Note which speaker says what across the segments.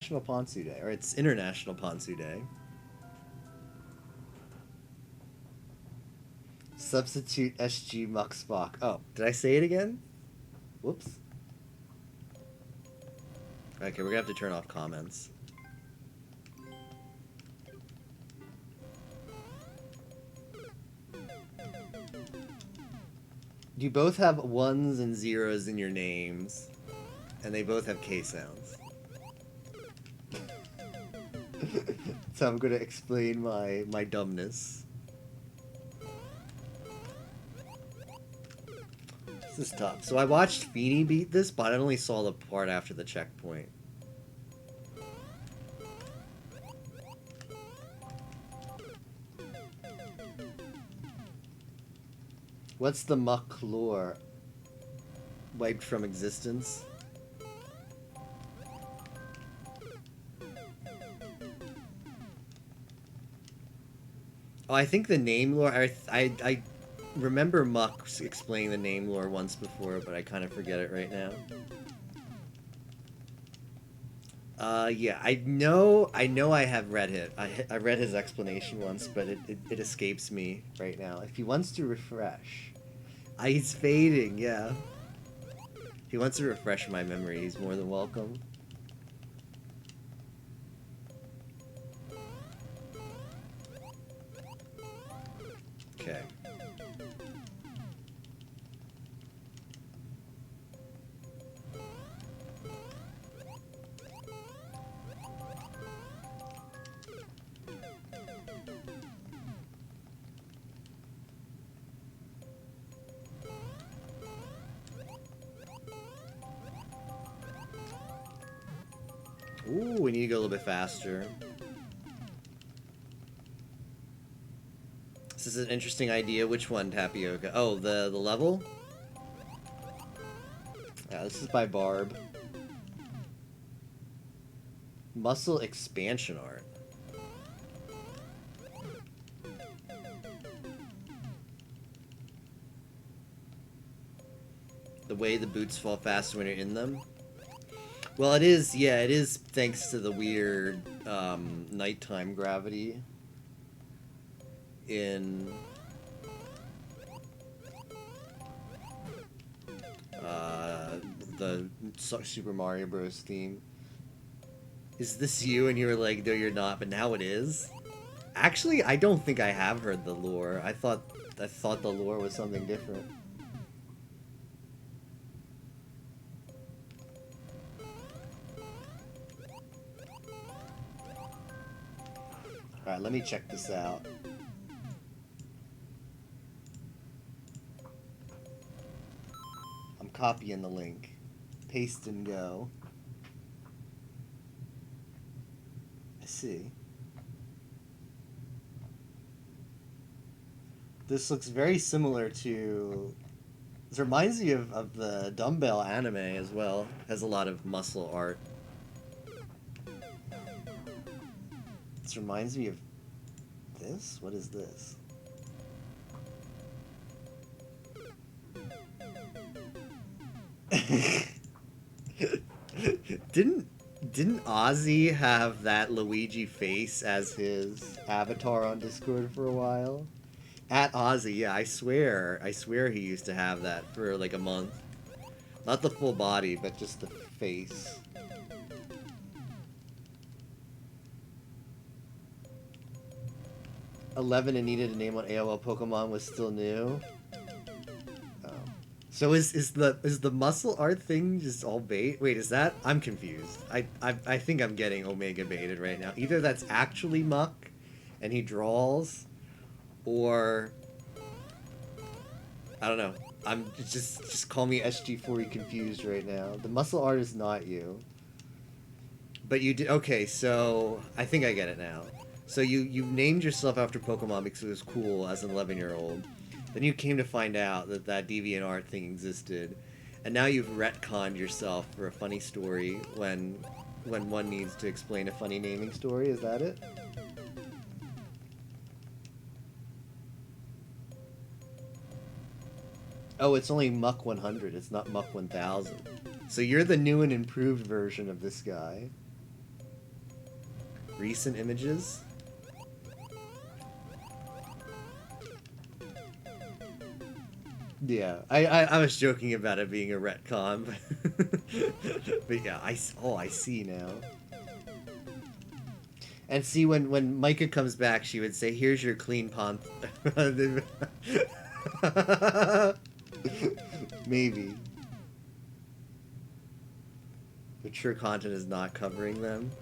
Speaker 1: National Ponzu Day, or it's International Ponzu Day. Substitute SG Muck Spock. Oh, did I say it again? Whoops. Okay, we're gonna have to turn off comments. You both have ones and zeros in your names, and they both have K sounds. So I'm gonna explain my dumbness. This is tough. So I watched Feeney beat this, but I only saw the part after the checkpoint. What's the muck lore? Wiped from existence? Oh, I think the name lore. I remember Muck explaining the name lore once before, but I kind of forget it right now. Yeah, I know I have read it. I read his explanation once, but it escapes me right now. If he wants to refresh. He's fading, yeah. If he wants to refresh my memory, he's more than welcome. Okay. Ooh, we need to go a little bit faster. This is an interesting idea. Which one, Tapioca? Oh, the level? Yeah, this is by Barb. Muscle expansion art. The way the boots fall faster when you're in them. Well, it is, yeah, it is thanks to the weird nighttime gravity in the Super Mario Bros. Theme. Is this you? And you were like, no, you're not, but now it is? Actually, I don't think I have heard the lore. I thought the lore was something different. Alright, let me check this out. I'm copying the link. Paste and go. I see. This looks very similar to... This reminds me of the Dumbbell anime as well. Has a lot of muscle art. This reminds me of this? What is this? Didn't Ozzy have that Luigi face as his avatar on Discord for a while? At Ozzy, yeah, I swear he used to have that for like a month. Not the full body, but just the face. $11 and needed a name on AOL Pokemon was still new. Oh. So is the muscle art thing just all bait? Wait, is that? I'm confused. I think I'm getting Omega baited right now. Either that's actually Muck, and he draws, or I don't know. I'm just call me SG40 confused right now. The muscle art is not you. But you did okay. So I think I get it now. So you named yourself after Pokemon because it was cool as an 11-year-old. Then you came to find out that DeviantArt thing existed, and now you've retconned yourself for a funny story when one needs to explain a funny naming story. Is that it? Oh, it's only Muck 100. It's not Muck 1000. So you're the new and improved version of this guy. Recent images? Yeah, I was joking about it being a retcon, but yeah, I see now. And see, when Micah comes back, she would say, "Here's your clean pont." Maybe. Mature content is not covering them.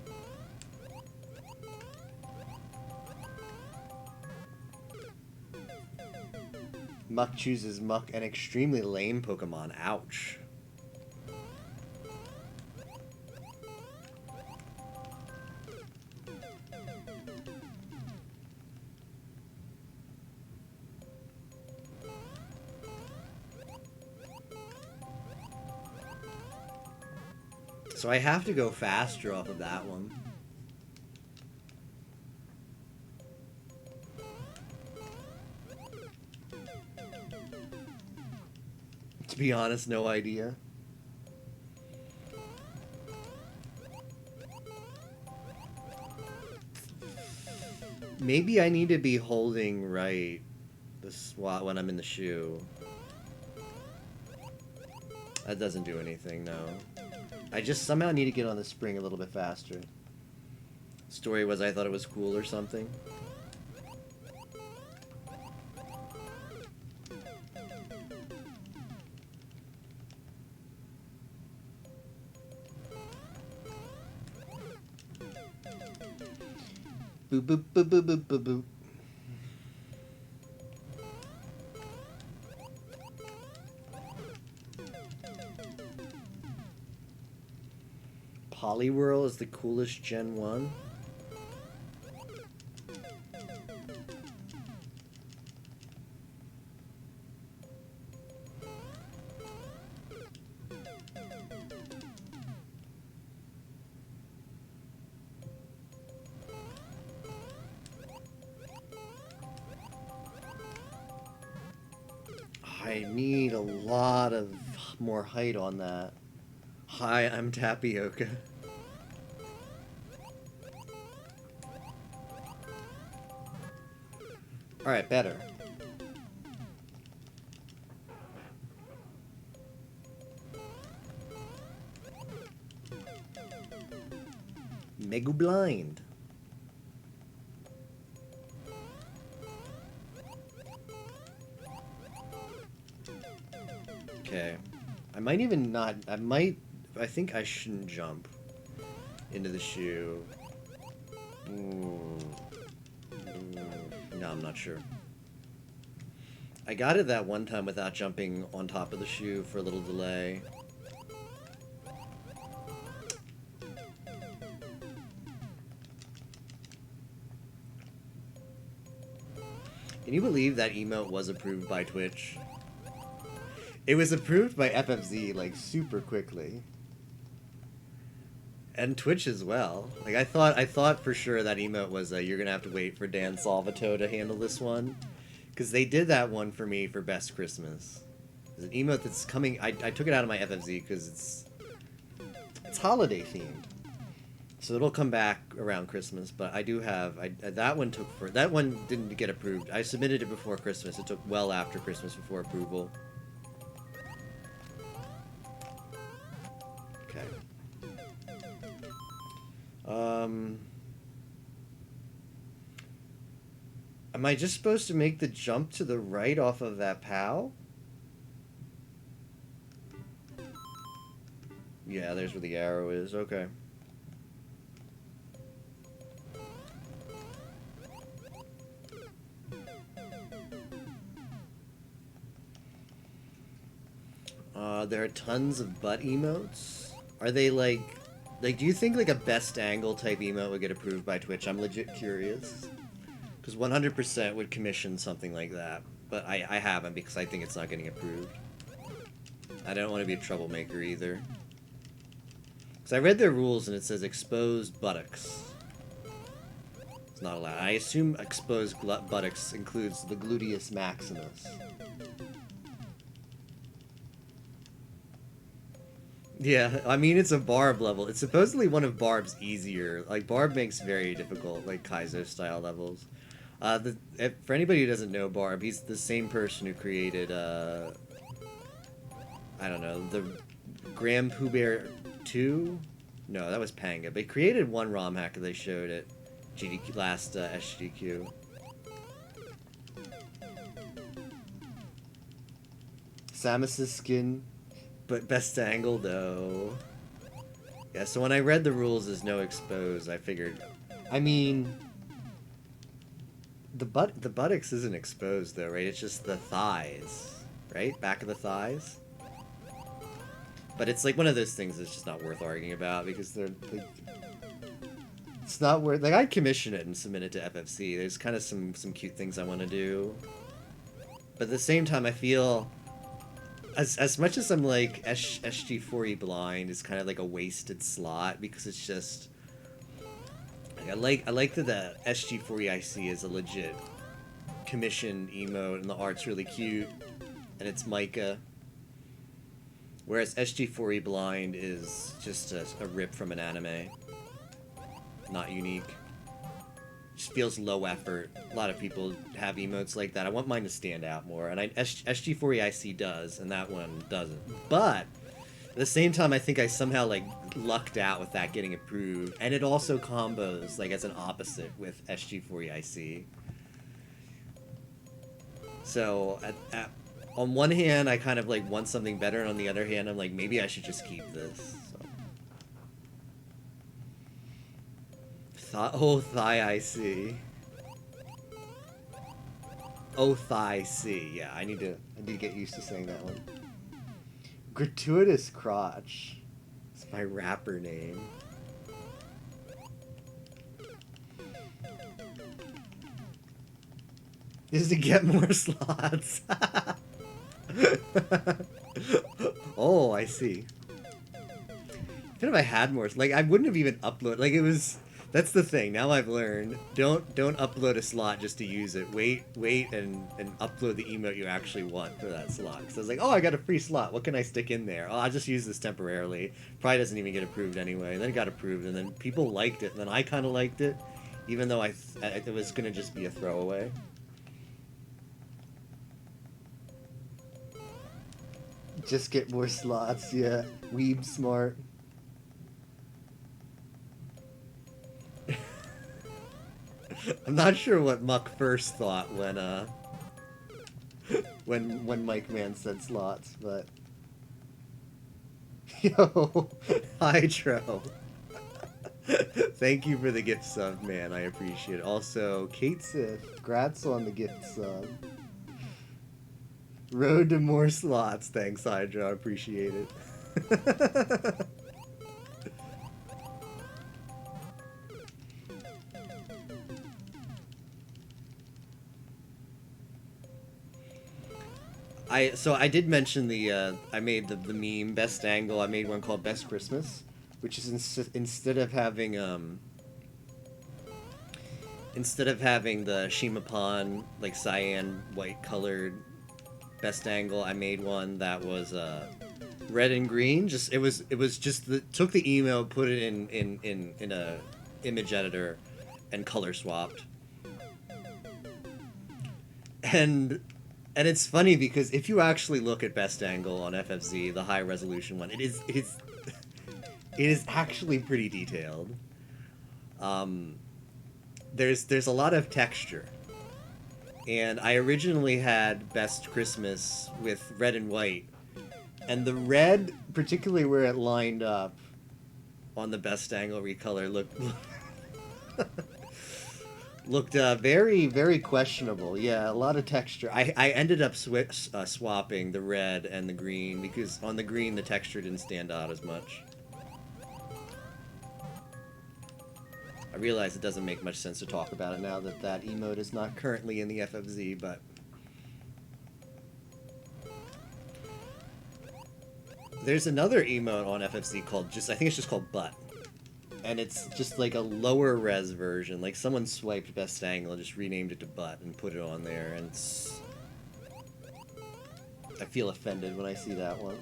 Speaker 1: Muck chooses Muck, an extremely lame Pokemon. Ouch. So I have to go faster off of that one. To be honest, no idea. Maybe I need to be holding right this when I'm in the shoe. That doesn't do anything, no. I just somehow need to get on the spring a little bit faster. Story was I thought it was cool or something. Boop boop boop boop boop boop boop. Poliwhirl is the coolest Gen 1. I need a lot of more height on that. Hi, I'm Tapioca. Alright, better. Mega Blind. Okay. I might even not... I think I shouldn't jump into the shoe. Ooh. No, I'm not sure. I got it that one time without jumping on top of the shoe for a little delay. Can you believe that emote was approved by Twitch? It was approved by FFZ, like, super quickly. And Twitch as well. Like, I thought for sure that emote was, you're gonna have to wait for Dan Salvato to handle this one. Because they did that one for me for Best Christmas. It's an emote that's coming... I took it out of my FFZ because it's holiday themed. So it'll come back around Christmas, but I do have... that one didn't get approved. I submitted it before Christmas. It took well after Christmas before approval. Okay. Am I just supposed to make the jump to the right off of that POW? Yeah, there's where the arrow is. Okay. There are tons of butt emotes. Are they like, do you think like a best angle type emote would get approved by Twitch? I'm legit curious. Because 100% would commission something like that. But I haven't because I think it's not getting approved. I don't want to be a troublemaker either. Because I read their rules and it says exposed buttocks. It's not allowed. I assume exposed buttocks includes the gluteus maximus. Yeah, I mean it's a Barb level. It's supposedly one of Barb's easier. Like Barb makes very difficult, like Kaizo style levels. For anybody who doesn't know Barb, he's the same person who created I don't know, the Grand Pooh Bear 2? No, that was Panga. They created one ROM hack that they showed at GDQ last SGQ. Samus's skin, but best angle though. Yeah, so when I read the rules as no expose, I figured, I mean, the buttocks isn't exposed though, right? It's just the thighs, right? Back of the thighs. But it's like one of those things that's just not worth arguing about because they're like, it's not worth. Like I'd commission it and submit it to FFC. There's kind of some cute things I want to do, but at the same time, I feel as much as I'm like SG4E blind is kind of like a wasted slot because it's just like, I like that the SG4EIC is a legit commissioned emote and the art's really cute and it's mica. Whereas SG4E blind is just a rip from an anime. Not unique. Just feels low effort. A lot of people have emotes like that. I want mine to stand out more, and SG4EIC does, and that one doesn't. But at the same time, I think I somehow like lucked out with that getting approved, and it also combos like as an opposite with SG4EIC. So on one hand, I kind of like want something better, and on the other hand, I'm like maybe I should just keep this. Oh, thigh IC. Oh, thigh C. Yeah, I need to get used to saying that one. Gratuitous crotch. It's my rapper name. Is to get more slots. Oh, I see. Even if I had more, like I wouldn't have even uploaded. Like it was. That's the thing. Now I've learned. Don't upload a slot just to use it. Wait, and upload the emote you actually want for that slot. Because I was like, oh, I got a free slot. What can I stick in there? Oh, I'll just use this temporarily. Probably doesn't even get approved anyway. And then it got approved, and then people liked it, and then I kind of liked it, even though it was gonna just be a throwaway. Just get more slots, yeah. Weeb smart. I'm not sure what Muck first thought when Mike Man said slots, but yo, Hydro. Thank you for the gift sub, man. I appreciate it. Also, Kate Sith, congrats on the gift sub. Road to more slots. Thanks, Hydro. I appreciate it. I did mention I made the meme best angle. I made one called Best Christmas, which is instead of having the Shimapan like cyan white colored best angle, I made one that was red and green. It was just took the emo, put it in a image editor, and color swapped. And it's funny because if you actually look at best angle on FFZ, the high resolution one, it is actually pretty detailed. There's a lot of texture. And I originally had Best Christmas with red and white. And the red, particularly where it lined up on the best angle recolor, looked very, very questionable. Yeah, a lot of texture. I ended up swapping the red and the green because on the green the texture didn't stand out as much. I realize it doesn't make much sense to talk about it now that emote is not currently in the FFZ, but there's another emote on FFZ called I think it's just called Butt. And it's just like a lower res version. Like someone swiped best angle and just renamed it to Butt and put it on there, and I feel offended when I see that one.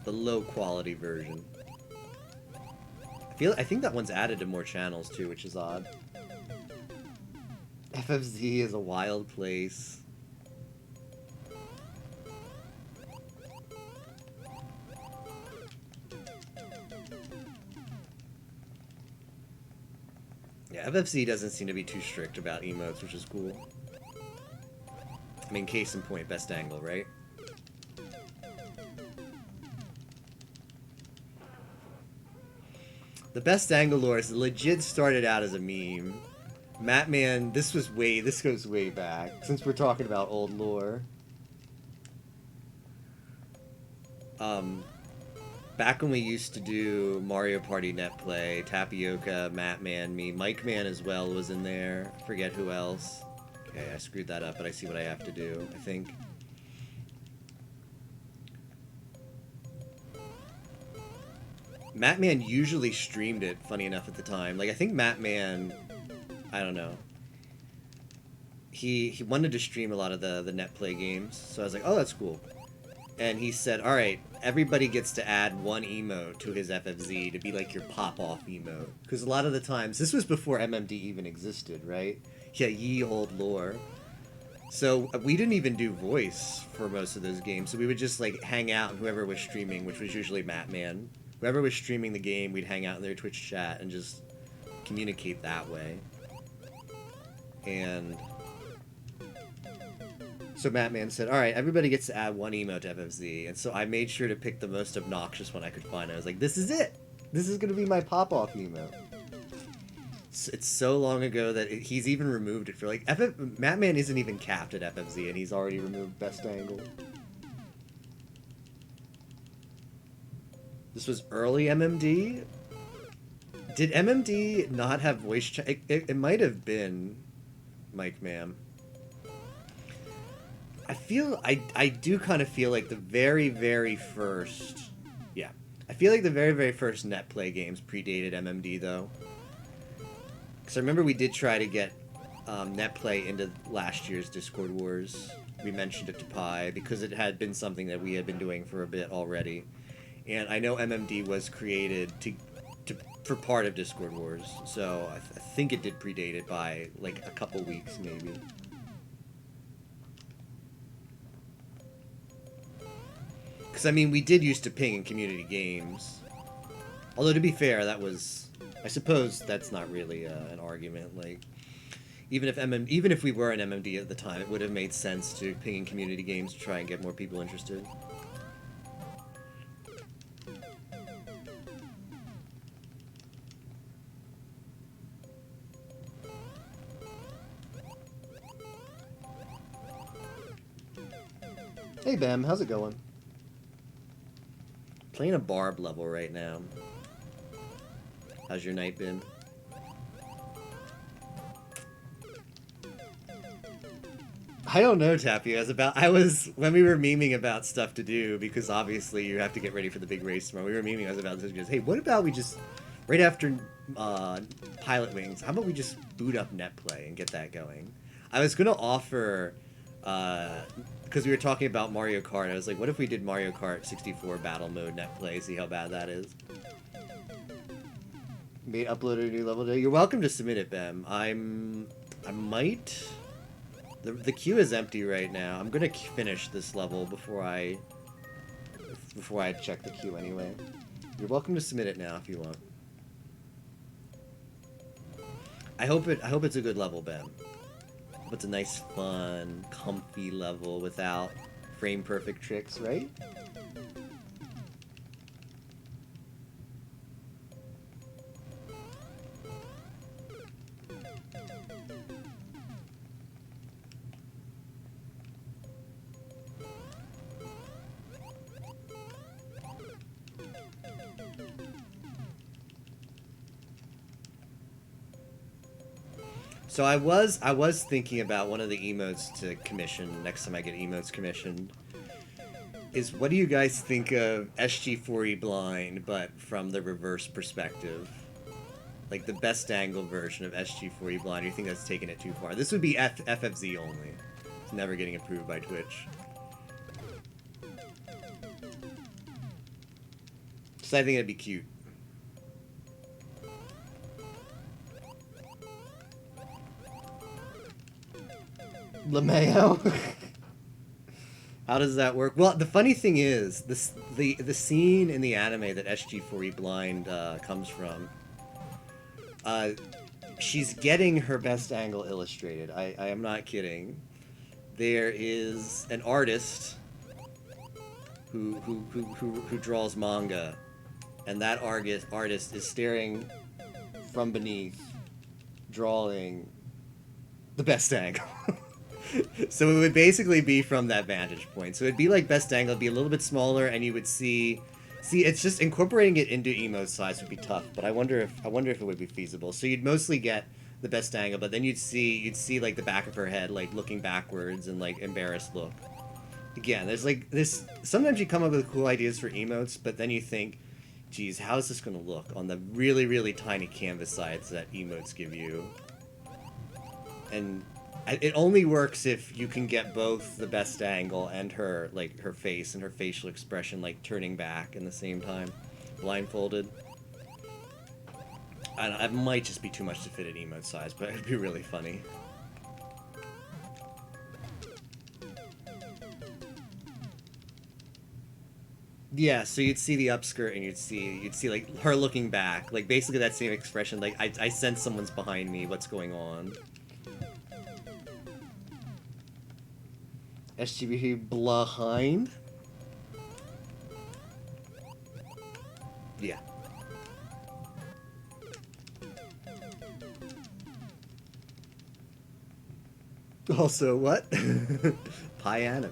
Speaker 1: The low quality version. I think that one's added to more channels too, which is odd. FFZ is a wild place. Yeah, FFZ doesn't seem to be too strict about emotes, which is cool. I mean, case in point, best angle, right? The best angle lore is legit started out as a meme. Matman, this goes way back, since we're talking about old lore. Back when we used to do Mario Party net play, Tapioca, Matman, me, Mike Man as well was in there. I forget who else. Okay, I screwed that up, but I see what I have to do, I think. Matman usually streamed it, funny enough, at the time. Like, I think Matman, I don't know. He wanted to stream a lot of the net play games, so I was like, oh, that's cool. And he said, alright, everybody gets to add one emote to his FFZ to be like your pop-off emote. Because a lot of the times, this was before MMD even existed, right? Yeah, ye old lore. So we didn't even do voice for most of those games, so we would just like hang out and whoever was streaming, which was usually Matman. Whoever was streaming the game, we'd hang out in their Twitch chat and just communicate that way. And so Matman said, alright, everybody gets to add one emote to FFZ. And so I made sure to pick the most obnoxious one I could find. I was like, this is it! This is going to be my pop-off emote. It's so long ago that he's even removed it for, like, Matman isn't even capped at FFZ, and he's already removed best angle. This was early MMD? Did MMD not have voice chat? It might have been, Mike Ma'am. I do kind of feel like the very, very first... Yeah. I feel like the very, very first net play games predated MMD, though. Because I remember we did try to get net play into last year's Discord Wars. We mentioned it to Pi, because it had been something that we had been doing for a bit already. And I know MMD was created for part of Discord Wars, so I think it did predate it by, like, a couple weeks, maybe. Because, I mean, we did used to ping in community games. Although, to be fair, that was... I suppose that's not really an argument. Like, even if we were in MMD at the time, it would have made sense to ping in community games to try and get more people interested. Hey, Bam, how's it going? Playing a Barb level right now. How's your night been? I don't know, Tappy. When we were memeing about stuff to do, because obviously you have to get ready for the big race tomorrow, we were memeing, I was about to suggest, hey, what about we just, right after Pilot Wings, how about we just boot up Netplay and get that going? I was going to offer, because we were talking about Mario Kart, I was like, what if we did Mario Kart 64 battle mode Netplay, see how bad that is? May upload a new level today. You're welcome to submit it, Bem. I might... The queue is empty right now. I'm gonna finish this level before I check the queue anyway. You're welcome to submit it now if you want. I hope it's a good level, Bem. I hope it's a nice, fun, comfy level without frame perfect tricks, right? So I was thinking about one of the emotes to commission next time I get emotes commissioned. Is what do you guys think of SG4E blind, but from the reverse perspective? Like the best angle version of SG4E blind, or you think that's taking it too far? This would be FFZ only. It's never getting approved by Twitch. So I think it'd be cute. LeMayo. How does that work? Well, the funny thing is, the scene in the anime that SG4E Blind comes from, she's getting her best angle illustrated. I am not kidding. There is an artist who draws manga, and that artist is staring from beneath, drawing the best angle. So it would basically be from that vantage point. So it'd be like best angle, it'd be a little bit smaller, and you would see. It's just incorporating it into emote size would be tough, but I wonder if it would be feasible. So you'd mostly get the best angle, but then you'd see like the back of her head, like looking backwards and like embarrassed look. Again, there's like this. Sometimes you come up with cool ideas for emotes, but then you think, geez, how is this going to look on the really, really tiny canvas size that emotes give you? And it only works if you can get both the best angle and her face and her facial expression like turning back in the same time, blindfolded. I don't know, it might just be too much to fit at emote size, but it'd be really funny. Yeah, so you'd see the upskirt and you'd see like her looking back, like basically that same expression, like I sense someone's behind me, what's going on? SGB behind? Yeah. Also, what? Pi anime.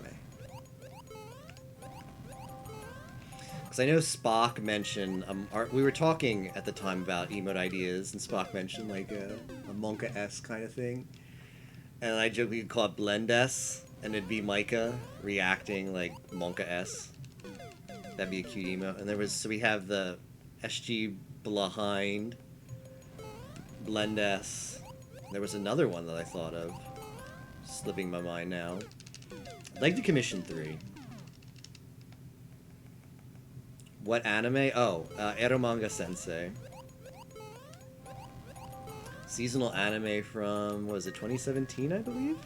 Speaker 1: Because I know Spock mentioned, we were talking at the time about emote ideas, and Spock mentioned like a Monka-esque kind of thing. And I joked we could call it Blend-S, and it'd be Micah reacting like Monka-S. That'd be a cute emote. And so we have the SG behind, Blend-S. There was another one that I thought of. Slipping my mind now. I'd like to commission 3. What anime? Oh, Eromanga Sensei. Seasonal anime from, what was it, 2017, I believe?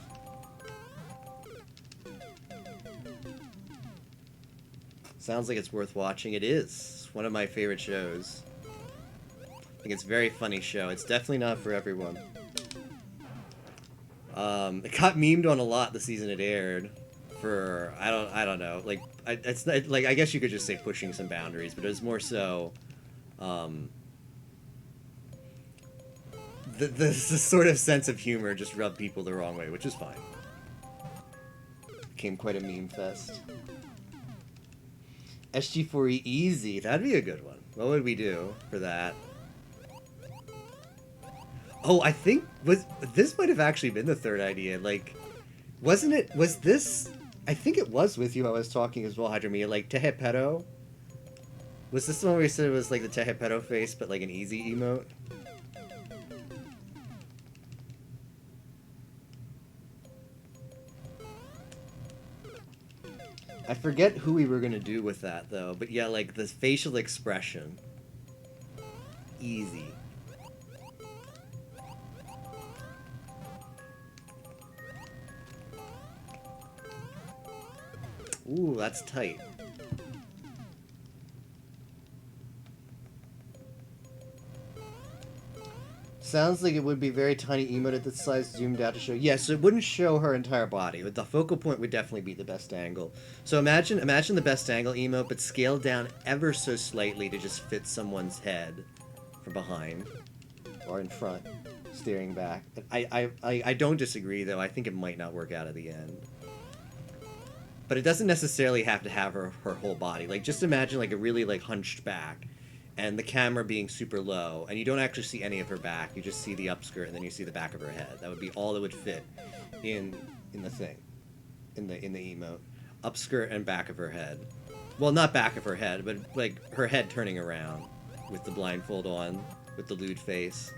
Speaker 1: Sounds like it's worth watching. It is. It's one of my favorite shows. I think it's a very funny show. It's definitely not for everyone. It got memed on a lot the season it aired. For I don't know. Like it's not, like I guess you could just say pushing some boundaries, but it was more so. The sort of sense of humor just rubbed people the wrong way, which is fine. Became quite a meme fest. SG4E Easy, that'd be a good one. What would we do for that? Oh, I think this might have actually been the third idea. Like, wasn't it? Was this? I think it was with you. I was talking as well, Hydromia. Like Tehepero. Was this the one where you said it was like the Tehepero face, but like an easy emote? I forget who we were gonna do with that though, but yeah, like the facial expression. Easy. Ooh, that's tight. Sounds like it would be very tiny emote at this size, zoomed out to show. Yes, it wouldn't show her entire body, but the focal point would definitely be the best angle. So imagine the best angle emote, but scaled down ever so slightly to just fit someone's head from behind or in front, staring back. I don't disagree though. I think it might not work out at the end. But it doesn't necessarily have to have her whole body. Like, just imagine, like, a really, like, hunched back, and the camera being super low, and you don't actually see any of her back. You just see the upskirt, and then you see the back of her head. That would be all that would fit in the thing, in the emote. Upskirt and back of her head. Well, not back of her head, but, like, her head turning around with the blindfold on, with the lewd face.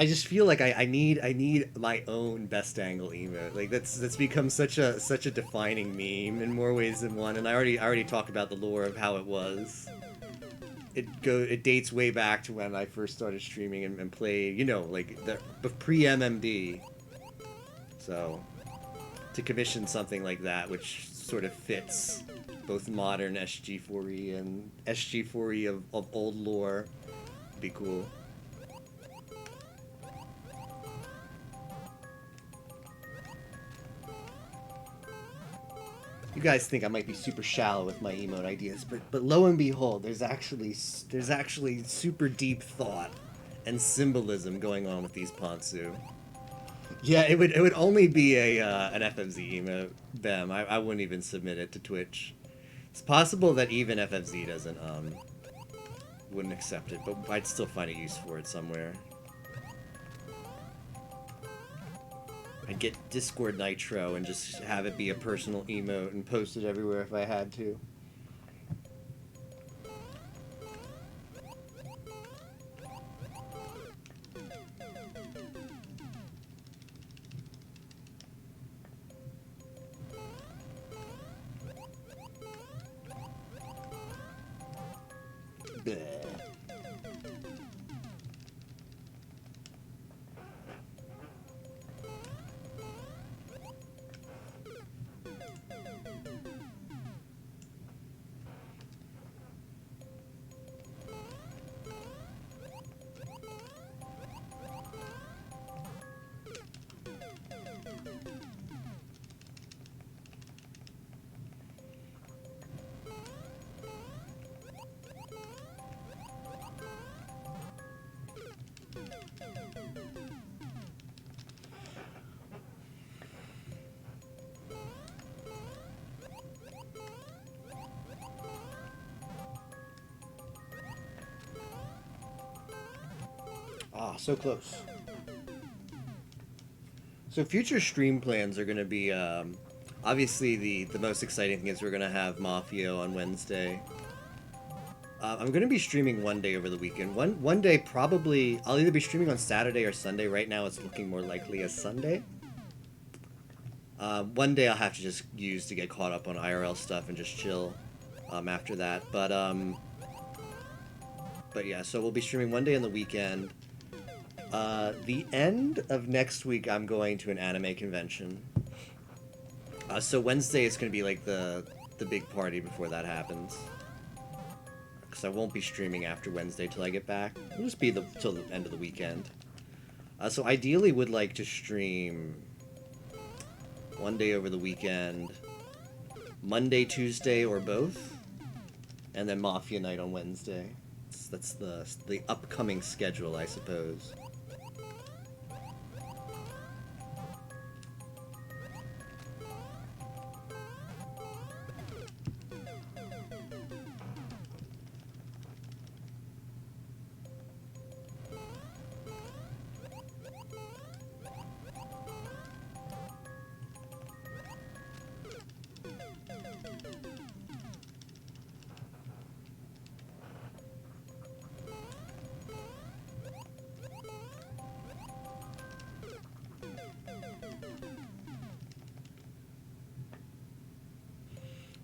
Speaker 1: I just feel like I need my own best angle emote. Like that's become such a defining meme in more ways than one. And I already talked about the lore of how it was. It dates way back to when I first started streaming and played, like the pre MMD. So to commission something like that, which sort of fits both modern SG4E and SG4E of old lore, would be cool. You guys think I might be super shallow with my emote ideas, but lo and behold, there's actually super deep thought and symbolism going on with these Ponsu. Yeah, it would only be an FFZ emote, Bem. I wouldn't even submit it to Twitch. It's possible that even FFZ doesn't wouldn't accept it, but I'd still find a use for it somewhere. I'd get Discord Nitro and just have it be a personal emote and post it everywhere if I had to. Bleh. Ah, so close. So future stream plans are going to be, obviously the most exciting thing is we're going to have Mafia on Wednesday. I'm going to be streaming one day over the weekend. One day probably, I'll either be streaming on Saturday or Sunday. Right now it's looking more likely as Sunday. One day I'll have to just use to get caught up on IRL stuff and just chill after that. But yeah, so we'll be streaming one day on the weekend. The end of next week, I'm going to an anime convention. So Wednesday is going to be like the big party before that happens. Because I won't be streaming after Wednesday till I get back. It'll just be till the end of the weekend. So ideally would like to stream one day over the weekend, Monday, Tuesday, or both, and then Mafia night on Wednesday. That's the upcoming schedule, I suppose.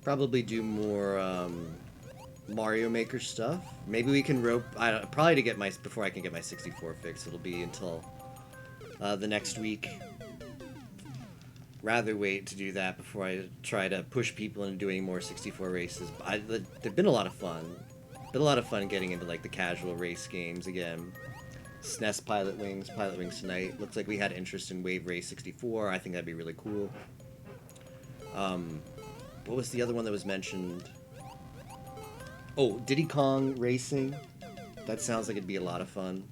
Speaker 1: Probably do more Mario Maker stuff. Maybe we can rope. Probably to get before I can get my 64 fix. It'll be until the next week. Rather wait to do that before I try to push people into doing more 64 races. They've been a lot of fun. Been a lot of fun getting into like the casual race games again. SNES Pilot Wings tonight. Looks like we had interest in Wave Race 64. I think that'd be really cool. What was the other one that was mentioned? Oh, Diddy Kong Racing. That sounds like it'd be a lot of fun.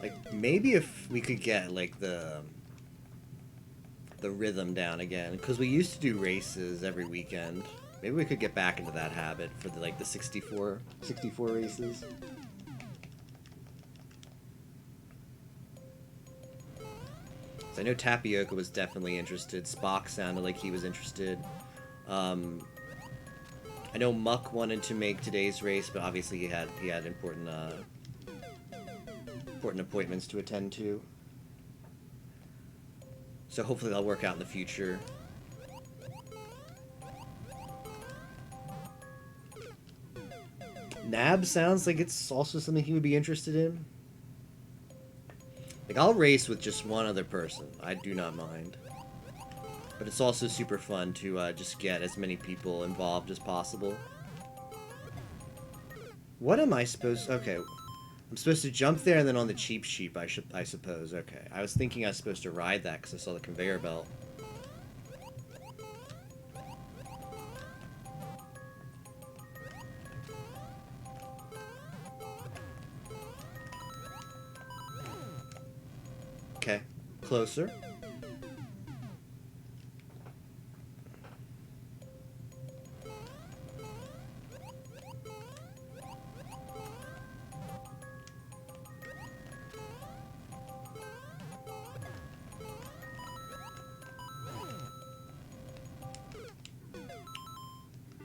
Speaker 1: Like, maybe if we could get, like, the rhythm down again. Because we used to do races every weekend. Maybe we could get back into that habit for the 64 races. I know Tapioca was definitely interested. Spock sounded like he was interested. I know Muck wanted to make today's race, but obviously he had important appointments to attend to. So hopefully that'll work out in the future. Nab sounds like it's also something he would be interested in. Like, I'll race with just one other person. I do not mind. But it's also super fun to just get as many people involved as possible. What am I supposed... Okay. I'm supposed to jump there and then on the cheap sheep, I suppose. Okay. I was thinking I was supposed to ride that because I saw the conveyor belt. Okay. Closer.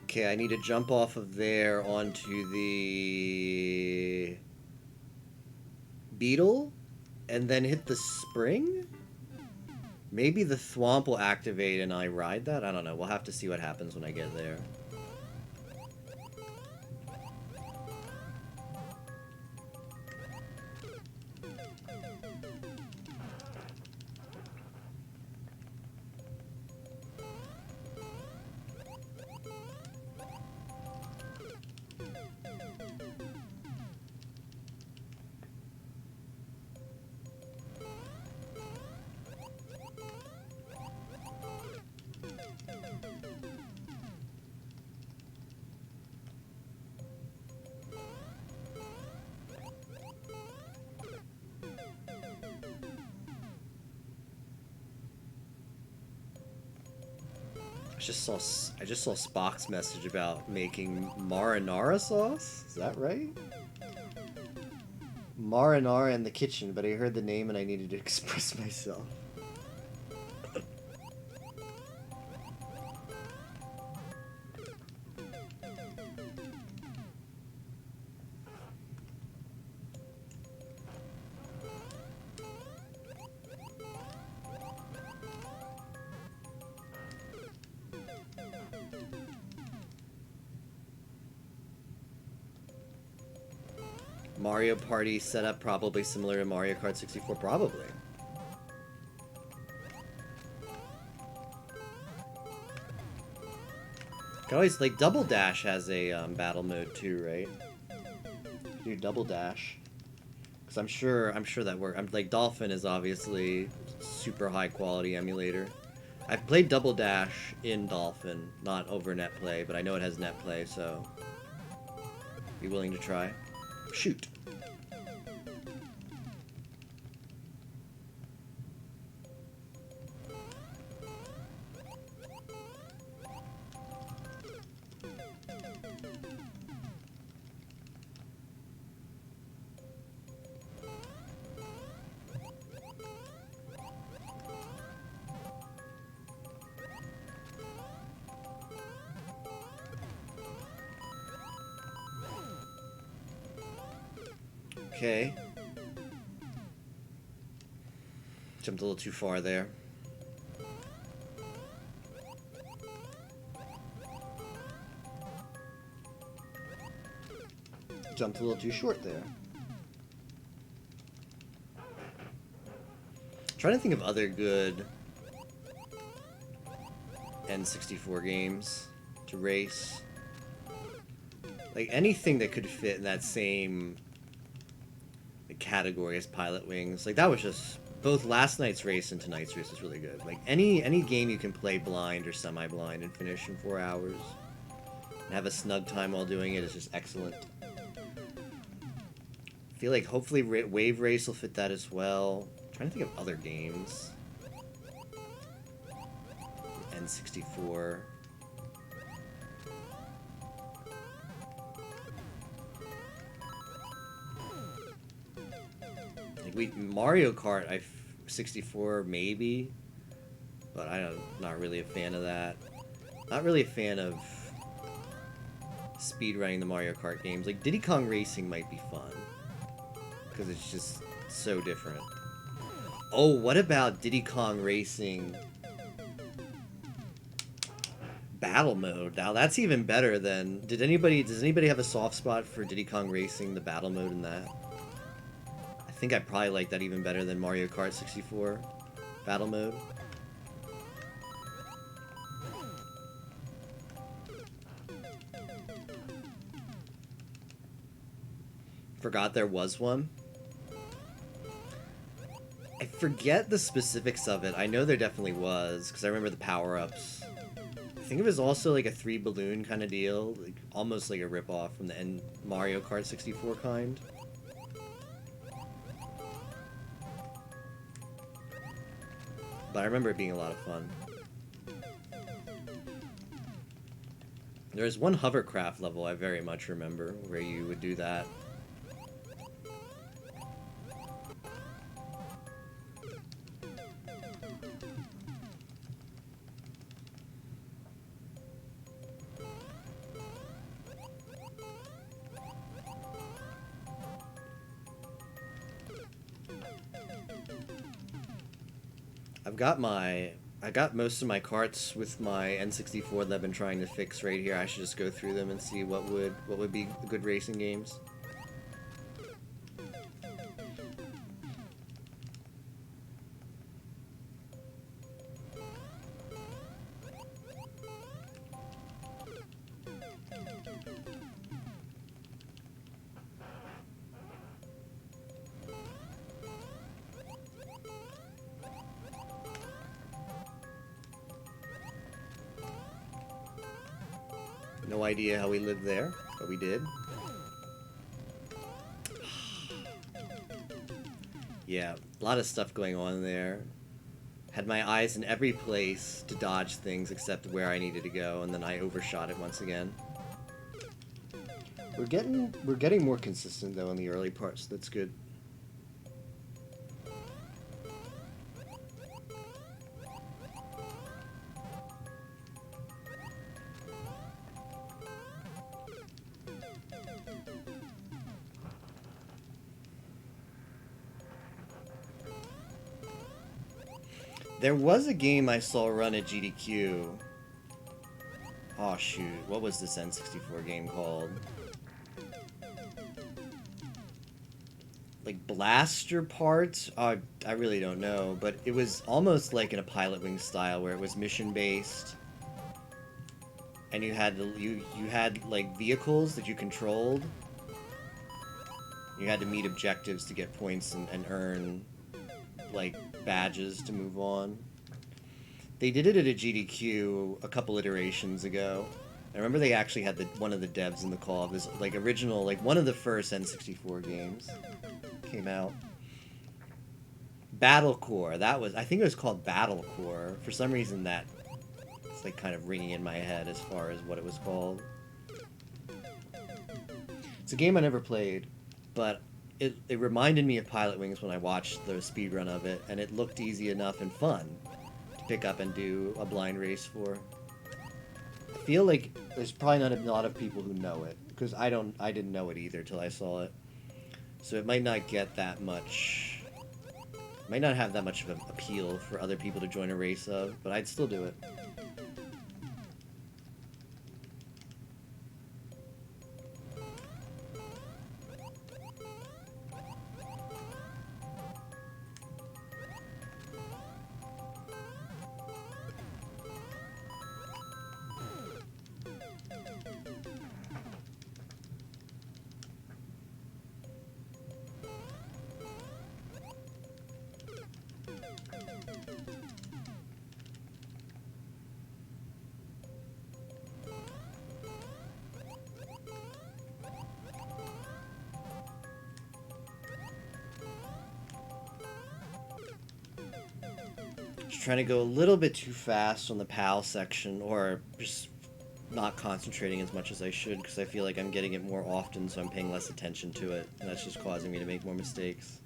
Speaker 1: Okay, I need to jump off of there onto the beetle and then hit the spring? Maybe the thwomp will activate and I ride that? I don't know. We'll have to see what happens when I get there. I just saw Spock's message about making marinara sauce. Is that right? Marinara in the kitchen, but I heard the name and I needed to express myself. Mario Party setup probably similar to Mario Kart 64, probably. Can always, like, Double Dash has a battle mode too, right? Do Double Dash, because I'm sure that works. Like, Dolphin is obviously super high quality emulator. I've played Double Dash in Dolphin, not over net play, but I know it has net play, so be willing to try. Shoot. Okay. Jumped a little too far there. Jumped a little too short there. Trying to think of other good N64 games to race. Like anything that could fit in that same category as Pilot Wings. Like that was just both last night's race and tonight's race was really good. Like any game you can play blind or semi-blind and finish in 4 hours and have a snug time while doing it is just excellent. I feel like hopefully Wave Race will fit that as well. I'm trying to think of other games. N64. Mario Kart, 64 maybe, but not really a fan of that. Not really a fan of speedrunning the Mario Kart games. Like, Diddy Kong Racing might be fun, because it's just so different. Oh, what about Diddy Kong Racing Battle Mode? Now that's even better than... Does anybody have a soft spot for Diddy Kong Racing, the battle mode in that? I think I probably like that even better than Mario Kart 64 battle mode. Forgot there was one. I forget the specifics of it. I know there definitely was, because I remember the power-ups. I think it was also like a 3-balloon kind of deal, like almost like a rip-off from the Mario Kart 64 kind. But I remember it being a lot of fun. There was one hovercraft level I very much remember, where you would do that. I got most of my carts with my N64 that I've been trying to fix right here. I should just go through them and see what would be good racing games. No idea how we lived there, but we did. Yeah, a lot of stuff going on there. Had my eyes in every place to dodge things except where I needed to go, and then I overshot it once again. We're getting more consistent though in the early parts. That's good. There was a game I saw run at GDQ. Oh shoot, what was this N64 game called? Like Blaster Parts? I really don't know, but it was almost like in a Pilot Wing style where it was mission based. And you had like vehicles that you controlled. You had to meet objectives to get points and earn like badges to move on. They did it at a GDQ a couple iterations ago. I remember they actually had one of the devs in the call. It was like original, like one of the first N64 games came out. Battle Core. I think it was called Battle Core. For some reason that it's like kind of ringing in my head as far as what it was called. It's a game I never played, but it reminded me of Pilot Wings when I watched the speedrun of it, and it looked easy enough and fun to pick up and do a blind race for. I feel like there's probably not a lot of people who know it, because I didn't know it either till I saw it. So it might not get that much... might not have that much of an appeal for other people to join a race of, but I'd still do it. Trying to go a little bit too fast on the PAL section, or just not concentrating as much as I should, because I feel like I'm getting it more often, so I'm paying less attention to it, and that's just causing me to make more mistakes.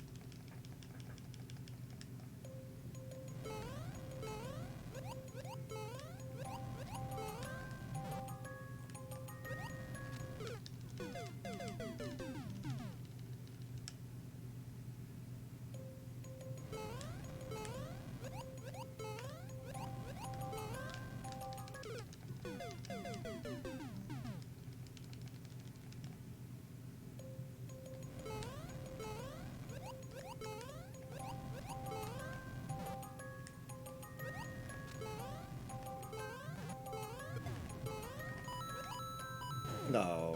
Speaker 1: No.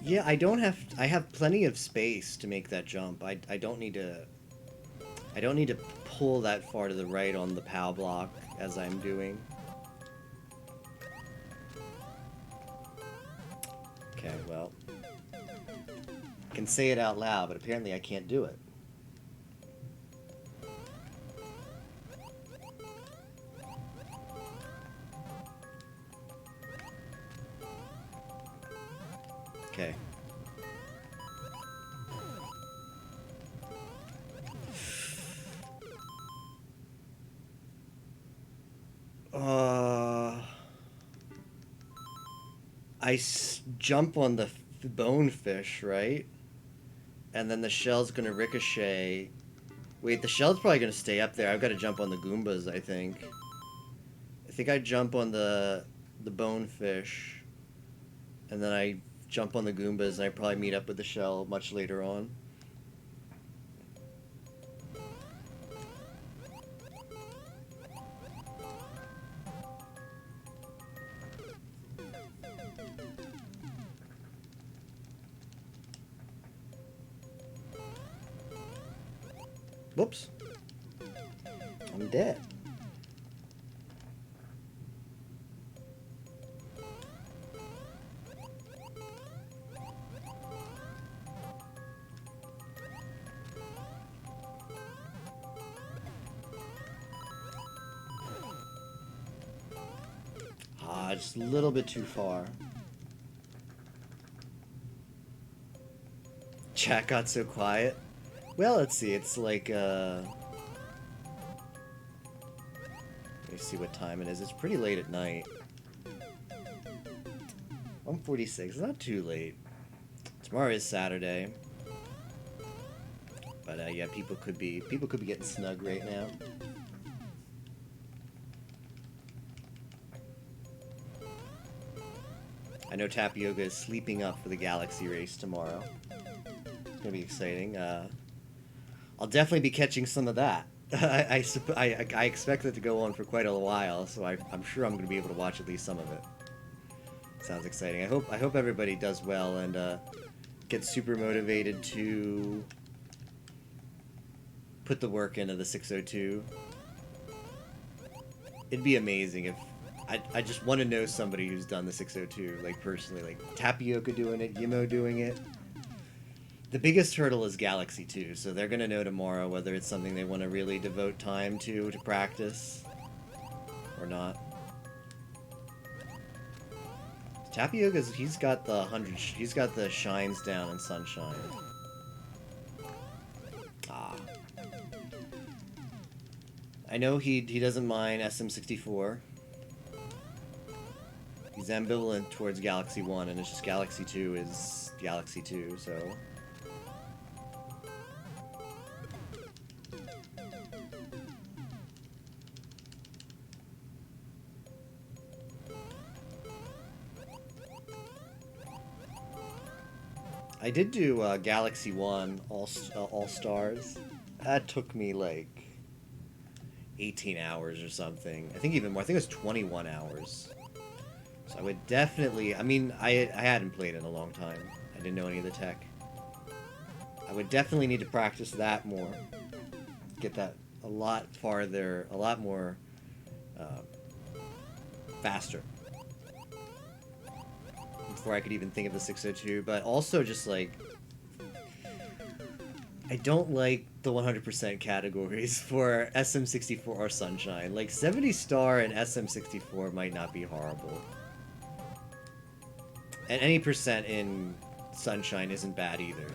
Speaker 1: Yeah, I have plenty of space to make that jump. I don't need to pull that far to the right on the POW block as I'm doing. Okay, well, I can say it out loud, but apparently I can't do it. Okay. Jump on the bonefish, right? And then the shell's gonna ricochet. Wait, the shell's probably gonna stay up there. I've got to jump on the Goombas, I think. I think I jump on the bonefish, and then I jump on the Goombas, and I probably meet up with the shell much later on. Whoops. I'm dead. Ah, just a little bit too far. Chat got so quiet. Well, let's see, it's like, let me see what time it is. It's pretty late at night. 1:46, not too late. Tomorrow is Saturday. But, yeah, people could be getting snug right now. I know Tapioca is sleeping up for the Galaxy race tomorrow. It's gonna be exciting. I'll definitely be catching some of that. I expect it to go on for quite a while, so I'm sure I'm going to be able to watch at least some of it. Sounds exciting. I hope everybody does well and gets super motivated to put the work into the 602. It'd be amazing if I just want to know somebody who's done the 602, like personally, like Tapioca doing it, Yimo doing it. The biggest hurdle is Galaxy 2, so they're going to know tomorrow whether it's something they want to really devote time to practice or not. Tapioca's, he's got the shines down and sunshine. Ah. I know he doesn't mind SM64. He's ambivalent towards Galaxy 1, and it's just Galaxy 2 is Galaxy 2, so... I did do Galaxy 1 All Stars. That took me like 18 hours or something. I think even more. I think it was 21 hours. So I would definitely... I mean, I hadn't played in a long time. I didn't know any of the tech. I would definitely need to practice that more. Get that a lot farther, a lot more faster. Before I could even think of the 602, but also just like I don't like the 100% categories for SM64 or Sunshine. Like 70 Star and SM64 might not be horrible. And any percent in Sunshine isn't bad either.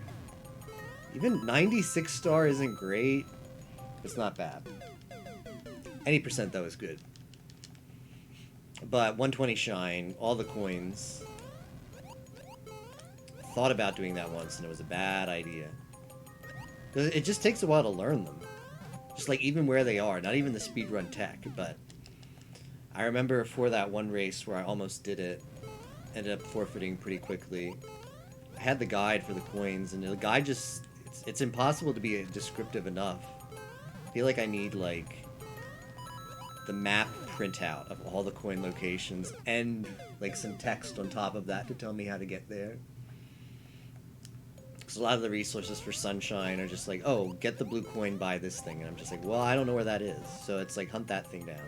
Speaker 1: Even 96 star isn't great. It's not bad. Any percent though is good. But 120 shine, all the coins. Thought about doing that once and it was a bad idea. It just takes a while to learn them. Just like even where they are, not even the speedrun tech, but I remember for that one race where I almost did it, ended up forfeiting pretty quickly. I had the guide for the coins and the guide just, it's impossible to be descriptive enough. I feel like I need like the map printout of all the coin locations and like some text on top of that to tell me how to get there. Because a lot of the resources for Sunshine are just like, oh, get the blue coin, buy this thing. And I'm just like, well, I don't know where that is. So it's like, hunt that thing down.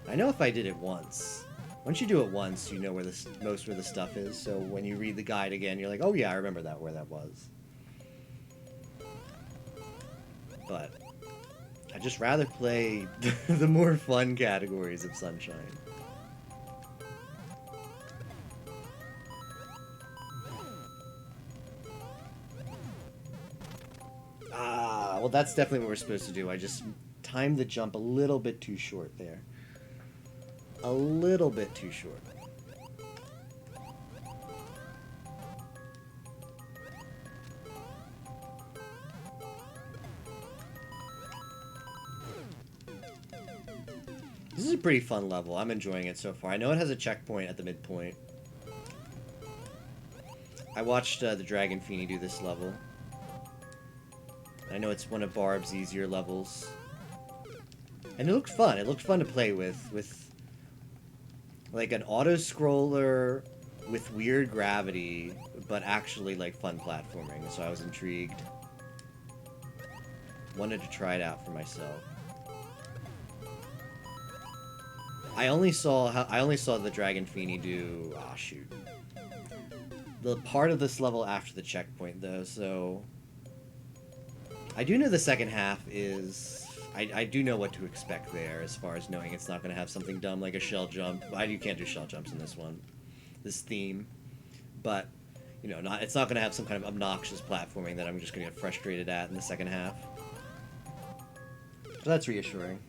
Speaker 1: I know if I did it once. Once you do it once, you know where most where the stuff is. So when you read the guide again, you're like, oh yeah, I remember that, where that was. But I'd just rather play the more fun categories of Sunshine. Well, that's definitely what we're supposed to do. I just timed the jump a little bit too short there. A little bit too short. This is a pretty fun level. I'm enjoying it so far. I know it has a checkpoint at the midpoint. I watched the Dragon Feeny do this level. I know it's one of Barb's easier levels. And it looked fun. It looked fun to play with like an auto-scroller with weird gravity, but actually like fun platforming. So I was intrigued. Wanted to try it out for myself. I only saw the Dragon Feeny do the part of this level after the checkpoint though, so I do know the second half is... I do know what to expect there, as far as knowing it's not going to have something dumb like a shell jump. You can't do shell jumps in this one. This theme. But, you know, it's not going to have some kind of obnoxious platforming that I'm just going to get frustrated at in the second half. So that's reassuring.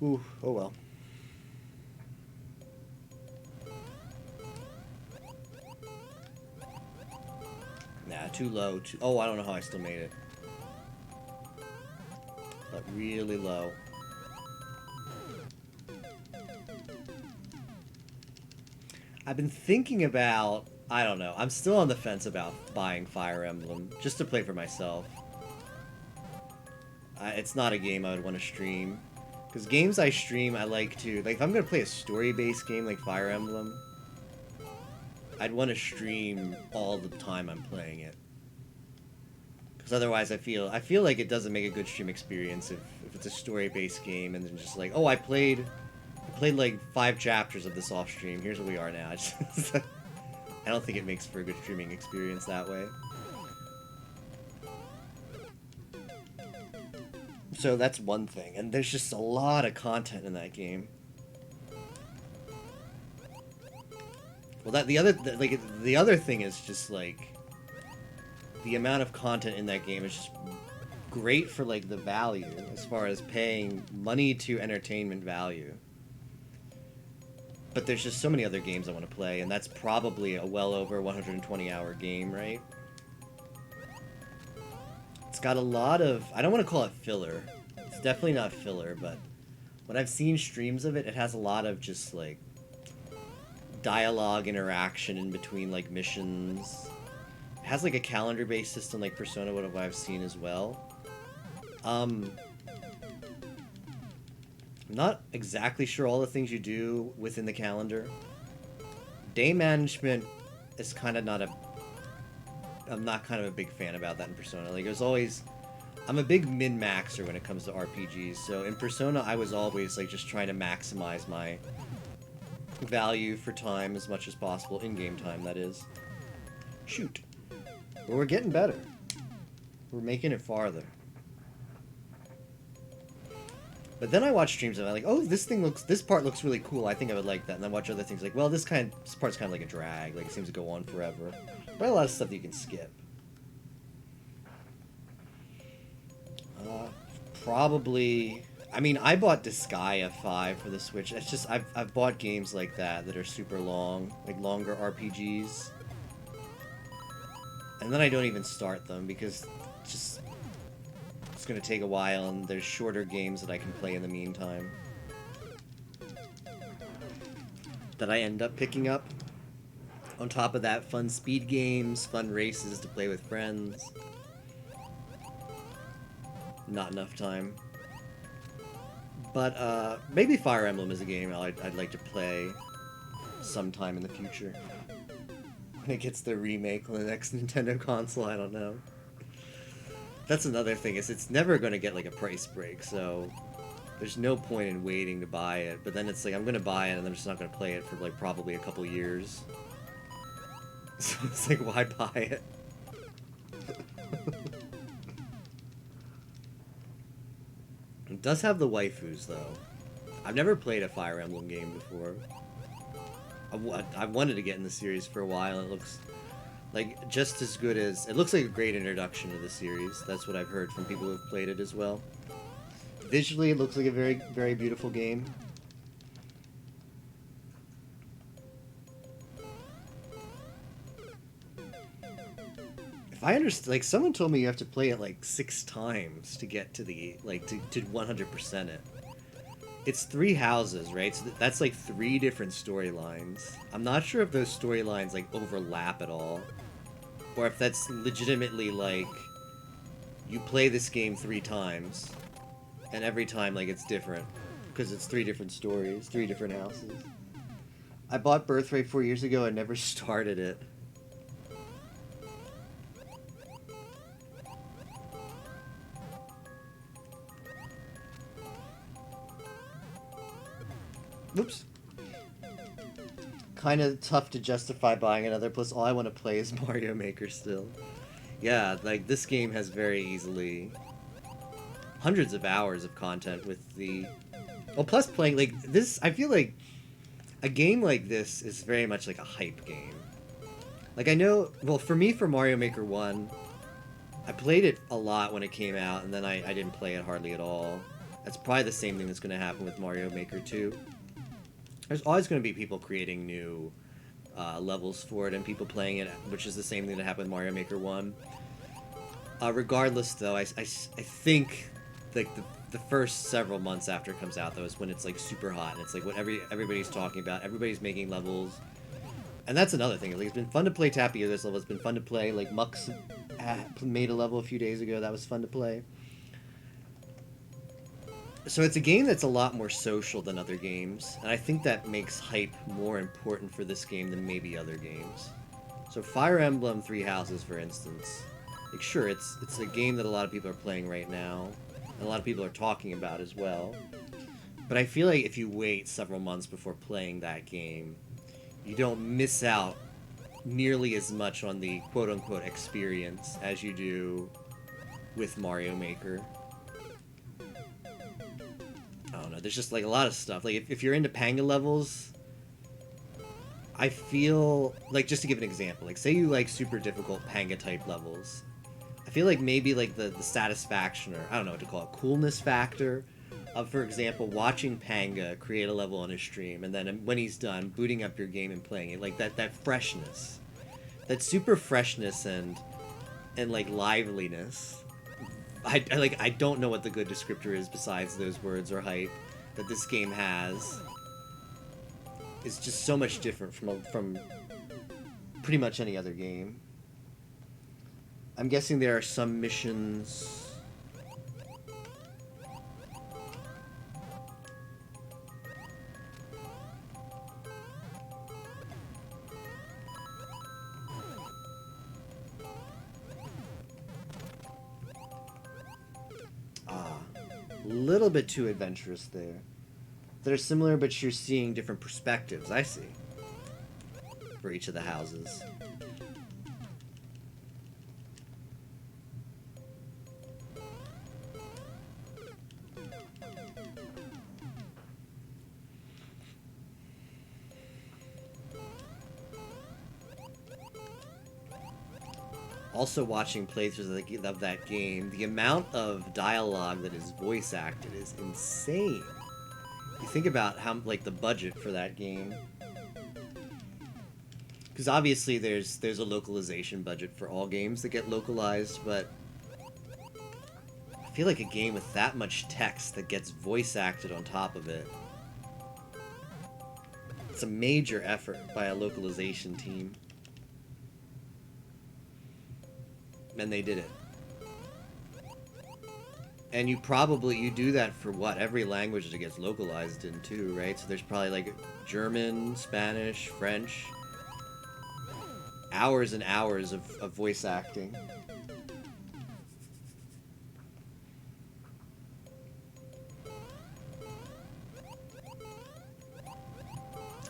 Speaker 1: Ooh, oh well. Nah, too low. Oh, I don't know how I still made it. But really low. I've been thinking about... I don't know. I'm still on the fence about buying Fire Emblem, just to play for myself. It's not a game I would want to stream. Because games I stream, I like to... Like, if I'm going to play a story-based game like Fire Emblem, I'd want to stream all the time I'm playing it. Because otherwise I feel like it doesn't make a good stream experience if it's a story-based game and then just like, oh, I played like 5 chapters of this off-stream, here's where we are now. I don't think it makes for a good streaming experience that way. So that's one thing, and there's just a lot of content in that game. Well, the other thing is just like the amount of content in that game is just great for like the value as far as paying money to entertainment value. But there's just so many other games I want to play, and that's probably a well over 120-hour game, right? It's got a lot of... I don't want to call it filler. It's definitely not filler, but when I've seen streams of it, it has a lot of just, like, dialogue interaction in between, like, missions. It has, like, a calendar-based system like Persona, what I've seen as well. I'm not exactly sure all the things you do within the calendar. Day management is kind of not a... I'm not kind of a big fan about that in Persona. Like, there's always... I'm a big min-maxer when it comes to RPGs, so in Persona I was always, like, just trying to maximize value for time as much as possible, in-game time, that is. Shoot. But we're getting better. We're making it farther. But then I watch streams and I'm like, oh, this part looks really cool. I think I would like that. And then watch other things like, well, this part's kind of like a drag. Like, it seems to go on forever. But a lot of stuff that you can skip. Probably... I mean, I bought Disgaea 5 for the Switch. It's just, I've bought games like that are super long. Like, longer RPGs. And then I don't even start them because it's going to take a while, and there's shorter games that I can play in the meantime that I end up picking up. On top of that, fun speed games, fun races to play with friends. Not enough time. But maybe Fire Emblem is a game I'd like to play sometime in the future. When it gets the remake on the next Nintendo console, I don't know. That's another thing, is it's never going to get like a price break, so there's no point in waiting to buy it. But then it's like, I'm going to buy it and I'm just not going to play it for like probably a couple years. So it's like, why buy it? It does have the waifus, though. I've never played a Fire Emblem game before. I wanted to get in the series for a while, and it looks like just as good as... It looks like a great introduction to the series. That's what I've heard from people who have played it as well. Visually, it looks like a very, very beautiful game. If I understand... Like, someone told me you have to play it, like, 6 times to get to the... Like, to 100% it. It's 3 houses, right? So that's like 3 different storylines. I'm not sure if those storylines like overlap at all, or if that's legitimately like you play this game 3 times, and every time like it's different because it's 3 different stories, 3 different houses. I bought Birthright 4 years ago and never started it. Oops. Kind of tough to justify buying another, plus all I want to play is Mario Maker still. Yeah, like, this game has very easily hundreds of hours of content with the... Well, plus playing, like, this... I feel like a game like this is very much like a hype game. Like, I know... Well, for me, for Mario Maker 1, I played it a lot when it came out, and then I didn't play it hardly at all. That's probably the same thing that's going to happen with Mario Maker 2. There's always going to be people creating new levels for it and people playing it, which is the same thing that happened with Mario Maker 1. Regardless, though, I think like the first several months after it comes out, though, is when it's like super hot and it's like what everybody's talking about. Everybody's making levels, and that's another thing. Like, it's been fun to play Tapioca's level. It's been fun to play. Like Mux made a level a few days ago. That was fun to play. So it's a game that's a lot more social than other games, and I think that makes hype more important for this game than maybe other games. So Fire Emblem 3 Houses, for instance, like, sure, it's a game that a lot of people are playing right now, and a lot of people are talking about as well, but I feel like if you wait several months before playing that game, you don't miss out nearly as much on the quote-unquote experience as you do with Mario Maker. I don't know, there's just like a lot of stuff. Like, if you're into Panga levels, I feel like, just to give an example, like, say you like super difficult Panga type levels, I feel like maybe like the satisfaction, or I don't know what to call it, coolness factor of, for example, watching Panga create a level on his stream, and then when he's done, booting up your game and playing it, like that freshness, that super freshness and like liveliness. I don't know what the good descriptor is besides those words or hype that this game has. It's just so much different from pretty much any other game. I'm guessing there are some missions... A little bit too adventurous there. that are similar, but you're seeing different perspectives. I see for each of the houses. Also watching playthroughs of that game, the amount of dialogue that is voice acted is insane. You think about how, like, the budget for that game. Because obviously there's a localization budget for all games that get localized, but I feel like a game with that much text that gets voice acted on top of it, it's a major effort by a localization team. And they did it. And you do that for what? Every language that it gets localized in too, right? So there's probably like German, Spanish, French. Hours and hours of voice acting.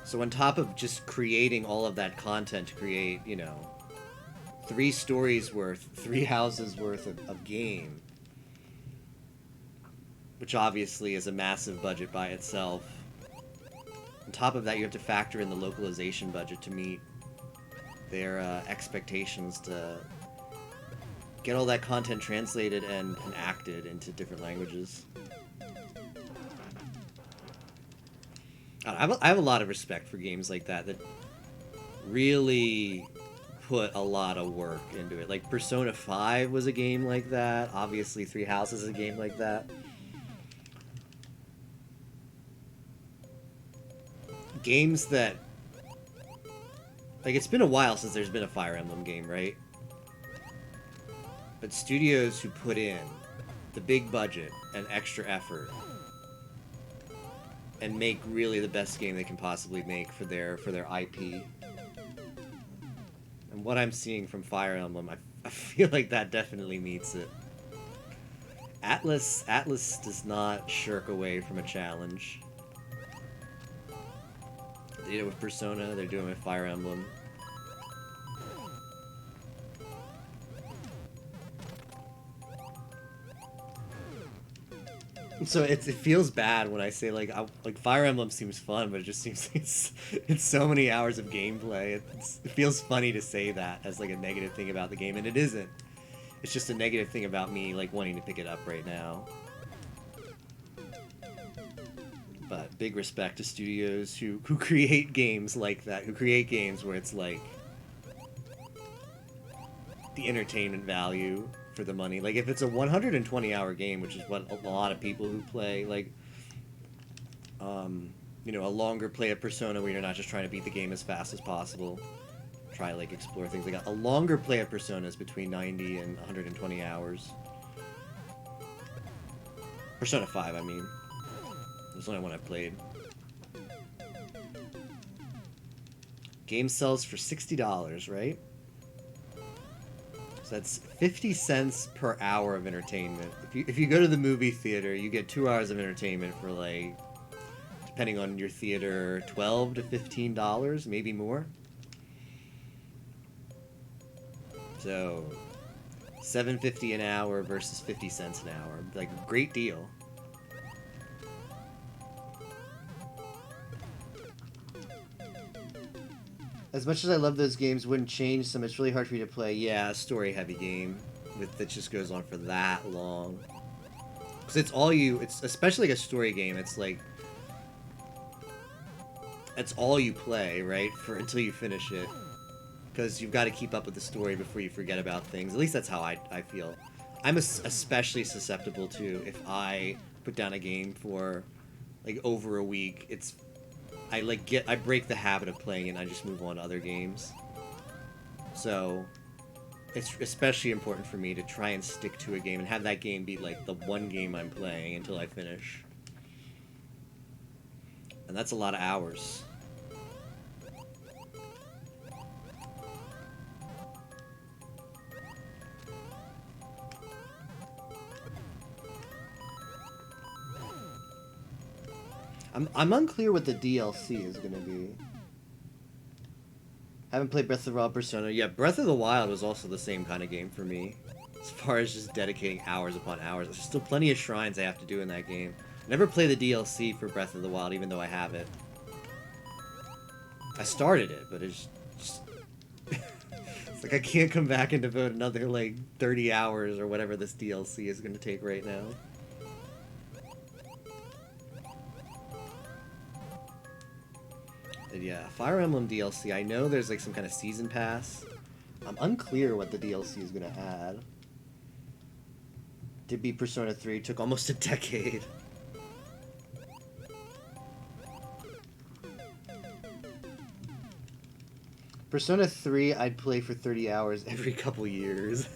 Speaker 1: So on top of just creating all of that content to create, you know, 3 stories worth, 3 houses worth of game, which obviously is a massive budget by itself. On top of that, you have to factor in the localization budget to meet their expectations to get all that content translated and acted into different languages. I have a lot of respect for games like that really put a lot of work into it. Like Persona 5 was a game like that. Obviously, Three Houses is a game like that. Games that... Like, it's been a while since there's been a Fire Emblem game, right? But studios who put in the big budget and extra effort and make really the best game they can possibly make for their IP. And what I'm seeing from Fire Emblem, I feel like that definitely meets it. Atlas does not shirk away from a challenge. They did it with Persona, they're doing it with Fire Emblem. So it feels bad when I say like Fire Emblem seems fun, but it just seems it's so many hours of gameplay. It feels funny to say that as like a negative thing about the game, and it isn't. It's just a negative thing about me like wanting to pick it up right now. But big respect to studios who create games like that, who create games where it's like the entertainment value for the money. Like if it's a 120-hour game, which is what a lot of people who play like you know, a longer play of Persona where you're not just trying to beat the game as fast as possible, try like explore things. Like a longer play of Persona is between 90 and 120 hours. Persona 5, I mean. That's the only one I've played. Game sells for $60, right? So that's 50 cents per hour of entertainment. If you go to the movie theater, you get 2 hours of entertainment for like, depending on your theater, $12 to $15, maybe more. So $7.50 an hour versus 50 cents an hour. Like, great deal. As much as I love those games, wouldn't change some. It's really hard for me to play. Yeah, a story-heavy game that just goes on for that long. Because it's especially like a story game. It's like it's all you play, right? Until you finish it. Because you've got to keep up with the story before you forget about things. At least that's how I feel. I'm especially susceptible to if I put down a game for like over a week. I break the habit of playing it and I just move on to other games. So it's especially important for me to try and stick to a game and have that game be like the one game I'm playing until I finish. And that's a lot of hours. I'm unclear what the DLC is gonna be. Haven't played Breath of the Wild, Persona. Yeah, Breath of the Wild was also the same kind of game for me. As far as just dedicating hours upon hours. There's still plenty of shrines I have to do in that game. Never play the DLC for Breath of the Wild, even though I have it. I started it, but it's just... it's like I can't come back and devote another, like, 30 hours or whatever this DLC is going to take right now. But yeah, Fire Emblem DLC, I know there's, like, some kind of season pass. I'm unclear what the DLC is going to add. Did beat Persona 3, took almost a decade. Persona 3, I'd play for 30 hours every couple years.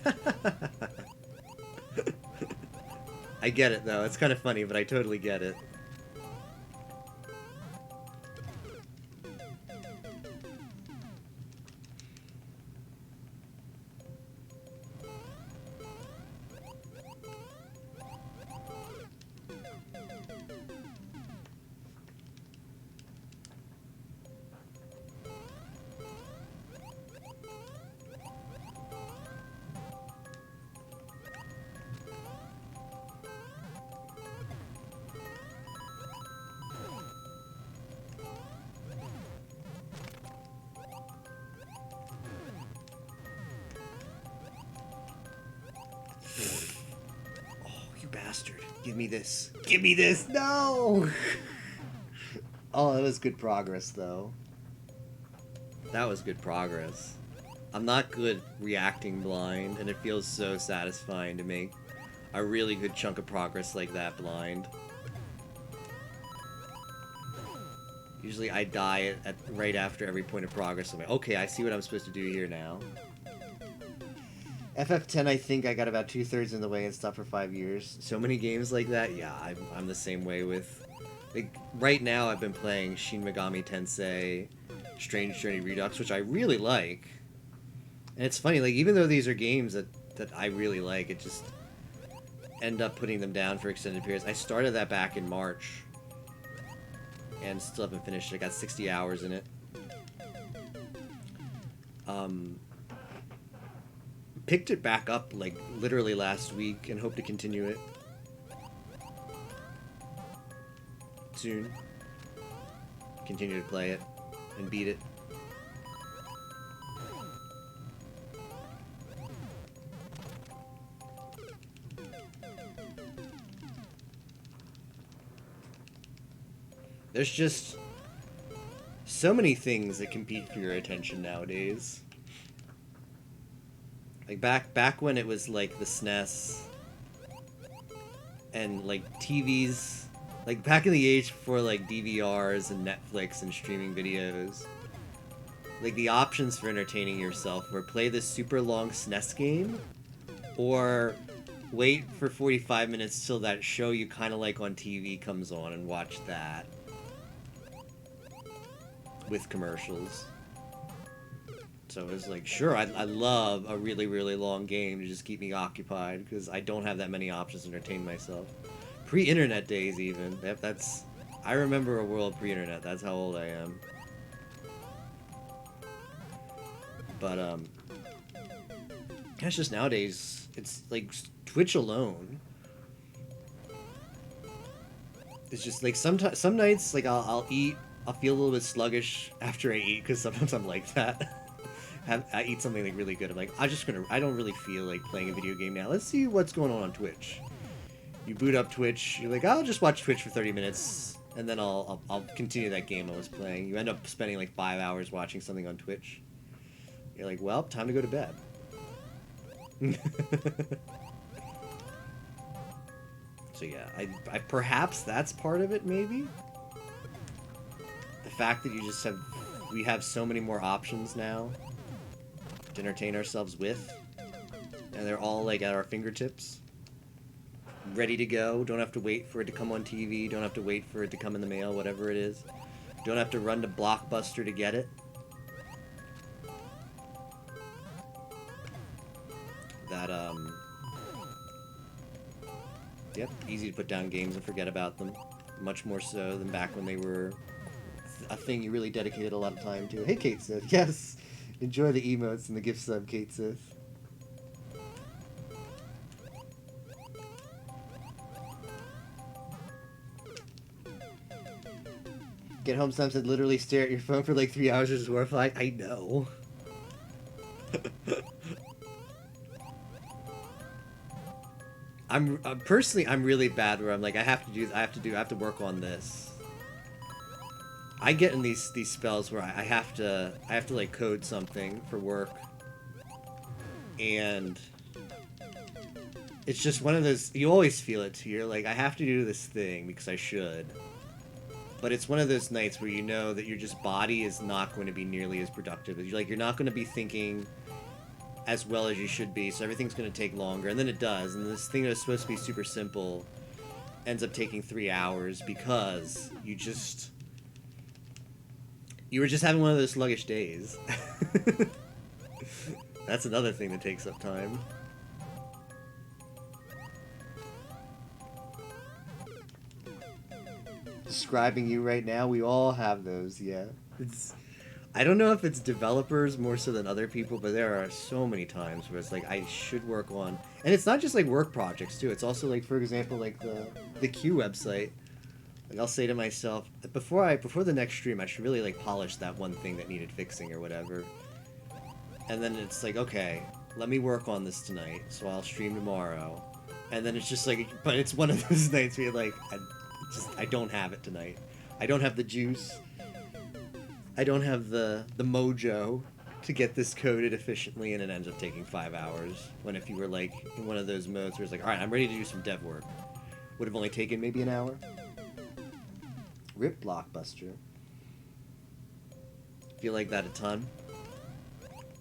Speaker 1: I get it, though. It's kind of funny, but I totally get it. Bastard. Give me this. Give me this! No! Oh, that was good progress, though. That was good progress. I'm not good reacting blind, and it feels so satisfying to make a really good chunk of progress like that blind. Usually I die right after every point of progress. I'm like, okay, I see what I'm supposed to do here now. FF10, I think I got about 2/3 in the way and stopped for 5 years. So many games like that, yeah, I'm the same way with... Like, right now I've been playing Shin Megami Tensei, Strange Journey Redux, which I really like. And it's funny, like, even though these are games that I really like, it just end up putting them down for extended periods. I started that back in March, and still haven't finished it. I got 60 hours in it. Picked it back up, like, literally last week, and hope to continue it soon. Continue to play it, and beat it. There's just so many things that compete for your attention nowadays. Like, back when it was, like, the SNES, and, like, TVs, like, back in the age before, like, DVRs and Netflix and streaming videos, like, the options for entertaining yourself were play this super long SNES game, or wait for 45 minutes till that show you kind of like on TV comes on and watch that. With commercials. So it was like, sure, I love a really, really long game to just keep me occupied, because I don't have that many options to entertain myself. Pre-internet days, even. That's... I remember a world pre-internet. That's how old I am. But, it's just nowadays, it's like Twitch alone. It's just like some nights, like I'll eat, I'll feel a little bit sluggish after I eat, because sometimes I'm like that. I eat something like really good. I'm like, I don't really feel like playing a video game now. Let's see what's going on Twitch. You boot up Twitch. You're like, I'll just watch Twitch for 30 minutes, and then I'll continue that game I was playing. You end up spending like 5 hours watching something on Twitch. You're like, well, time to go to bed. So yeah, I perhaps that's part of it, maybe. The fact that we have so many more options now to entertain ourselves with, and they're all like at our fingertips, ready to go. Don't have to wait for it to come on TV, don't have to wait for it to come in the mail, whatever it is. Don't have to run to Blockbuster to get it. That yep, easy to put down games and forget about them. much more so than back when they were a thing you really dedicated a lot of time to. Hey, Kate Sith. Yes, enjoy the emotes and the gift sub, Kate Sith. Get home, Sam said, literally stare at your phone for like 3 hours is horrifying. I know. I'm personally, I'm really bad where I'm like, I have to work on this. I get in these spells where I have to like code something for work, and it's just one of those, you always feel it too. You're like, I have to do this thing because I should. But it's one of those nights where you know that your just body is not going to be nearly as productive. You're not going to be thinking as well as you should be, so everything's going to take longer. And then it does, and this thing that was supposed to be super simple ends up taking 3 hours because you were just having one of those sluggish days. That's another thing that takes up time. Describing you right now, we all have those, yeah. I don't know if it's developers more so than other people, but there are so many times where it's like, I should work on... And it's not just like work projects, too. It's also like, for example, like the Q website. Like, I'll say to myself, before the next stream, I should really like polish that one thing that needed fixing or whatever. And then it's like, okay, let me work on this tonight, so I'll stream tomorrow. And then it's just like, but it's one of those nights where you're like, I don't have it tonight. I don't have the juice. I don't have the mojo to get this coded efficiently, and it ends up taking 5 hours. When if you were like in one of those modes where it's like, all right, I'm ready to do some dev work, would have only taken maybe an hour. Rip Blockbuster. Feel like that a ton.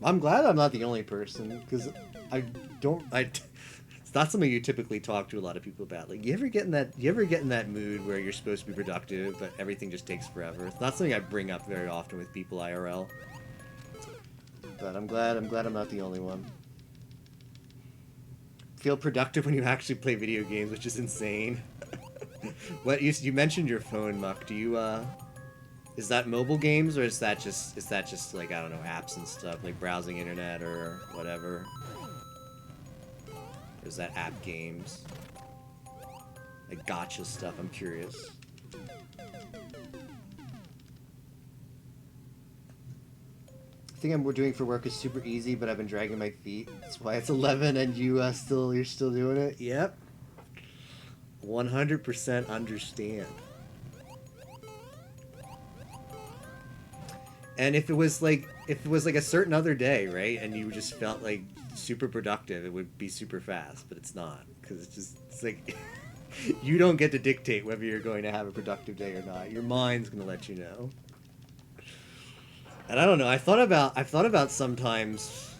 Speaker 1: I'm glad I'm not the only person, because it's not something you typically talk to a lot of people about. Like, you ever get in that mood where you're supposed to be productive, but everything just takes forever? It's not something I bring up very often with people IRL. But I'm glad I'm not the only one. Feel productive when you actually play video games, which is insane. What you mentioned your phone, Muck. Do you is that mobile games, or is that just like, I don't know, apps and stuff, like browsing internet or whatever? Or is that app games? Like gotcha stuff, I'm curious. The thing we're doing for work is super easy, but I've been dragging my feet. That's why it's 11 and you're still doing it? Yep. 100% understand. And if it was like a certain other day, right, and you just felt like super productive, it would be super fast, but it's not, because it's like you don't get to dictate whether you're going to have a productive day or not. Your mind's going to let you know. And I don't know, I've thought about sometimes,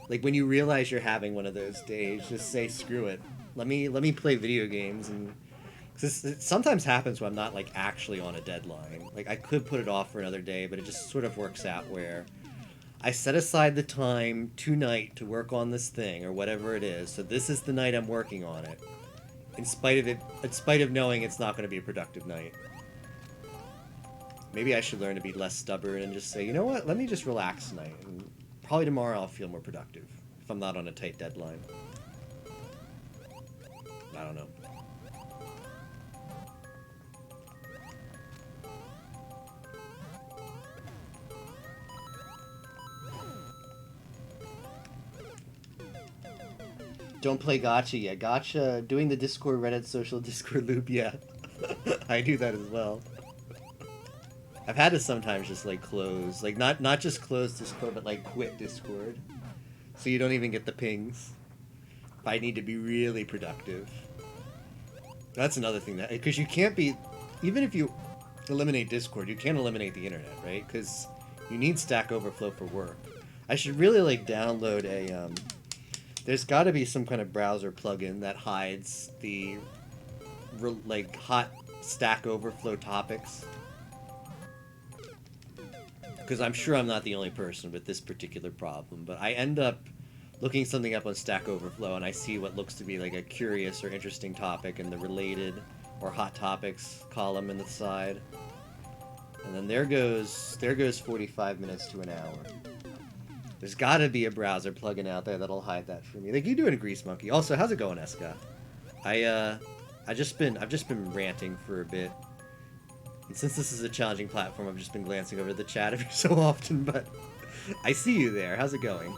Speaker 1: like, when you realize you're having one of those days, just say, screw it. Let me play video games, and cause it sometimes happens when I'm not like actually on a deadline. Like, I could put it off for another day, but it just sort of works out where I set aside the time tonight to work on this thing or whatever it is. So this is the night I'm working on it, in spite of knowing it's not going to be a productive night. Maybe I should learn to be less stubborn and just say, you know what? Let me just relax tonight, and probably tomorrow I'll feel more productive if I'm not on a tight deadline. I don't know. Don't play Gotcha yet. Gotcha, doing the Discord, Reddit, social Discord loop, yeah. I do that as well. I've had to sometimes just like close, like not just close Discord, but like quit Discord. So you don't even get the pings. If I need to be really productive. That's another thing, that because you can't be, even if you eliminate Discord, you can't eliminate the internet, right? Because you need Stack Overflow for work. I should really like download a there's got to be some kind of browser plugin that hides the like hot Stack Overflow topics. Because I'm sure I'm not the only person with this particular problem, but I end up looking something up on Stack Overflow and I see what looks to be like a curious or interesting topic, and the related or hot topics column in the side. And then there goes 45 minutes to an hour. There's gotta be a browser plugin out there that'll hide that for me. Like you doing, Grease Monkey. Also, how's it going, Eska? I've just been ranting for a bit. And since this is a challenging platform, I've just been glancing over the chat every so often, but I see you there. How's it going?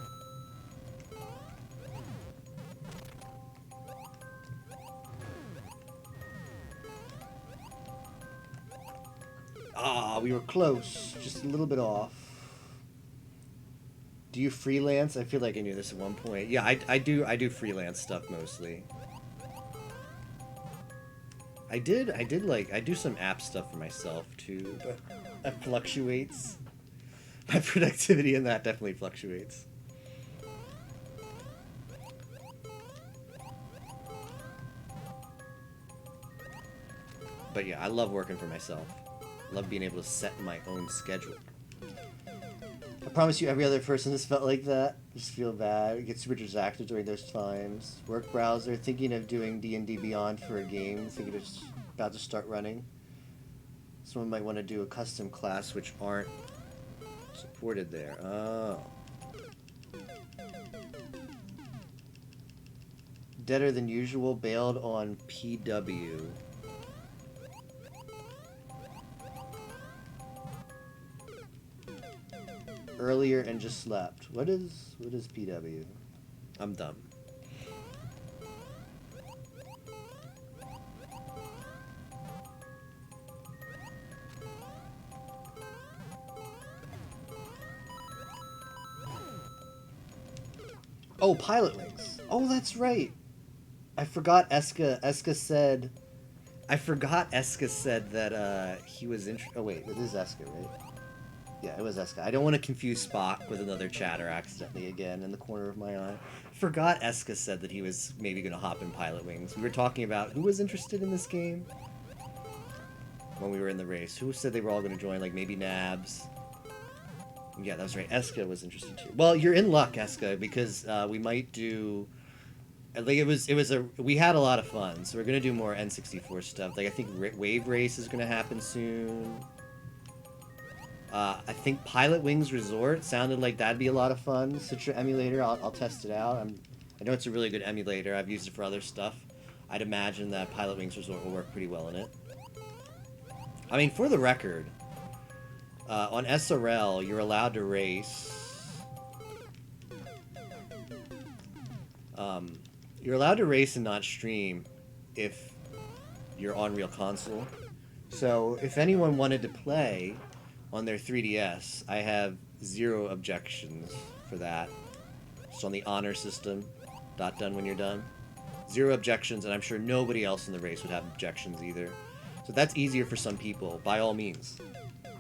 Speaker 1: Ah, we were close. Just a little bit off. Do you freelance? I feel like I knew this at one point. Yeah, I do freelance stuff mostly. I do some app stuff for myself too, but that fluctuates. My productivity in that definitely fluctuates. But yeah, I love working for myself. I love being able to set my own schedule. I promise you every other person has felt like that. Just feel bad. Get super distracted during those times. Work browser, thinking of doing D&D Beyond for a game. Thinking it's about to start running. Someone might want to do a custom class which aren't supported there. Oh. Deader than usual, bailed on PW. Earlier and just slept. What is PW? I'm dumb. Oh, Pilot Wings. Oh, that's right. I forgot Eska said. I forgot Eska said that he was oh wait, it is Eska, right? Yeah, it was Eska. I don't want to confuse Spock with another chatter accidentally again in the corner of my eye. Forgot Eska said that he was maybe going to hop in Pilot Wings. We were talking about who was interested in this game when we were in the race. Who said they were all going to join? Like maybe Nabs. Yeah, that was right. Eska was interested too. Well, you're in luck, Eska, because we might do. Like we had a lot of fun, so we're gonna do more N64 stuff. Like I think Wave Race is gonna happen soon. I think Pilot Wings Resort sounded like that'd be a lot of fun. Citra emulator, I'll test it out. I know it's a really good emulator. I've used it for other stuff. I'd imagine that Pilot Wings Resort will work pretty well in it. I mean, for the record, on SRL, you're allowed to race. You're allowed to race and not stream if you're on Real Console. So if anyone wanted to play on their 3DS, I have zero objections for that. Just on the honor system, done when you're done. Zero objections, and I'm sure nobody else in the race would have objections either. So that's easier for some people, by all means.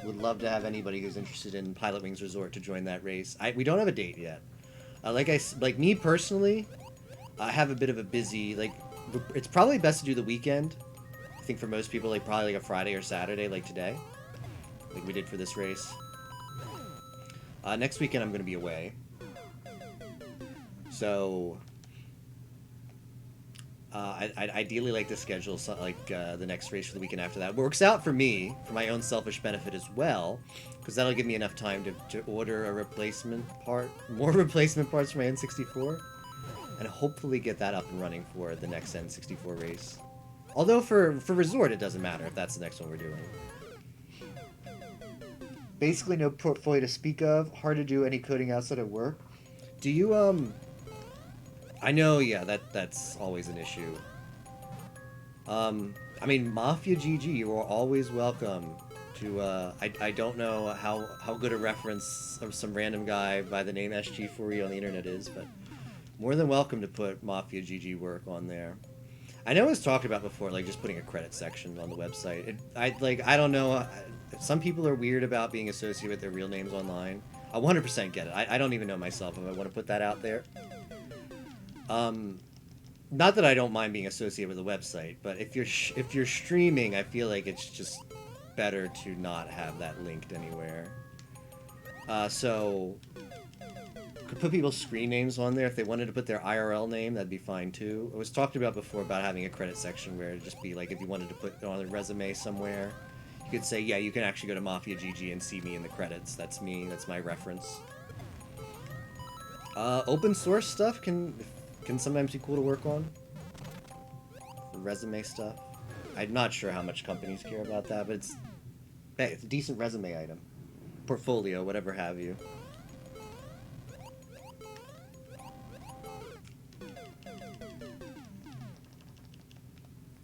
Speaker 1: Would love to have anybody who's interested in Pilot Wings Resort to join that race. We don't have a date yet. Like me personally, I have a bit of a busy, it's probably best to do the weekend. I think for most people, probably a Friday or Saturday, like today. Like we did for this race. Next weekend I'm going to be away. So, I'd ideally like to schedule the next race for the weekend after that. Works out for me, for my own selfish benefit as well, because that'll give me enough time to order a more replacement parts for my N64. And hopefully get that up and running for the next N64 race. Although for Resort, it doesn't matter if that's the next one we're doing. Basically no portfolio to speak of. Hard to do any coding outside of work. Do you, I know, yeah, that's always an issue. I mean, Mafia GG, you are always welcome to, I don't know how good a reference of some random guy by the name SG4E on the internet is, but more than welcome to put Mafia GG work on there. I know it was talked about before, just putting a credit section on the website. I don't know. Some people are weird about being associated with their real names online. I 100% get it. I don't even know myself if I want to put that out there. Not that I don't mind being associated with the website, but if you're streaming, I feel like it's just better to not have that linked anywhere. So could put people's screen names on there. If they wanted to put their IRL name, that'd be fine too. It was talked about before about having a credit section where it'd just be like if you wanted to put it on a resume somewhere, you could say, yeah, you can actually go to Mafia GG and see me in the credits. That's me. That's my reference. Open source stuff can sometimes be cool to work on. For resume stuff. I'm not sure how much companies care about that, but hey, it's a decent resume item. Portfolio, whatever have you.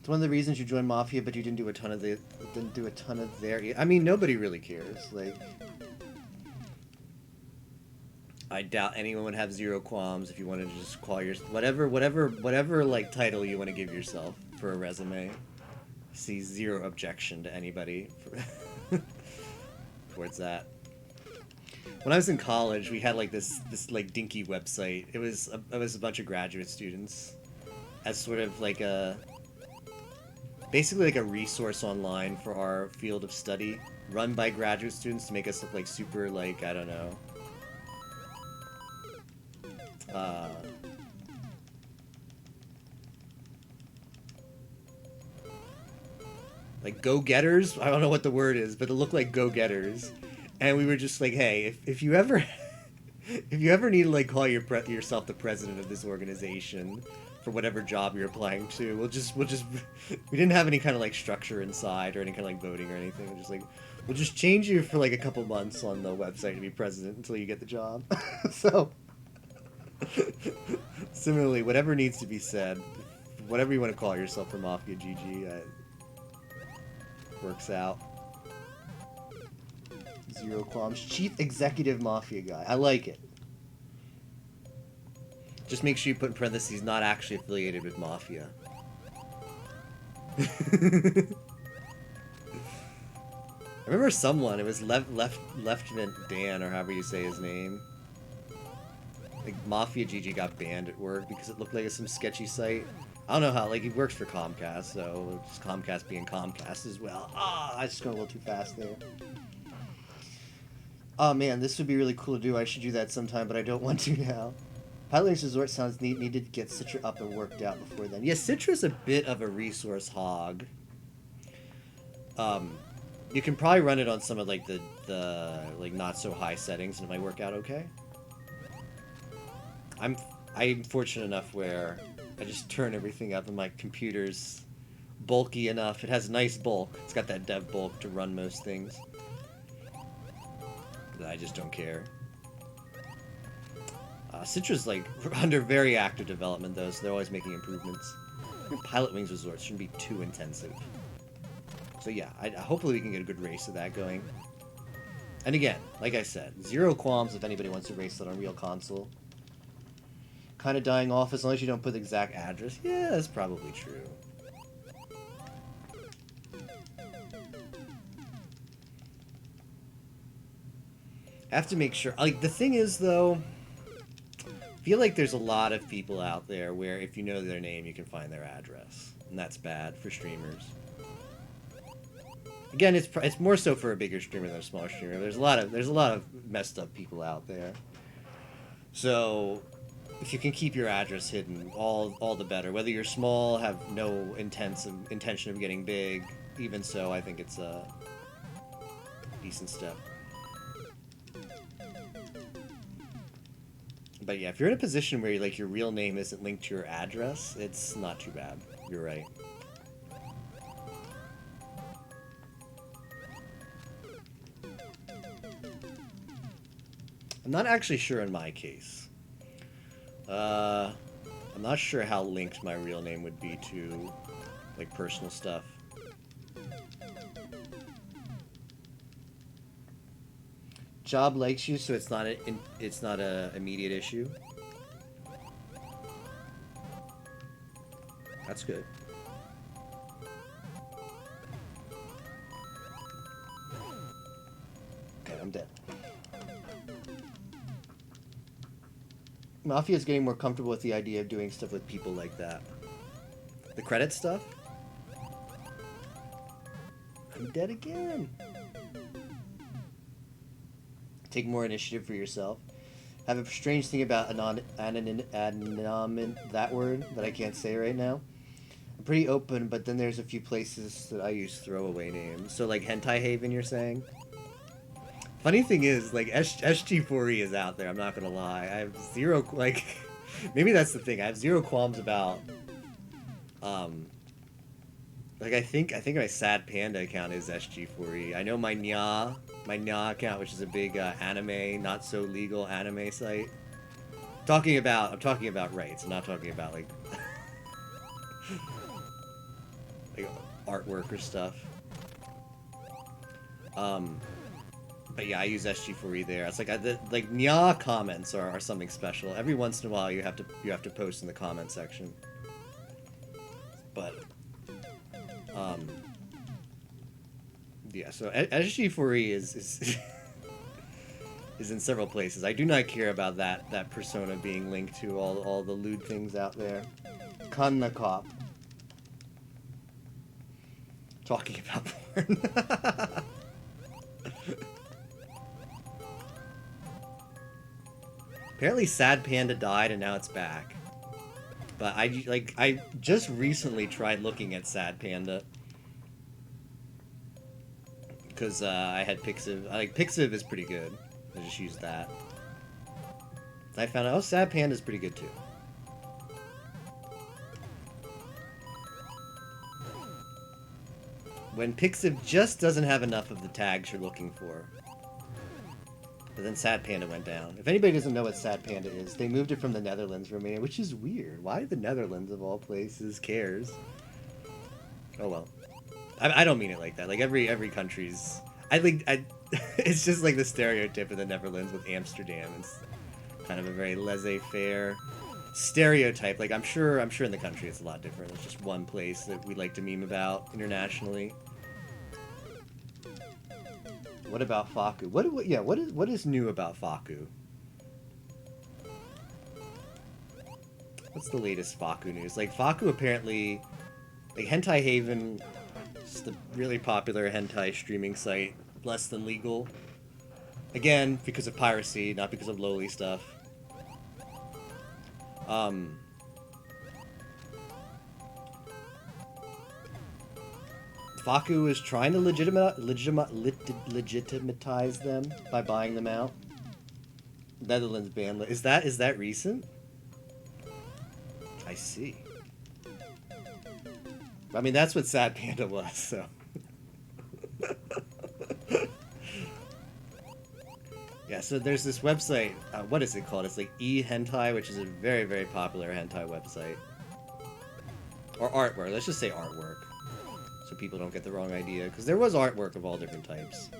Speaker 1: It's one of the reasons you joined Mafia, but you didn't do a ton of their. I mean, nobody really cares. Like, I doubt anyone would have zero qualms if you wanted to just call your whatever like title you want to give yourself for a resume. See zero objection to anybody towards that. When I was in college, we had like this like dinky website. It was a bunch of graduate students as sort of like basically like a resource online for our field of study, run by graduate students to make us look like super, like, I don't know, like go-getters. I don't know what the word is, but it looked like go-getters. And we were just like, hey, if you ever if you ever need to like call yourself the president of this organization for whatever job you're applying to, we'll just we didn't have any kind of like structure inside or any kind of like voting or anything. We're just like, we'll just change you for like a couple months on the website to be president until you get the job. So similarly, whatever needs to be said, whatever you want to call yourself for Mafia GG, works out. Zero qualms. Chief Executive Mafia Guy. I like it. Just make sure you put in parentheses, not actually affiliated with Mafia. I remember someone, it was Lieutenant Dan, or however you say his name. Like, Mafia GG got banned at work because it looked like some sketchy site. I don't know how, like, he works for Comcast, so just Comcast being Comcast as well. I just went a little too fast there. Oh man, this would be really cool to do. I should do that sometime, but I don't want to now. Pilot's Resort sounds neat. Needed to get Citra up and worked out before then. Yeah, Citra's a bit of a resource hog. You can probably run it on some of like the like not so high settings and it might work out okay. I'm fortunate enough where I just turn everything up and my computer's bulky enough. It has nice bulk. It's got that dev bulk to run most things. But I just don't care. Citra's like under very active development though, so they're always making improvements. Pilot Wings Resorts shouldn't be too intensive. So yeah, hopefully we can get a good race of that going. And again, like I said, zero qualms if anybody wants to race that on real console. Kind of dying off as long as you don't put the exact address. Yeah, that's probably true. I have to make sure. Like, the thing is though, I feel like there's a lot of people out there where if you know their name, you can find their address, and that's bad for streamers. Again, it's more so for a bigger streamer than a smaller streamer. There's a lot of messed up people out there. So if you can keep your address hidden, all the better. Whether you're small, have no intention of getting big, even so, I think it's a decent step. But yeah, if you're in a position where like your real name isn't linked to your address, it's not too bad. You're right. I'm not actually sure in my case. I'm not sure how linked my real name would be to like personal stuff. Job likes you, so it's not a immediate issue. That's good. Okay, I'm dead. Mafia's getting more comfortable with the idea of doing stuff with people like that. The credit stuff? I'm dead again. Take more initiative for yourself. I have a strange thing about that word that I can't say right now. I'm pretty open, but then there's a few places that I use throwaway names. So like Hentai Haven, you're saying? Funny thing is, like, SG4E is out there, I'm not gonna lie. I have zero, like, maybe that's the thing. I have zero qualms about, like, I think my Sad Panda account is SG4E. I know my Nya account, which is a big anime, not so legal anime site. I'm talking about rights. I'm not talking about like like artwork or stuff. But yeah, I use SG4E there. It's like like Nya comments are something special. Every once in a while, you have to post in the comment section. But yeah. So SG4E is is in several places. I do not care about that persona being linked to all the lewd things out there. Kanna Cop. Talking about porn. Apparently Sad Panda died and now it's back. But I just recently tried looking at Sad Panda. Because I had Pixiv. Pixiv is pretty good. I just used that. I found out, oh, Sad Panda is pretty good too. When Pixiv just doesn't have enough of the tags you're looking for. But then Sad Panda went down. If anybody doesn't know what Sad Panda is, they moved it from the Netherlands, Romania, which is weird. Why the Netherlands, of all places, cares? Oh well. I don't mean it like that. Like, every country's... it's just like the stereotype of the Netherlands with Amsterdam. It's kind of a very laissez-faire stereotype. Like, I'm sure in the country it's a lot different. It's just one place that we like to meme about internationally. What about Faku? What is new about Faku? What's the latest Faku news? Like, Faku apparently, like, Hentai Haven, just a really popular hentai streaming site, less than legal. Again, because of piracy, not because of lowly stuff. Faku is trying to legitimize them by buying them out. Netherlands ban. Is that recent? I see. I mean, that's what Sad Panda was, so. Yeah, so there's this website. What is it called? It's like eHentai, which is a very, very popular hentai website. Or artwork. Let's just say artwork. So people don't get the wrong idea, because there was artwork of all different types.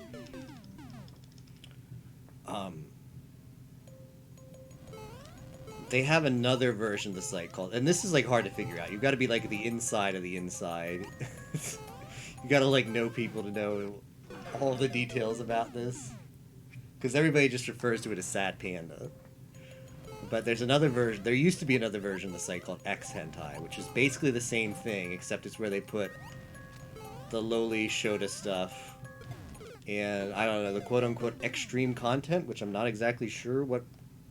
Speaker 1: They have another version of the site called, and this is like hard to figure out. You've got to be like the inside of the inside. You got to like know people to know all the details about this, because everybody just refers to it as Sad Panda. But there's another version. There used to be another version of the site called X Hentai, which is basically the same thing, except it's where they put the lowly Shota stuff and, I don't know, the quote-unquote extreme content, which I'm not exactly sure what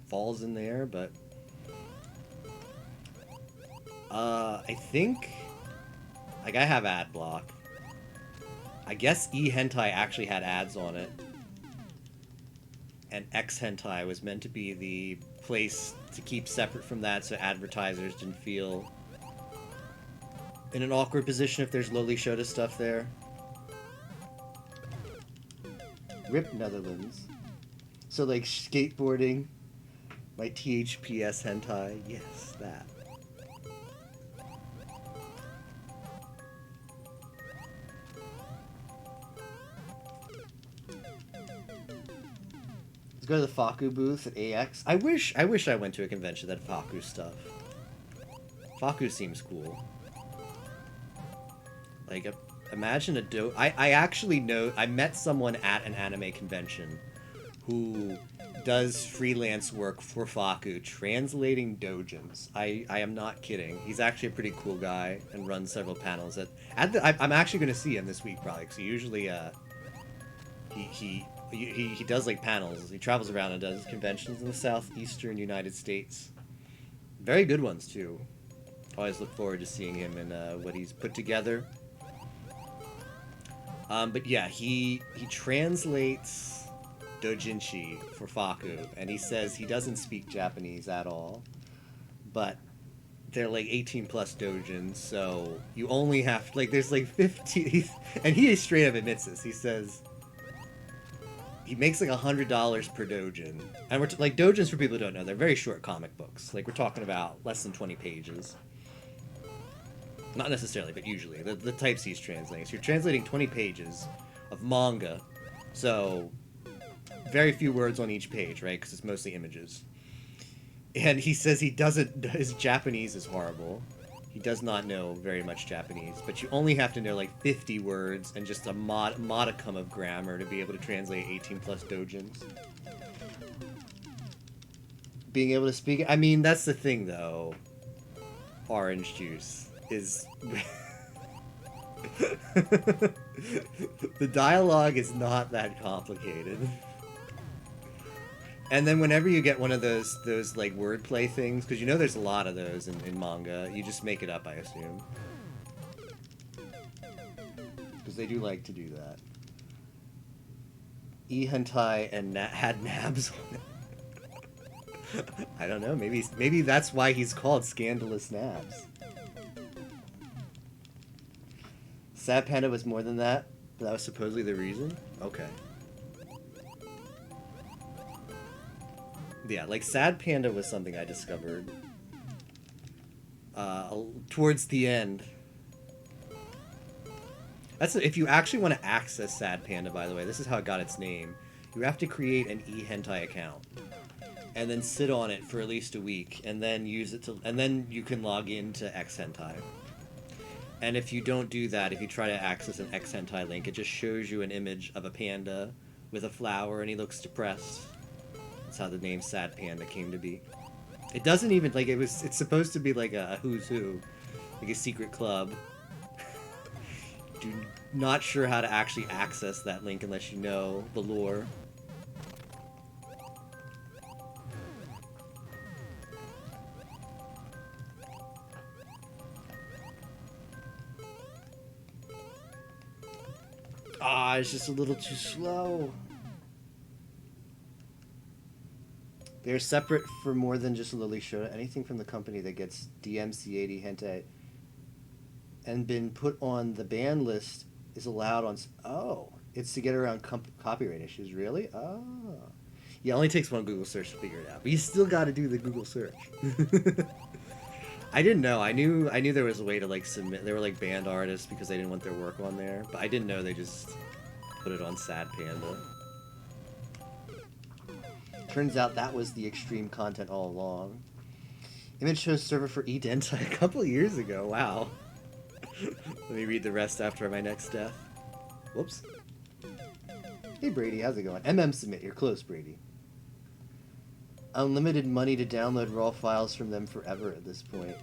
Speaker 1: falls in there, but I think, like, I have ad block. I guess eHentai actually had ads on it, and X Hentai was meant to be the place to keep separate from that so advertisers didn't feel in an awkward position if there's lowly Shota stuff there. RIP Netherlands. So, like, skateboarding, my THPS hentai, yes, that. Let's go to the Faku booth at AX. I wish I went to a convention that had Faku stuff. Faku seems cool. Like, imagine a I actually know, I met someone at an anime convention who does freelance work for Faku, translating doujins. I am not kidding. He's actually a pretty cool guy and runs several panels I'm actually going to see him this week probably, because he usually, he he does like panels. He travels around and does conventions in the southeastern United States. Very good ones too. Always look forward to seeing him and what he's put together. But yeah, he translates doujinshi for Faku, and he says he doesn't speak Japanese at all, but they're like 18 plus doujins, so you only have like there's like 15, and he straight up admits this. He says he makes like $100 per doujin, and we're like doujins for people who don't know, they're very short comic books. Like we're talking about less than 20 pages. Not necessarily, but usually the types he's translating. So you're translating 20 pages of manga, so very few words on each page, right? Because it's mostly images. And he says he doesn't. His Japanese is horrible. He does not know very much Japanese, but you only have to know like 50 words and just a modicum of grammar to be able to translate 18 plus doujins. Being able to speak, I mean, that's the thing though. Orange juice is. The dialogue is not that complicated. And then whenever you get one of those like wordplay things, because you know there's a lot of those in manga, you just make it up, I assume. Because they do like to do that. E-hentai and had nabs on it. I don't know, maybe that's why he's called Scandalous Nabs. Sad Panda was more than that? That was supposedly the reason? Okay. Yeah, like Sad Panda was something I discovered towards the end. That's if you actually want to access Sad Panda, by the way, this is how it got its name. You have to create an e-hentai account and then sit on it for at least a week and then use it to, and then you can log into X Hentai. And if you don't do that, if you try to access an X Hentai link, it just shows you an image of a panda with a flower and he looks depressed. That's how the name Sad Panda came to be. It doesn't even, like, it's supposed to be like a who's who, like a secret club. Not sure how to actually access that link unless you know the lore. Ah, it's just a little too slow. They're separate for more than just Lily Shota. Anything from the company that gets DMCA hentai and been put on the ban list is allowed on... Oh, it's to get around copyright issues, really? Oh. Yeah, it only takes one Google search to figure it out. But you still got to do the Google search. I didn't know. I knew there was a way to, like, submit... They were, like, banned artists because they didn't want their work on there. But I didn't know they just put it on Sad Panda. Turns out that was the extreme content all along. Image shows server for eDentai a couple years ago. Wow. Let me read the rest after my next death. Whoops. Hey Brady, how's it going? Submit, you're close, Brady. Unlimited money to download raw files from them forever at this point.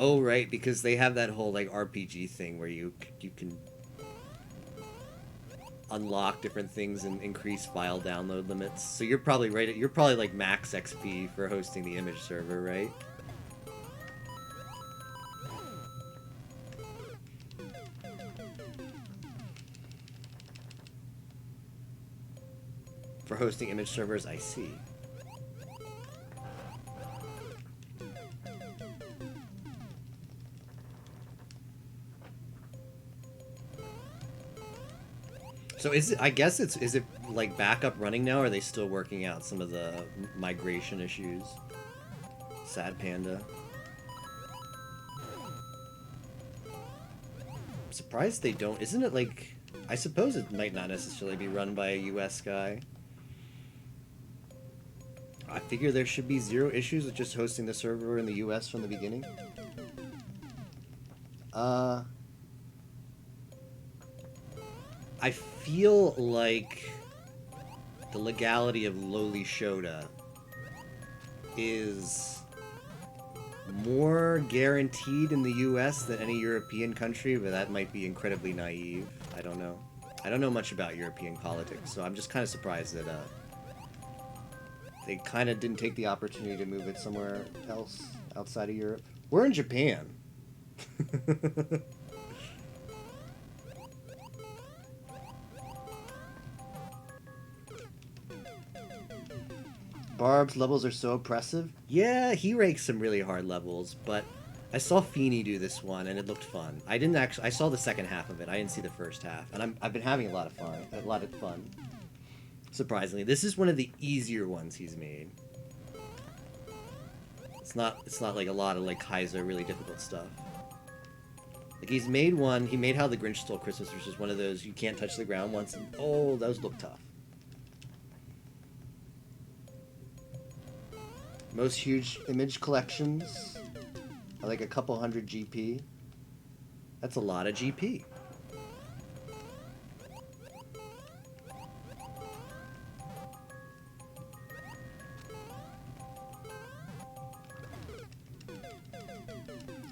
Speaker 1: Oh right, because they have that whole like RPG thing where you can unlock different things and increase file download limits. So you're probably right. You're probably like max XP for hosting the image server, right? For hosting image servers, I see. So is it like back up running now, or are they still working out some of the migration issues? Sad Panda. I'm surprised they don't. Isn't it like, I suppose it might not necessarily be run by a US guy. I figure there should be zero issues with just hosting the server in the US from the beginning. I feel like the legality of Loli Shota is more guaranteed in the US than any European country, but that might be incredibly naive. I don't know. I don't know much about European politics, so I'm just kind of surprised that they kind of didn't take the opportunity to move it somewhere else outside of Europe. We're in Japan. Barb's levels are so oppressive. Yeah, he rakes some really hard levels, but I saw Feeny do this one and it looked fun. I didn't actually. I saw the second half of it. I didn't see the first half, and I've been having a lot of fun. Surprisingly, this is one of the easier ones he's made. It's not like a lot of like Kaiser really difficult stuff. Like he's made one. He made How the Grinch Stole Christmas, which is one of those you can't touch the ground once, and oh, those look tough. Most huge image collections are like a couple hundred GP. That's a lot of GP.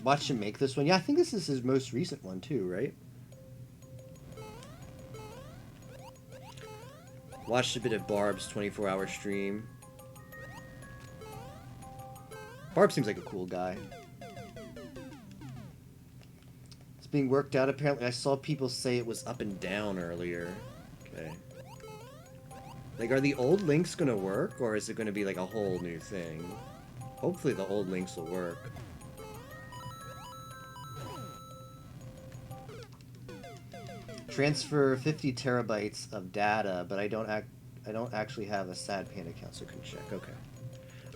Speaker 1: Watched him make this one. Yeah, I think this is his most recent one too, right? Watched a bit of Barb's 24-hour stream. Barb seems like a cool guy. It's being worked out apparently. I saw people say it was up and down earlier. Okay. Like, are the old links gonna work, or is it gonna be like a whole new thing? Hopefully the old links will work. Transfer 50 terabytes of data, but I don't actually have a Sad Panda account, so I can check. Okay.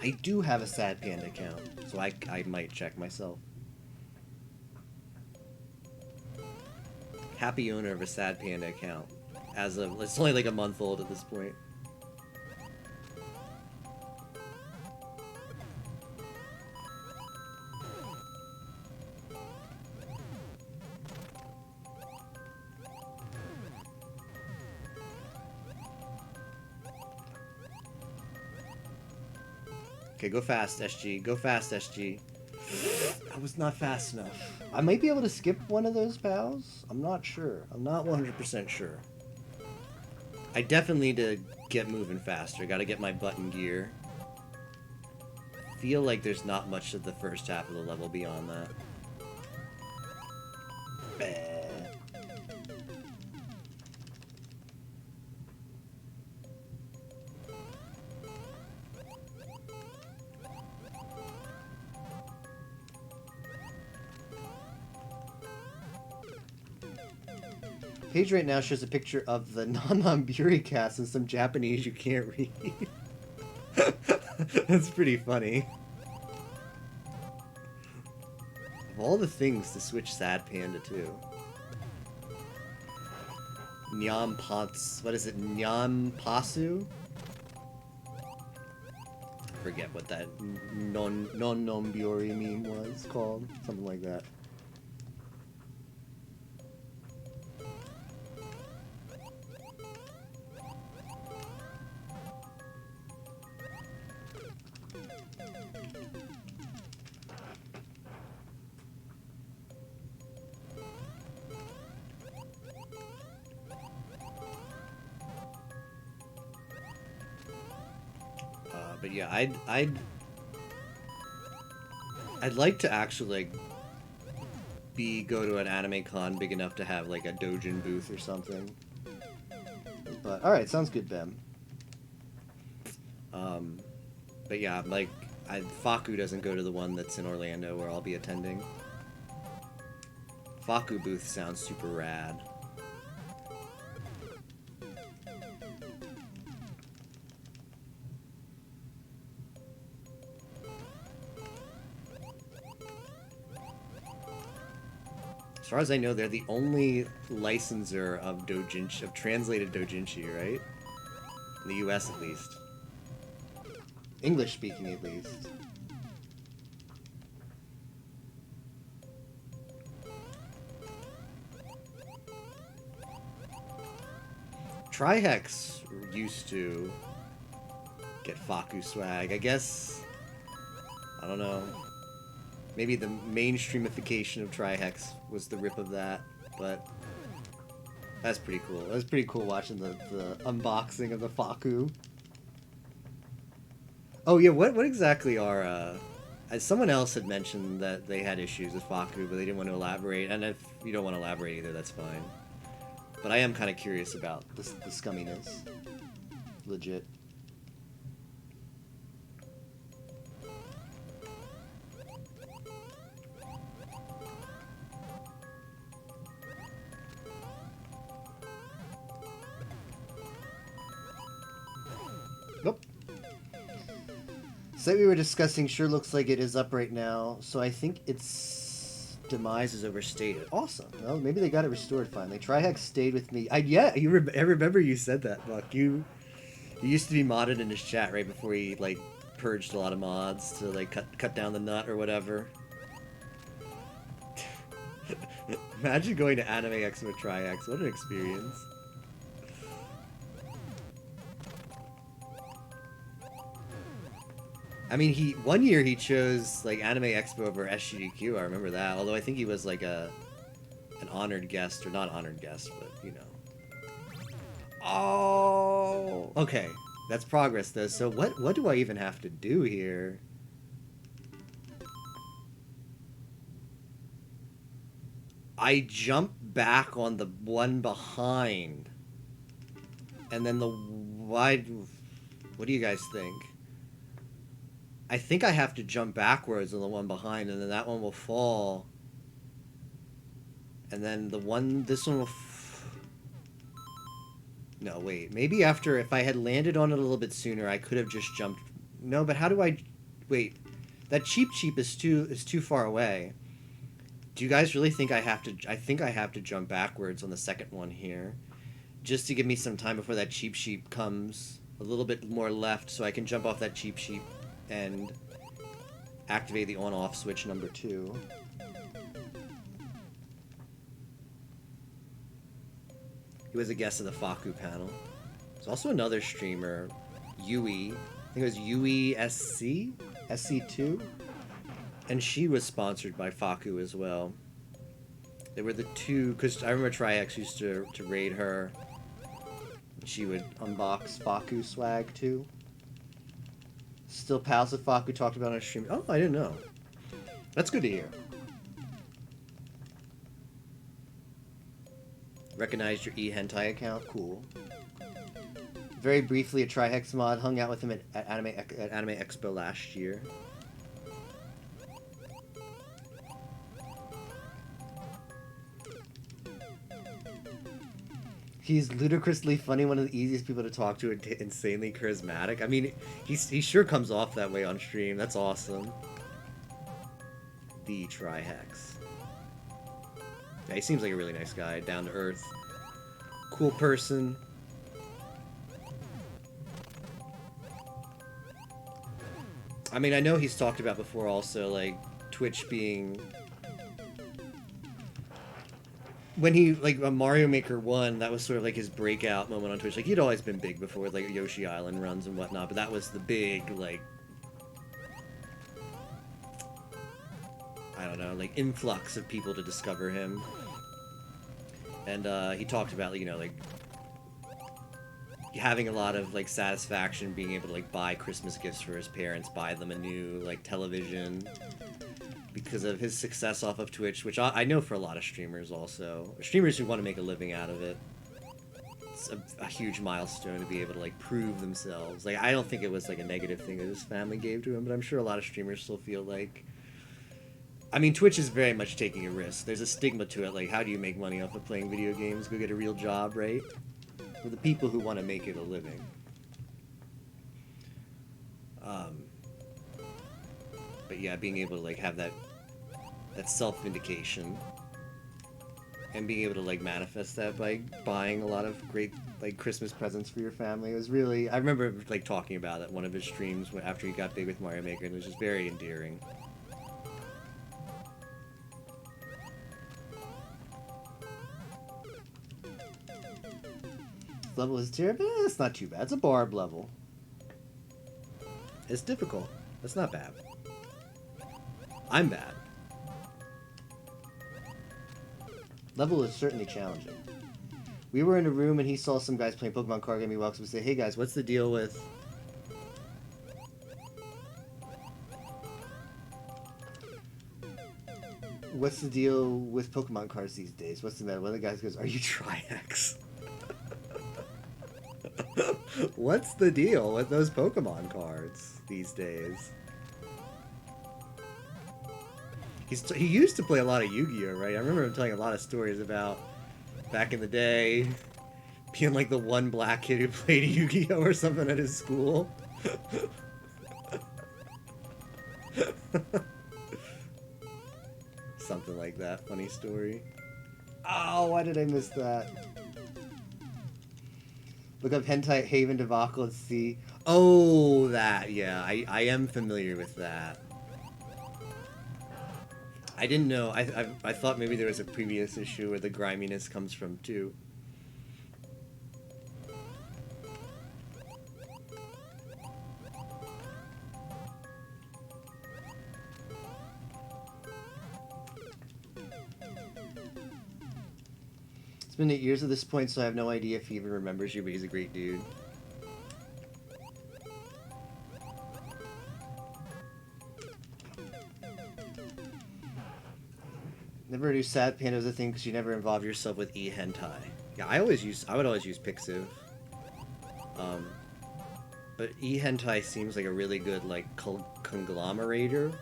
Speaker 1: I do have a Sad Panda account, so I might check myself. Happy owner of a Sad Panda account. As of, it's only like a month old at this point. Okay, go fast, SG. Go fast, SG. I was not fast enough. I might be able to skip one of those pals. I'm not sure. I'm not 100% sure. I definitely need to get moving faster. Gotta get my button gear. Feel like there's not much of the first half of the level beyond that. Page right now shows a picture of the Non-Non-Buri cast and some Japanese you can't read. That's pretty funny. Of all the things to switch Sad Panda to. Nyampats. What is it? Nyampasu? Forget what that non-non-Buri meme was called. Something like that. But yeah, I'd like to actually like go to an anime con big enough to have like a doujin booth or something. But all right, sounds good, Bem. But yeah, like Faku doesn't go to the one that's in Orlando where I'll be attending. Faku booth sounds super rad. As far as I know, they're the only licensor of doujinshi, of translated doujinshi, right? In the US, at least. English speaking, at least. Trihex used to get Faku swag. I guess, I don't know. Maybe the mainstreamification of Trihex was the rip of that, but That's pretty cool. That was pretty cool watching the unboxing of the Faku. Oh yeah, what exactly are as someone else had mentioned that they had issues with Faku, but they didn't want to elaborate, and if you don't want to elaborate either, that's fine. But I am kind of curious about the scumminess. Legit. Nope. Site we were discussing sure looks like it is up right now, so I think its demise is overstated. Awesome. Well, maybe they got it restored finally. Trihex stayed with me. I remember you said that, Buck. You used to be modded in his chat right before he like purged a lot of mods to like cut down the nut or whatever. Imagine going to Anime X with Trihex. What an experience. I mean, one year he chose like Anime Expo over SGDQ. I remember that. Although I think he was like an honored guest, or not honored guest, but you know. Oh, okay, that's progress though. So what do I even have to do here? I jump back on the one behind, and then the wide. What do you guys think? I think I have to jump backwards on the one behind, and then that one will fall. And then this one will... No, wait. Maybe if I had landed on it a little bit sooner, I could have just jumped... No, but how do I... Wait. That cheap is too far away. Do you guys really think I have to... I think I have to jump backwards on the second one here. Just to give me some time before that cheap comes a little bit more left, so I can jump off that cheap and activate the on-off switch number 2. He was a guest of the Faku panel. There's also another streamer, Yui. I think it was Yui SC? SC2? And she was sponsored by Faku as well. They were the two, because I remember Trihex used to raid her. She would unbox Faku swag too. Still pals with Faku, talked about on a stream. Oh, I didn't know. That's good to hear. Recognized your e-hentai account? Cool. Very briefly, a Trihex mod. Hung out with him at Anime Expo last year. He's ludicrously funny, one of the easiest people to talk to, and insanely charismatic. I mean, he sure comes off that way on stream. That's awesome. The Trihex. Yeah, he seems like a really nice guy, down to earth. Cool person. I mean, I know he's talked about before also, like, Twitch being... When he, like, Mario Maker 1, that was sort of like his breakout moment on Twitch. Like, he'd always been big before, like, Yoshi Island runs and whatnot, but that was the big, like... I don't know, like, influx of people to discover him. And, he talked about, you know, like... having a lot of, like, satisfaction being able to, like, buy Christmas gifts for his parents, buy them a new, like, television... because of his success off of Twitch, which I know for a lot of streamers also. Streamers who want to make a living out of it. It's a huge milestone to be able to, like, prove themselves. Like, I don't think it was, like, a negative thing that his family gave to him, but I'm sure a lot of streamers still feel like... I mean, Twitch is very much taking a risk. There's a stigma to it, like, how do you make money off of playing video games? Go get a real job, right? For the people who want to make it a living. But yeah, being able to, like, have that self-vindication and being able to, like, manifest that by buying a lot of great, like, Christmas presents for your family. It was really... I remember, like, talking about it at one of his streams after he got big with Mario Maker, and it was just very endearing. This level is terrible. It's not too bad. It's a Barb level. It's difficult. It's not bad. I'm bad. Level is certainly challenging. We were in a room and he saw some guys playing Pokemon card game. He walks up and say, "Hey guys, what's the deal with?" What's the deal with Pokemon cards these days? What's the matter? One of the guys goes, "Are you Tri-X?" What's the deal with those Pokemon cards these days? He used to play a lot of Yu-Gi-Oh, right? I remember him telling a lot of stories about back in the day being like the one black kid who played Yu-Gi-Oh or something at his school. Something like that. Funny story. Oh, why did I miss that? Look up Hentai Haven Debacle and see. Oh, that. Yeah, I am familiar with that. I didn't know. I thought maybe there was a previous issue where the griminess comes from, too. It's been 8 years at this point, so I have no idea if he even remembers you, but he's a great dude. Never knew Sad Panda was a thing because you never involved yourself with e-hentai. Yeah, I would always use Pixiv. But e-hentai seems like a really good, like, conglomerator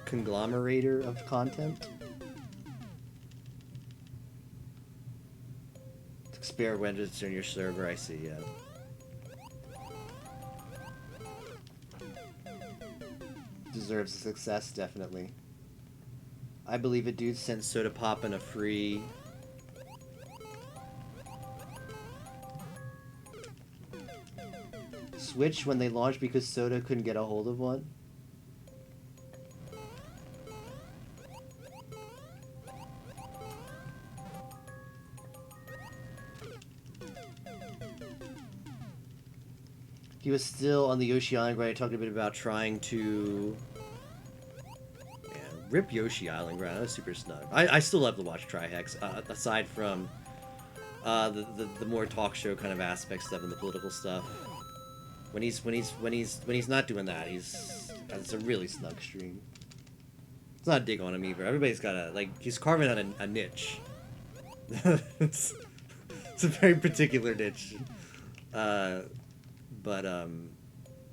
Speaker 1: of content. Spare widgets in your server, I see, yeah. Deserves a success, definitely. I believe a dude sent Soda Pop in a free... Switch when they launched because Soda couldn't get a hold of one. He was still on the Yoshi Island grind. I talked a bit about trying to... Man, rip Yoshi Island grind. That was super snug. I still love to watch Tri-Hex, aside from the more talk show kind of aspect stuff and the political stuff. When he's not doing that, it's a really snug stream. It's not a dig on him either. Everybody's got a, like, he's carving out a niche. it's a very particular niche. But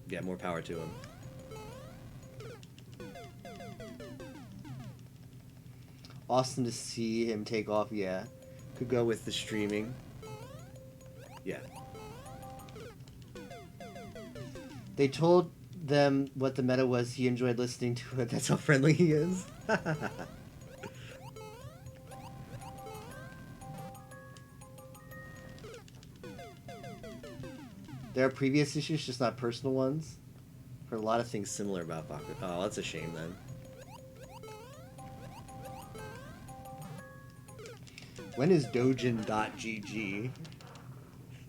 Speaker 1: yeah, more power to him. Awesome to see him take off, yeah. Could go with the streaming. Yeah. They told them what the meta was. He enjoyed listening to it. That's how friendly he is. There are previous issues, just not personal ones. Heard a lot of things similar about Baku. Oh, that's a shame then. When is Dojin.gg?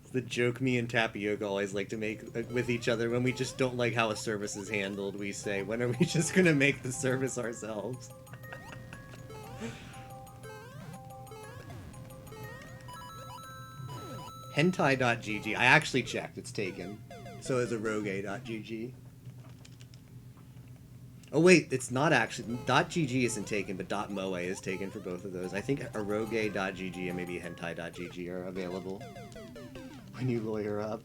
Speaker 1: It's the joke me and Tapioca always like to make with each other when we just don't like how a service is handled. We say, when are we just gonna make the service ourselves? Hentai.gg. I actually checked. It's taken. So is eroge.gg. Oh wait, it's not actually. .gg isn't taken, but .moe is taken for both of those. I think eroge.gg and maybe hentai.gg are available when you lawyer up.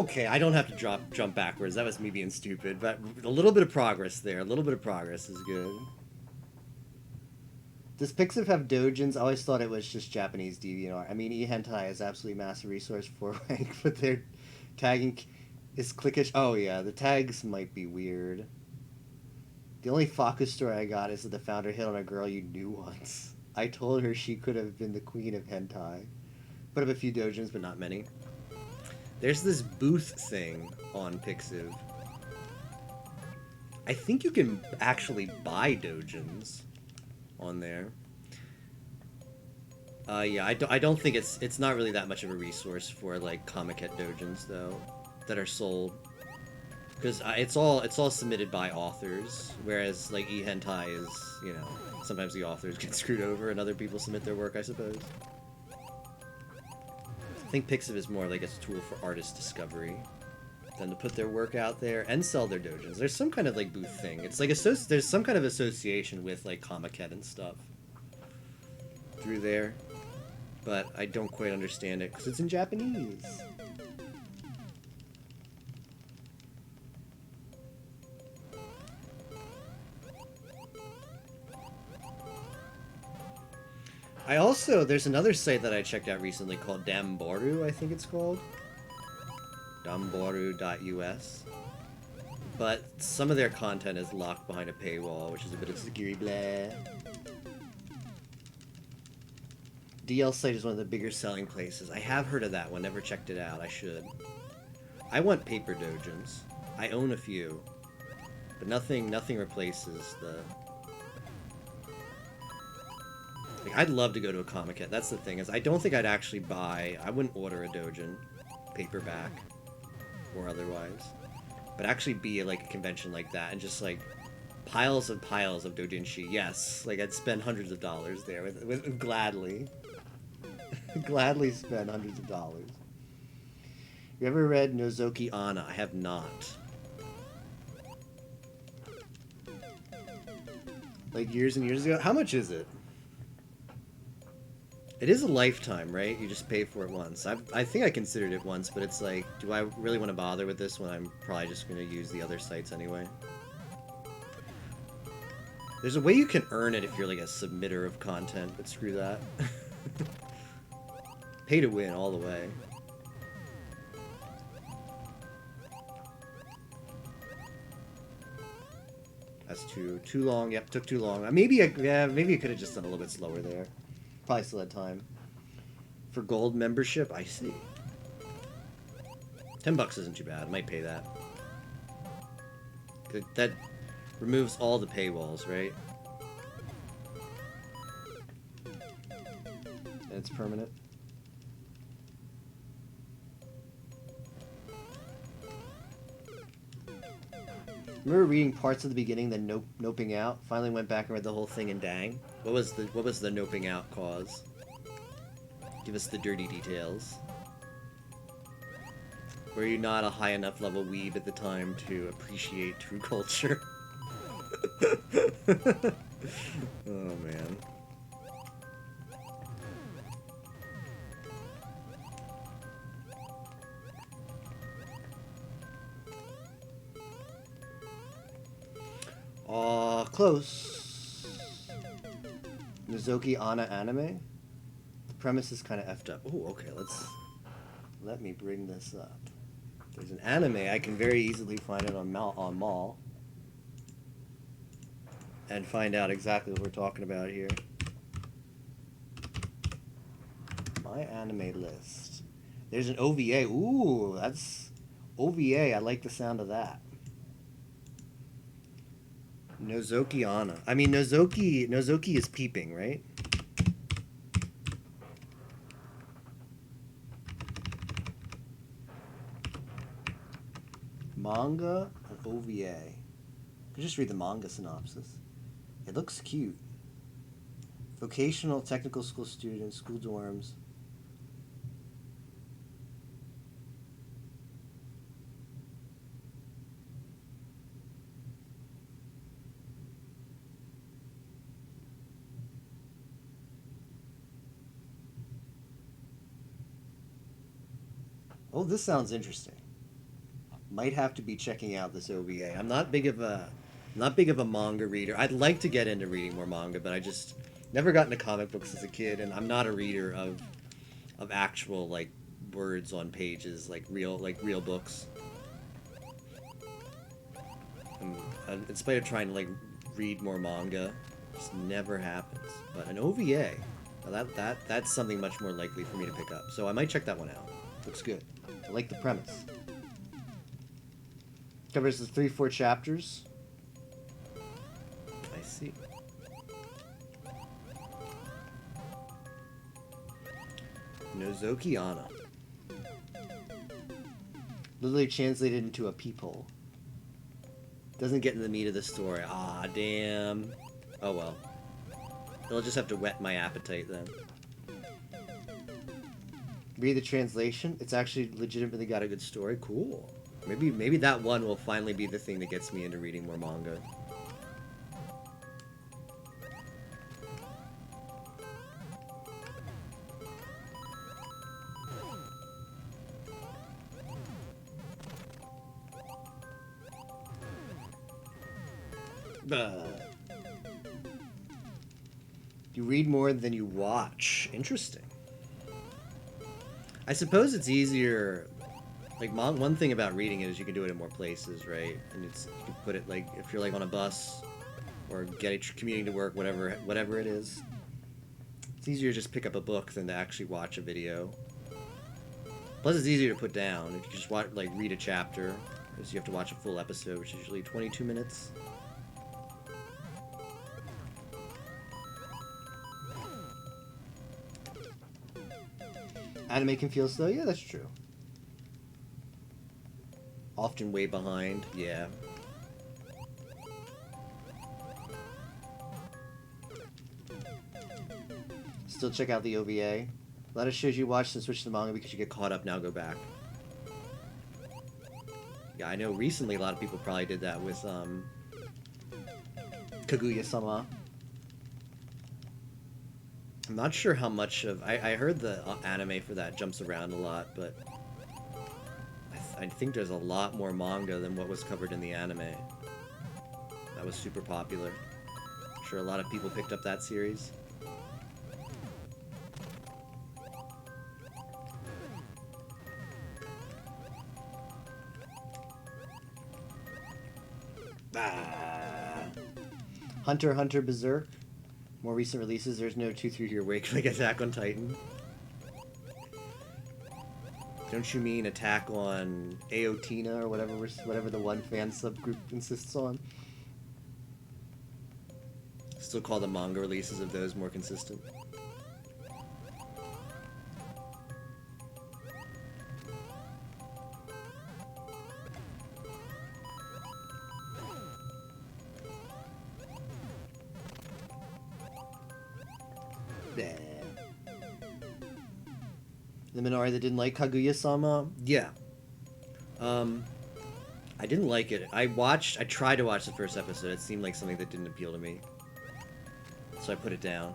Speaker 1: Okay, I don't have to jump backwards. That was me being stupid, but a little bit of progress there. A little bit of progress is good. Does Pixiv have dojins? I always thought it was just Japanese DeviantArt. I mean, eHentai is absolutely massive resource for rank, but their tagging is clickish. Oh yeah, the tags might be weird. The only Faku story I got is that the founder hit on a girl you knew once. I told her she could have been the queen of hentai. Put up a few dojins, but not many. There's this booth thing on Pixiv. I think you can actually buy dojins on there. Yeah, I don't think it's not really that much of a resource for like Comiket dojins though that are sold, because it's all submitted by authors, whereas like eHentai is, you know, sometimes the authors get screwed over and other people submit their work, I suppose. I think Pixiv is more like a tool for artist discovery than to put their work out there and sell their dojins. There's some kind of like booth thing. It's like there's some kind of association with like Comiket and stuff through there. But I don't quite understand it because it's in Japanese. There's another site that I checked out recently called Damboru, I think it's called. Damboru.us. But some of their content is locked behind a paywall, which is a bit of security blah. DL site is one of the bigger selling places. I have heard of that one, never checked it out. I should. I want paper dojins. I own a few, but nothing replaces the. Like, I'd love to go to a Comiket. That's the thing, is I don't think I'd actually buy. I wouldn't order a dojin, paperback, or otherwise, but actually be at like a convention like that and just like piles of doujinshi. Yes, like I'd spend hundreds of dollars there with gladly. Gladly spend hundreds of dollars. You ever read Nozoki Anna? I have not. Like years and years ago? How much is it? It is a lifetime, right? You just pay for it once. I think I considered it once, but it's like, do I really want to bother with this when I'm probably just going to use the other sites anyway? There's a way you can earn it if you're like a submitter of content, but screw that. Pay to win all the way. That's too long. Yep, took too long. Maybe I could have just done a little bit slower there. Probably still had time. For gold membership, I see. $10 isn't too bad. I might pay that. That removes all the paywalls, right? And it's permanent. Remember reading parts of the beginning, then noping out. Finally went back and read the whole thing, and dang, what was the noping out cause? Give us the dirty details. Were you not a high enough level weeb at the time to appreciate true culture? Oh man. Close. Nozoki Anna anime? The premise is kind of effed up. Oh, okay, let me bring this up. There's an anime, I can very easily find it on Mall. And find out exactly what we're talking about here. My anime list. There's an OVA. Ooh, that's OVA. I like the sound of that. Nozoki Anna. I mean, Nozoki is peeping, right? Manga and OVA. I could just read the manga synopsis. It looks cute. Vocational technical school students, school dorms. Oh, this sounds interesting. Might have to be checking out this OVA. I'm not big of a manga reader. I'd like to get into reading more manga, but I just never got into comic books as a kid, and I'm not a reader of actual like words on pages, like real books. And in spite of trying to like read more manga, Just never happens. But an OVA, now that's something much more likely for me to pick up. So I might check that one out. Looks good. I like the premise. Covers the 3-4 chapters. I see. Nozoki Anna. Literally translated into a peephole. Doesn't get in the meat of the story. Ah, damn. Oh well. They'll just have to whet my appetite then. Read the translation. It's actually legitimately got a good story. Cool. Maybe that one will finally be the thing that gets me into reading more manga. You read more than you watch. Interesting. I suppose it's easier. Like, one thing about reading is you can do it in more places, right? And you can put it, like, if you're like on a bus or commuting to work, whatever it is. It's easier to just pick up a book than to actually watch a video. Plus, it's easier to put down if you just read a chapter, because you have to watch a full episode, which is usually 22 minutes. Anime can feel slow. Yeah, that's true. Often way behind. Yeah. Still check out the OVA. A lot of shows you watch and switch to manga because you get caught up, now go back. Yeah, I know recently a lot of people probably did that with Kaguya-sama. I'm not sure how much of... I heard the anime for that jumps around a lot, but I think there's a lot more manga than what was covered in the anime. That was super popular. I'm sure a lot of people picked up that series. Hunter x Hunter Berserk. More recent releases. There's no 2-3 here wake like Attack on Titan. Don't you mean Attack on Aotina or whatever the one fan subgroup insists on? Still call the manga releases of those more consistent. The Minari that didn't like Kaguya-sama? Yeah. I didn't like it. I tried to watch the first episode. It seemed like something that didn't appeal to me. So I put it down.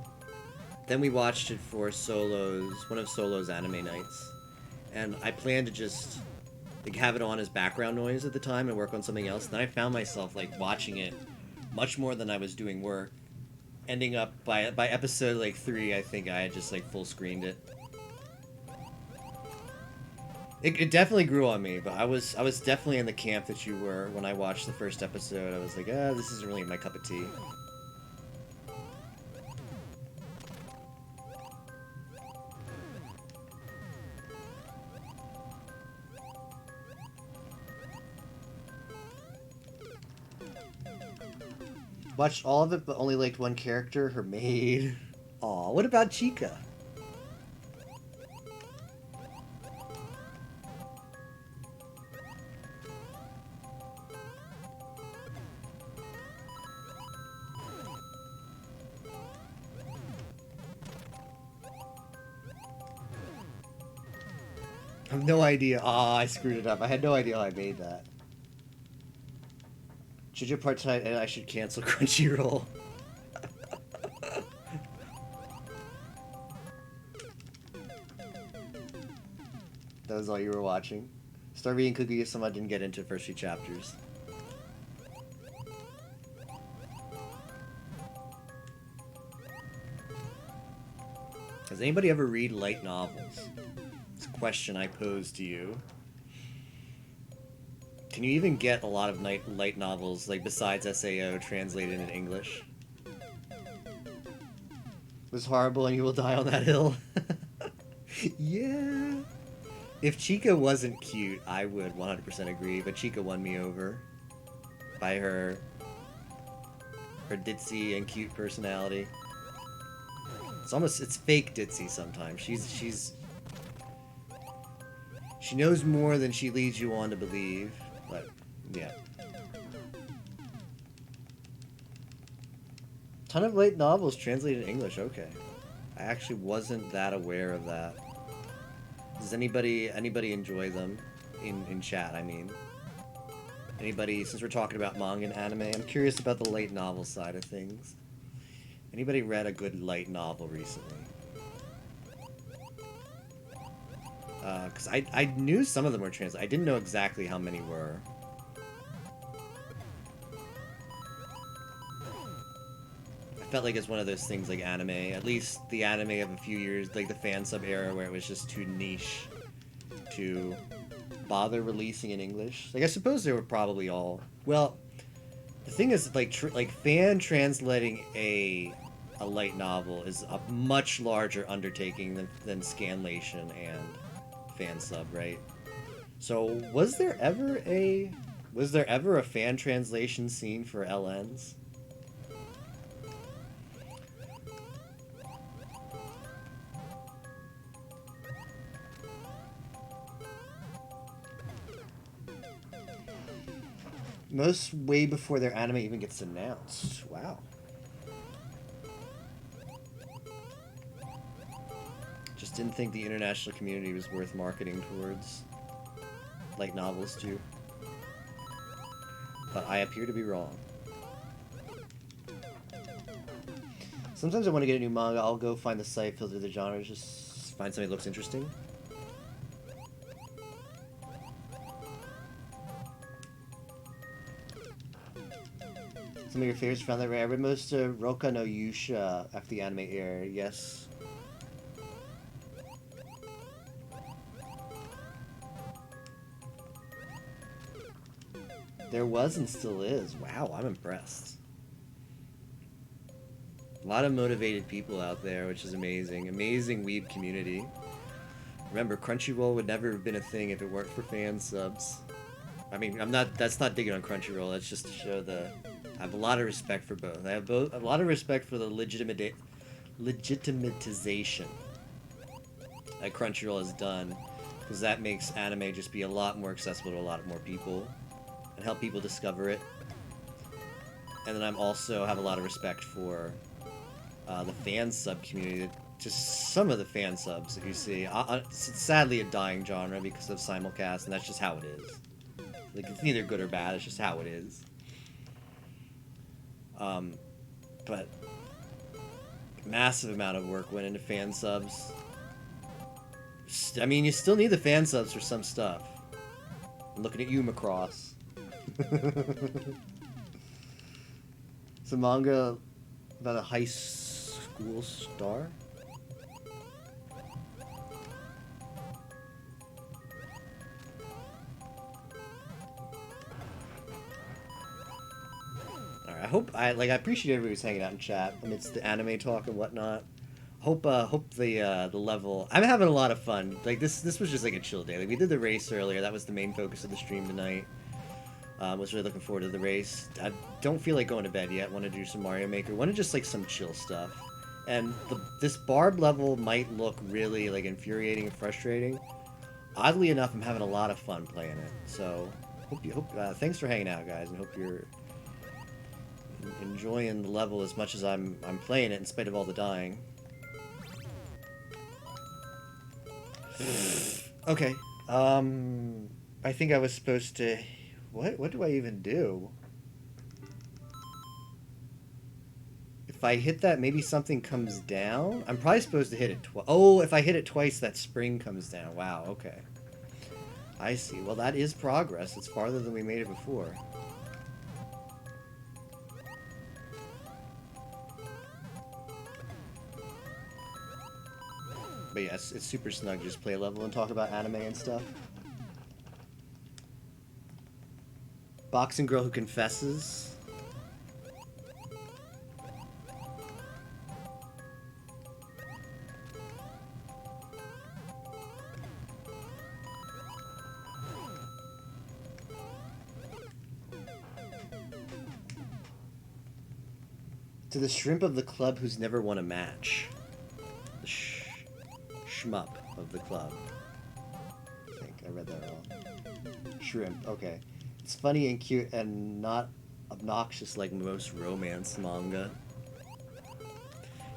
Speaker 1: Then we watched it for one of Solo's anime nights. And I planned to just have it on as background noise at the time and work on something else. Then I found myself watching it much more than I was doing work. Ending up by episode 3, I think I had just full screened it. It definitely grew on me, but I was definitely in the camp that you were when I watched the first episode. I was like, this isn't really my cup of tea. Watched all of it, but only liked one character, her maid. Aw, what about Chica? I have no idea. Ah, I screwed it up. I had no idea how I made that. JoJo part tonight, and I should cancel Crunchyroll. That was all you were watching? Start reading Kaguya-sama, didn't get into the first few chapters. Does anybody ever read light novels? It's a question I pose to you. Can you even get a lot of light novels, besides SAO, translated in English? was horrible and you will die on that hill. Yeah. If Chica wasn't cute, I would 100% agree, but Chica won me over by her ditzy and cute personality. It's fake ditzy sometimes. She knows more than she leads you on to believe, but yeah. Ton of light novels translated in English, okay. I actually wasn't that aware of that. Does anybody enjoy them in chat, I mean? Anybody, since we're talking about manga and anime, I'm curious about the light novel side of things. Anybody read a good light novel recently? Because I knew some of them were translated. I didn't know exactly how many were. I felt like it's one of those things like anime, at least the anime of a few years, like the fan sub era where it was just too niche to bother releasing in English. Like, I suppose they were probably all... Well, the thing is, like, fan translating a light novel is a much larger undertaking than scanlation and fan sub, right? So, was there ever a fan translation scene for LNs? Most way before their anime even gets announced. Wow. Just didn't think the international community was worth marketing towards light novels to. But I appear to be wrong. Sometimes I want to get a new manga, I'll go find the site, filter the genres, just find something that looks interesting. Some of your favorites found that rare. I read most of Roka no Yusha after the anime aired, yes. There was and still is. Wow, I'm impressed. A lot of motivated people out there, which is amazing. Amazing weeb community. Remember, Crunchyroll would never have been a thing if it weren't for fan subs. I mean, that's not digging on Crunchyroll, that's just to show I have a lot of respect for both. I have a lot of respect for the legitimatization that Crunchyroll has done, because that makes anime just be a lot more accessible to a lot more people and help people discover it. And then I'm also have a lot of respect for the fan sub community. Just some of the fan subs that you see. It's sadly a dying genre because of simulcast, and that's just how it is. Like, it's neither good or bad, it's just how it is. But massive amount of work went into fan subs. I mean, you still need the fan subs for some stuff. I'm looking at you, Macross. It's a manga about a high school star. I appreciate everybody who's hanging out in chat amidst the anime talk and whatnot. Hope the level. I'm having a lot of fun. Like this was just like a chill day. Like, we did the race earlier. That was the main focus of the stream tonight. Was really looking forward to the race. I don't feel like going to bed yet. Want to do some Mario Maker. Want to just like some chill stuff. And this Barb level might look really like infuriating and frustrating. Oddly enough, I'm having a lot of fun playing it. So thanks for hanging out, guys, and hope you're enjoying the level as much as I'm playing it in spite of all the dying. Okay. I think I was supposed to... What do I even do? If I hit that, maybe something comes down? I'm probably supposed to hit it twice. Oh, if I hit it twice, that spring comes down. Wow, okay. I see. Well, that is progress. It's farther than we made it before. But yes, it's super snug. Just play a level and talk about anime and stuff. Boxing girl who confesses. To the shrimp of the club who's never won a match. The shmup of the club. I think I read that wrong. Shrimp, okay. It's funny and cute and not obnoxious like most romance manga.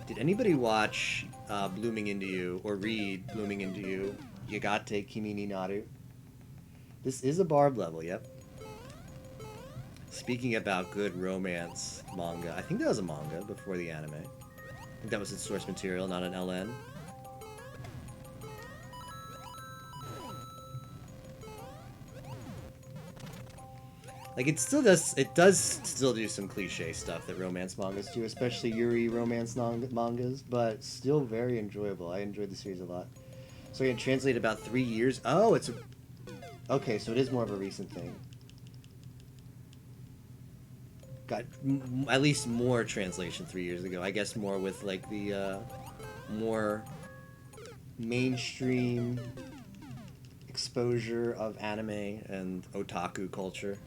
Speaker 1: Did anybody watch Blooming Into You or read Blooming Into You? Yagate Kimi ni Naru? This is a Barb level, yep. Speaking about good romance manga, I think that was a manga before the anime. I think that was its source material, not an LN. Like, it does still do some cliche stuff that romance mangas do, especially Yuri romance mangas, but still very enjoyable. I enjoyed the series a lot. So again, translated about 3 years. Oh, it's okay, so it is more of a recent thing. Got at least more translation 3 years ago. I guess more with like the more mainstream exposure of anime and otaku culture.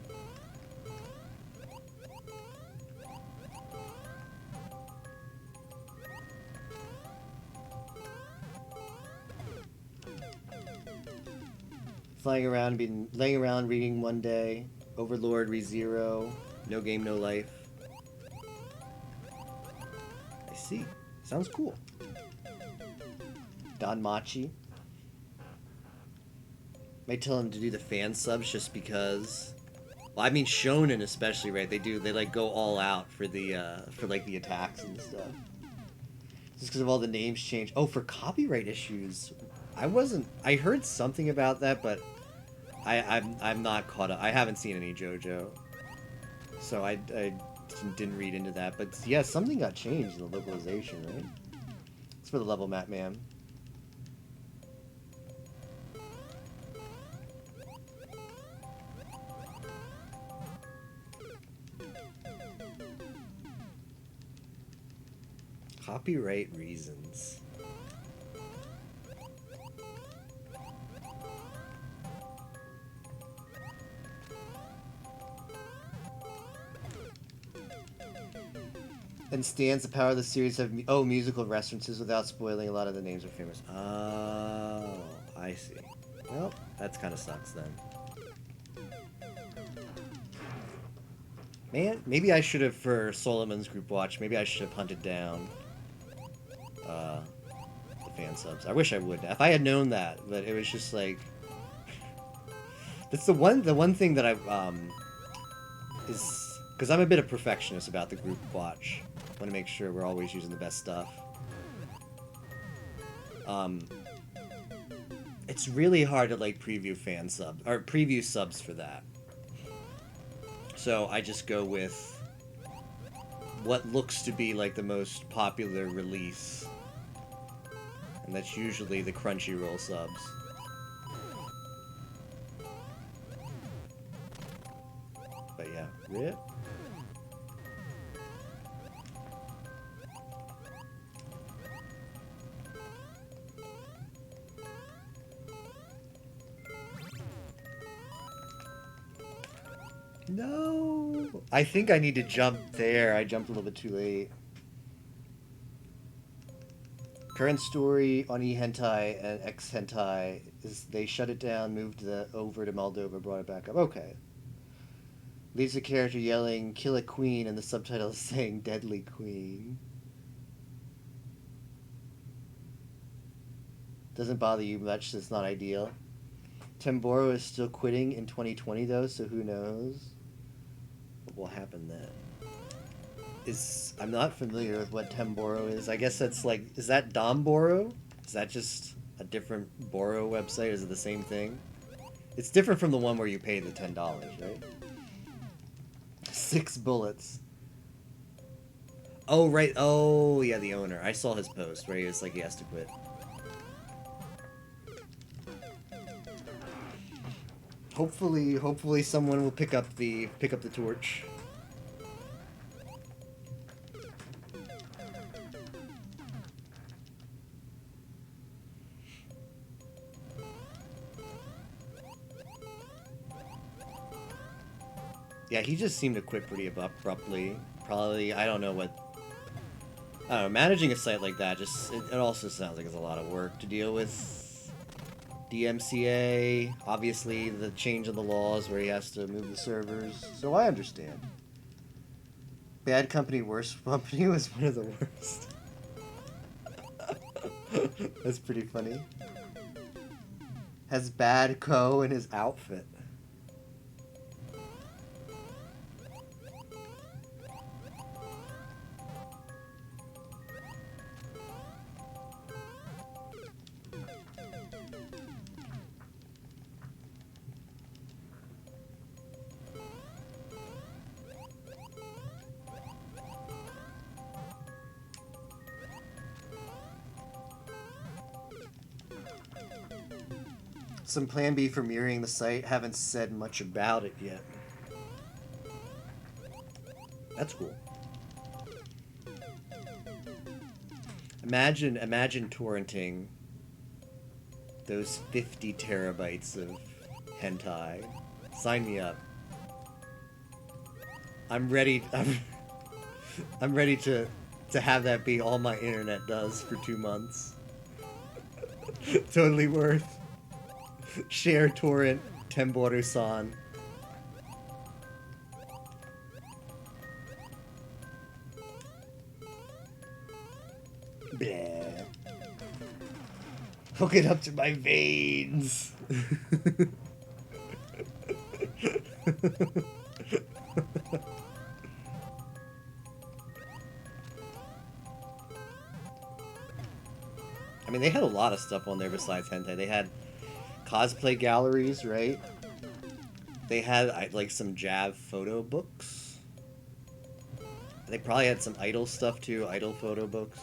Speaker 1: Laying around reading one day, Overlord ReZero, No Game No Life. I see. Sounds cool. Don Machi. Might tell him to do the fan subs just because. Well, I mean Shonen especially, right? They like go all out for the for like the attacks and stuff. Just because of all the names change. Oh, for copyright issues. I heard something about that, but I'm not caught up. I haven't seen any JoJo, so I didn't read into that. But yeah, something got changed in the localization, right? It's for the level map, man. Copyright reasons. And stands the power of the series of musical references without spoiling a lot of the names are famous. Oh, I see. Well, that kind of sucks then. Man, maybe I should have, for Solomon's group watch, maybe I should have hunted down the fan subs. I wish I would. If I had known that, but it was just like that's the one thing that I is because I'm a bit of perfectionist about the group watch. I want to make sure we're always using the best stuff. It's really hard to like preview fan subs or preview subs for that. So I just go with what looks to be like the most popular release. And that's usually the Crunchyroll subs. But yeah, RIP. No! I think I need to jump there. I jumped a little bit too late. Current story on eHentai and X-Hentai is they shut it down, moved over to Moldova, brought it back up. Okay. Leaves the character yelling, "Kill a queen," and the subtitle is saying, "Deadly Queen." Doesn't bother you much, it's not ideal. Temboro is still quitting in 2020 though, so who knows what will happen then. I'm not familiar with what Temboro is. I guess that's like, is that Domboro? Is that just a different Boro website? Is it the same thing? It's different from the one where you pay the $10, right? 6 bullets. Oh, right. Oh, yeah, the owner. I saw his post where he was like, he has to quit. Hopefully someone will pick up the torch. Yeah, he just seemed to quit pretty abruptly. Probably, I don't know what I don't know, managing a site like that it also sounds like it's a lot of work to deal with DMCA, obviously the change of the laws where he has to move the servers, so I understand. Bad Company, Worst Company was one of the worst. That's pretty funny. Has Bad Co in his outfit. Some plan B for mirroring the site. Haven't said much about it yet. That's cool. Imagine torrenting those 50 terabytes of hentai. Sign me up. I'm ready. I'm ready to have that be all my internet does for 2 months. Totally worth. Share torrent Temboru-san. Bleh. Hook it up to my veins. I mean, they had a lot of stuff on there besides hentai. They had cosplay galleries, right? They had like some Jav photo books. They probably had some idol stuff too, idol photo books.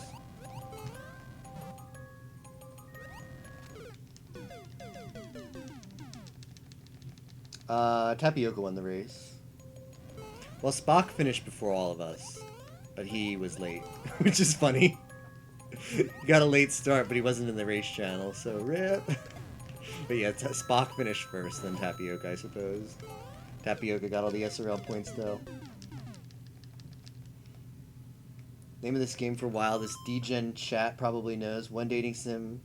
Speaker 1: Tapioca won the race. Well, Spock finished before all of us, but he was late, which is funny. He got a late start, but he wasn't in the race channel, so rip. But yeah, Spock finished first, then Tapioca, I suppose. Tapioca got all the SRL points, though. Name of this game for a while, this DGen chat probably knows. One dating sim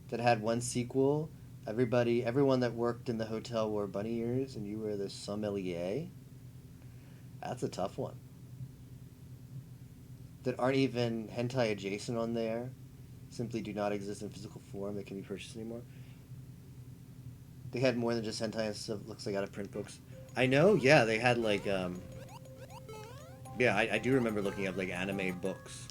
Speaker 1: that had one sequel. Everyone that worked in the hotel wore bunny ears, and you were the sommelier? That's a tough one. That aren't even hentai adjacent on there. Simply do not exist in physical form that can be purchased anymore. They had more than just hentai and stuff, looks like out of print books. I know, yeah, they had like, yeah, I do remember looking up like anime books.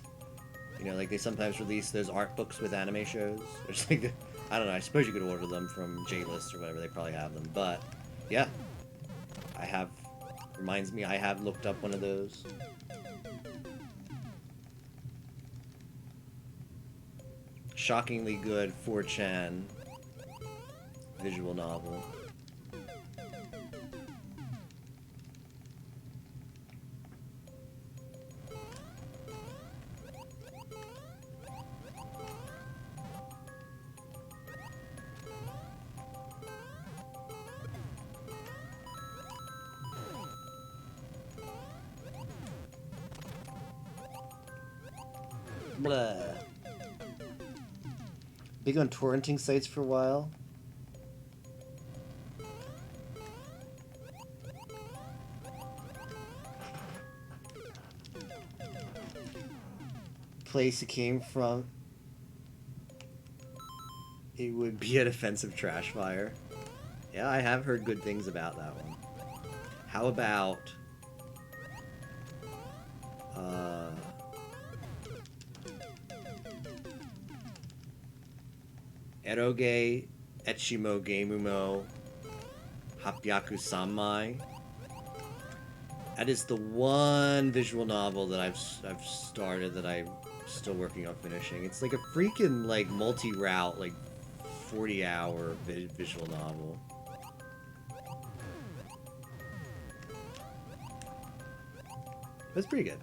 Speaker 1: You know, like they sometimes release those art books with anime shows. It's like, I don't know, I suppose you could order them from J-List or whatever, they probably have them. But, yeah, reminds me, I have looked up one of those. Shockingly good 4chan visual novel. Blah. Big on torrenting sites for a while. Place it came from, it would be a defensive trash fire. Yeah, I have heard good things about that one. How about Eroge Echimo Gemumo Hapyaku Sanmai? That is the one visual novel that I've started that I'm still working on finishing. It's like a freaking like multi-route, like 40-hour visual novel. That's pretty good.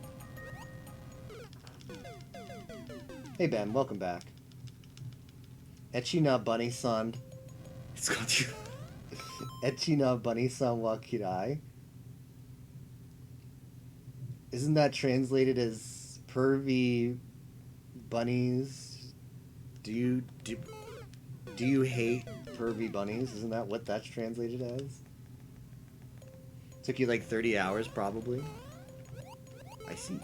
Speaker 1: Hey Ben, welcome back. Echina Bunny-san. It's called you. Echina Bunny-san wa Kirai. Isn't that translated as pervy Bunnies. Do you hate pervy bunnies? Isn't that what that's translated as? Took you like 30 hours, probably. I see.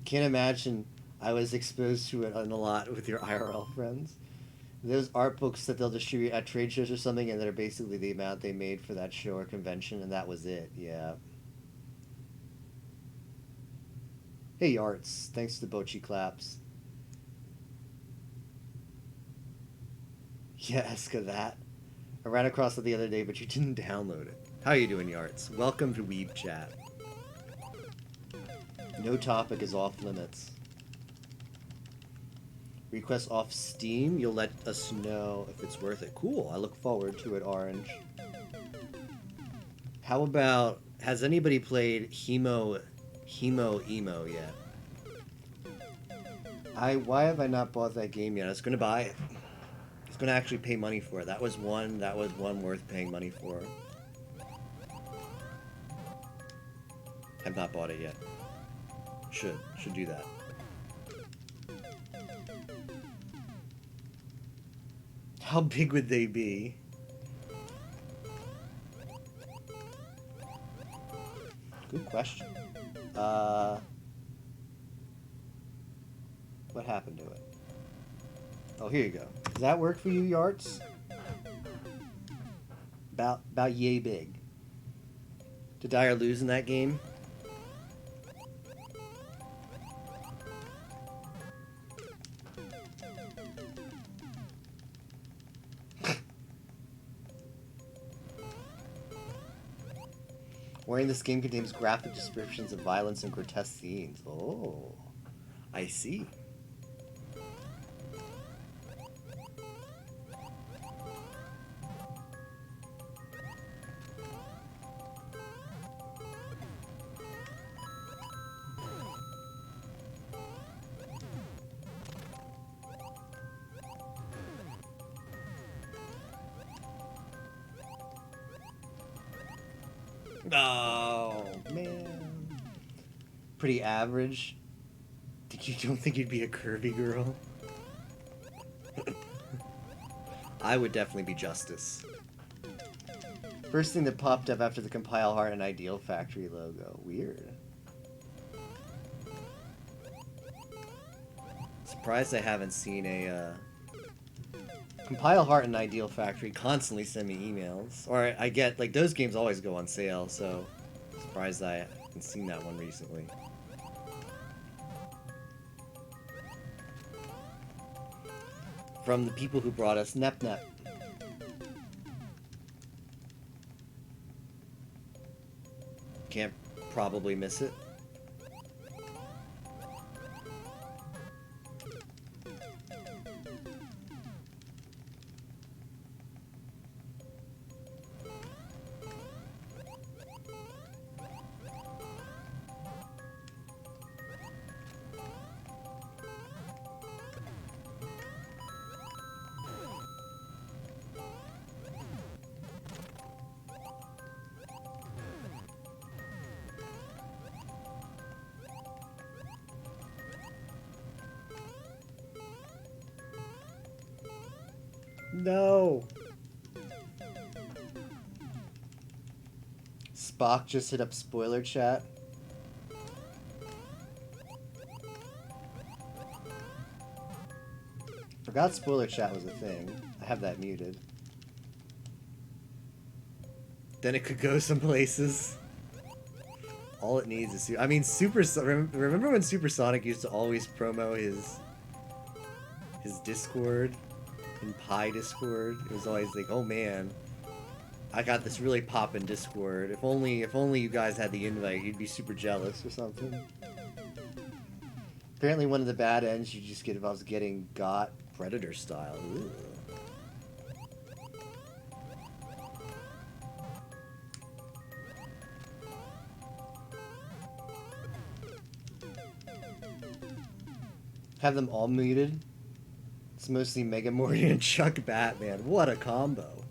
Speaker 1: Can't imagine I was exposed to it a lot with your IRL friends. Those art books that they'll distribute at trade shows or something, and they're basically the amount they made for that show or convention, and that was it. Yeah. Hey, Arts. Thanks to the Bochi Claps. Yeah, Eska that. I ran across it the other day, but you didn't download it. How you doing, Yarts? Welcome to Weeb Chat. No topic is off limits. Request off Steam, you'll let us know if it's worth it. Cool, I look forward to it, Orange. How about, has anybody played Hemo Emo yet? Why have I not bought that game yet? I was gonna buy it. I was gonna actually pay money for it. That was one worth paying money for. Have not bought it yet. Should do that. How big would they be? Good question. What happened to it? Oh, here you go. Does that work for you, Yarts? About yay big. Did Dyer lose in that game? Warning, this game contains graphic descriptions of violence and grotesque scenes. Oh, I see. Oh, man. Pretty average. You don't think you'd be a curvy girl? I would definitely be Justice. First thing that popped up after the Compile Heart and Ideal Factory logo. Weird. Surprised I haven't seen a, Compile Heart and Ideal Factory constantly send me emails. Or I get, like, those games always go on sale, so surprised I haven't seen that one recently. From the people who brought us Nep Nep. Can't probably miss it. No. Spock just hit up spoiler chat. Forgot spoiler chat was a thing. I have that muted. Then it could go some places. All it needs is... I mean, remember when Supersonic used to always promo his Discord? In Pi Discord, it was always like, oh man, I got this really poppin' Discord. If only you guys had the invite, you'd be super jealous or something. Apparently one of the bad ends you just get if I was getting got Predator style. Ooh. Have them all muted. It's mostly Mega Morty and Chuck Batman. What a combo.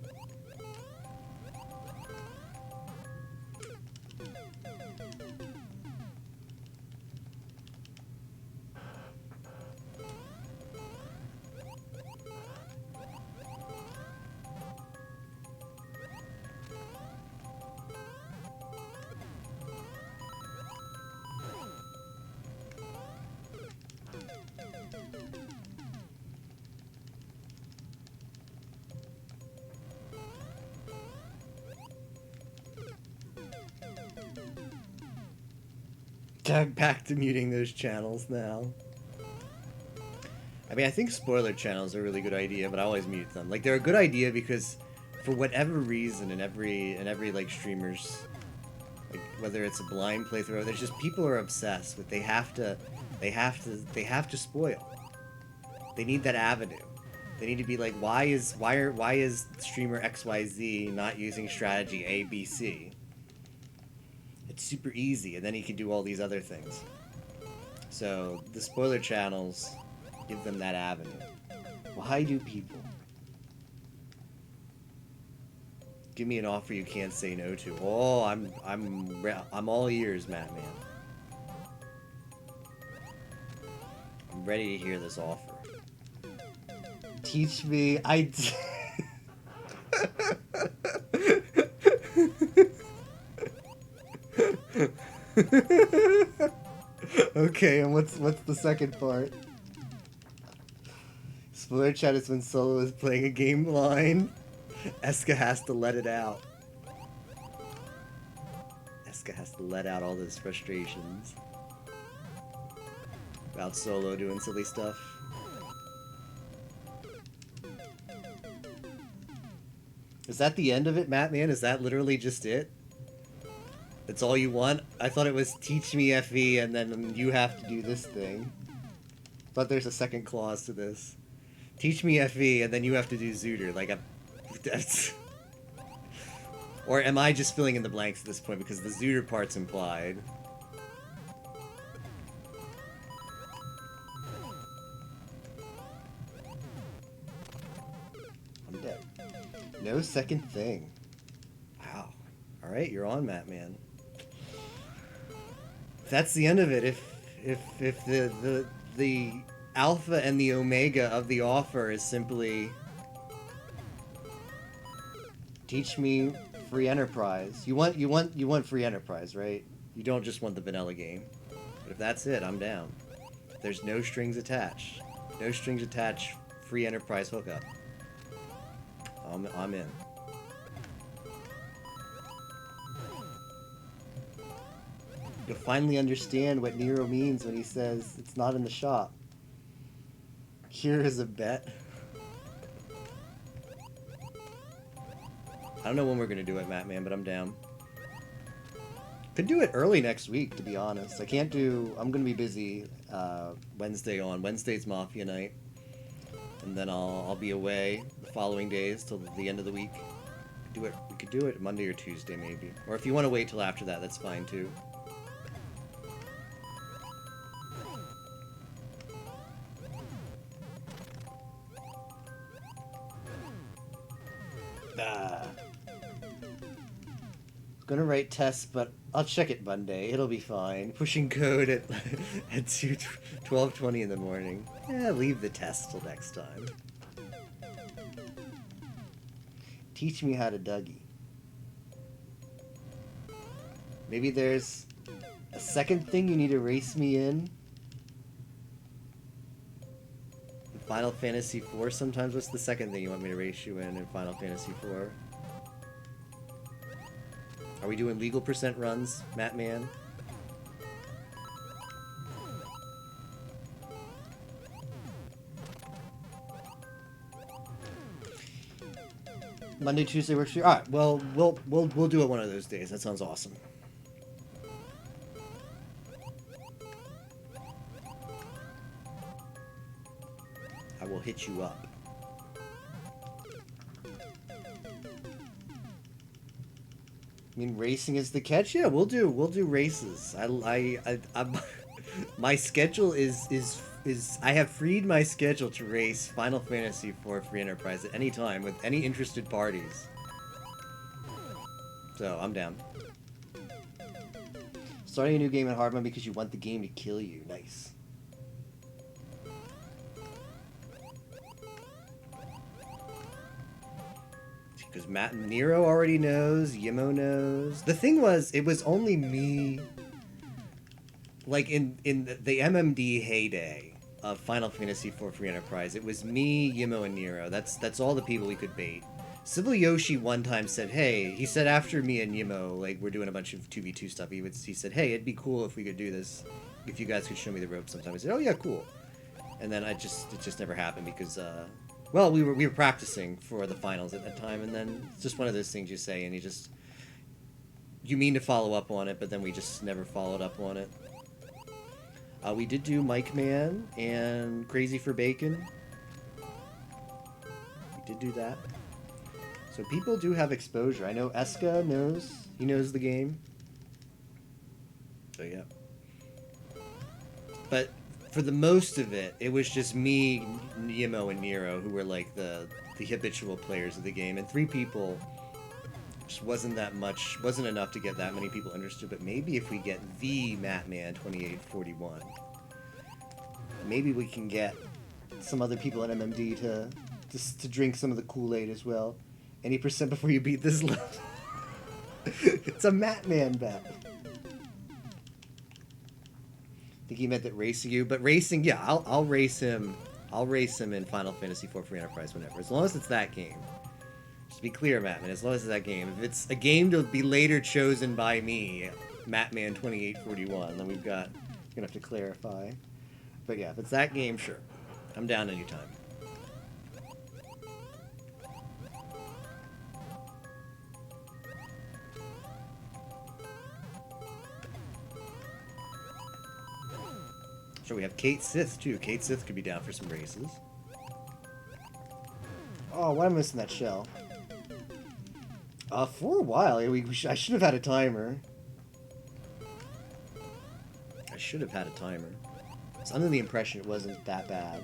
Speaker 1: Back to muting those channels now. I mean, I think spoiler channels are a really good idea, but I always mute them. Like, they're a good idea because, for whatever reason, in every like streamers, like whether it's a blind playthrough, there's just people are obsessed with they have to spoil. They need that avenue. They need to be like, why is streamer XYZ not using strategy A, B, C? It's super easy, and then he can do all these other things. So the spoiler channels give them that avenue. Why do people? Give me an offer you can't say no to. Oh, I'm all ears, Matt Man. I'm ready to hear this offer. Teach me. Okay, and what's the second part? Spoiler chat is when Solo is playing a game line. Eska has to let it out. Eska has to let out all those frustrations about Solo doing silly stuff. Is that the end of it, Matt Man? Is that literally just it? That's all you want? I thought it was teach me FE and then you have to do this thing. Thought there's a second clause to this. Teach me FE and then you have to do Zooter. Like, that's... Or am I just filling in the blanks at this point because the Zooter part's implied? I'm dead. No second thing. Wow. Alright, you're on, Matt Man. That's the end of it. If the alpha and the omega of the offer is simply teach me free enterprise. You want free enterprise, right? You don't just want the vanilla game. But if that's it, I'm down. There's no strings attached. No strings attached. Free enterprise hookup. I'm in. You'll finally understand what Nero means when he says it's not in the shop. Here is a bet. I don't know when we're gonna do it, Matt Man, but I'm down. Could do it early next week, to be honest. I can't do... I'm gonna be busy Wednesday on. Wednesday's Mafia night. And then I'll be away the following days till the end of the week. We could do it Monday or Tuesday, maybe. Or if you want to wait till after that, that's fine, too. Gonna write tests, but I'll check it Monday. It'll be fine. Pushing code at 12:20 in the morning. Yeah, leave the test till next time. Teach me how to Dougie. Maybe there's a second thing you need to race me in. Final Fantasy IV sometimes. What's the second thing you want me to race you in Final Fantasy IV? Are we doing legal percent runs, Matt Man? Monday, Tuesday works for you. All right. Well, we'll do it one of those days. That sounds awesome. I will hit you up. I mean, racing is the catch. Yeah, we'll do races. I'm my schedule is I have freed my schedule to race Final Fantasy IV Free Enterprise at any time with any interested parties. So I'm down. Starting a new game in hard mode because you want the game to kill you. Nice. Because Matt and Nero already knows, Yimo knows. The thing was, it was only me, like in the MMD heyday of Final Fantasy IV Free Enterprise, it was me, Yimo, and Nero. That's all the people we could bait. Civil Yoshi one time said, "Hey," he said after me and Yimo, like we're doing a bunch of 2v2 stuff. He said, "Hey, it'd be cool if we could do this. If you guys could show me the ropes sometime." I said, "Oh yeah, cool." And then it just never happened because well, we were practicing for the finals at that time, and then it's just one of those things you say, and you mean to follow up on it, but then we just never followed up on it. We did do Mike Man and Crazy for Bacon. We did do that. So people do have exposure. I know Eska knows. He knows the game. So yeah. But for the most of it, it was just me, Yemo, and Nero who were like the habitual players of the game. And 3 people just wasn't enough to get that many people interested. But maybe if we get the Matman 2841, maybe we can get some other people at MMD to drink some of the Kool-Aid as well. Any percent before you beat this level. It's a Matman bet. I think he meant that racing you, but racing, yeah, I'll race him. I'll race him in Final Fantasy IV Free Enterprise whenever, as long as it's that game. Just to be clear, Matman, as long as it's that game. If it's a game to be later chosen by me, Matman 2841, then gonna have to clarify. But yeah, if it's that game, sure, I'm down anytime. Sure, we have Kate Sith, too. Kate Sith could be down for some races. Oh, why am I missing that shell? For a while, I should have had a timer. I should have had a timer. I was under the impression it wasn't that bad.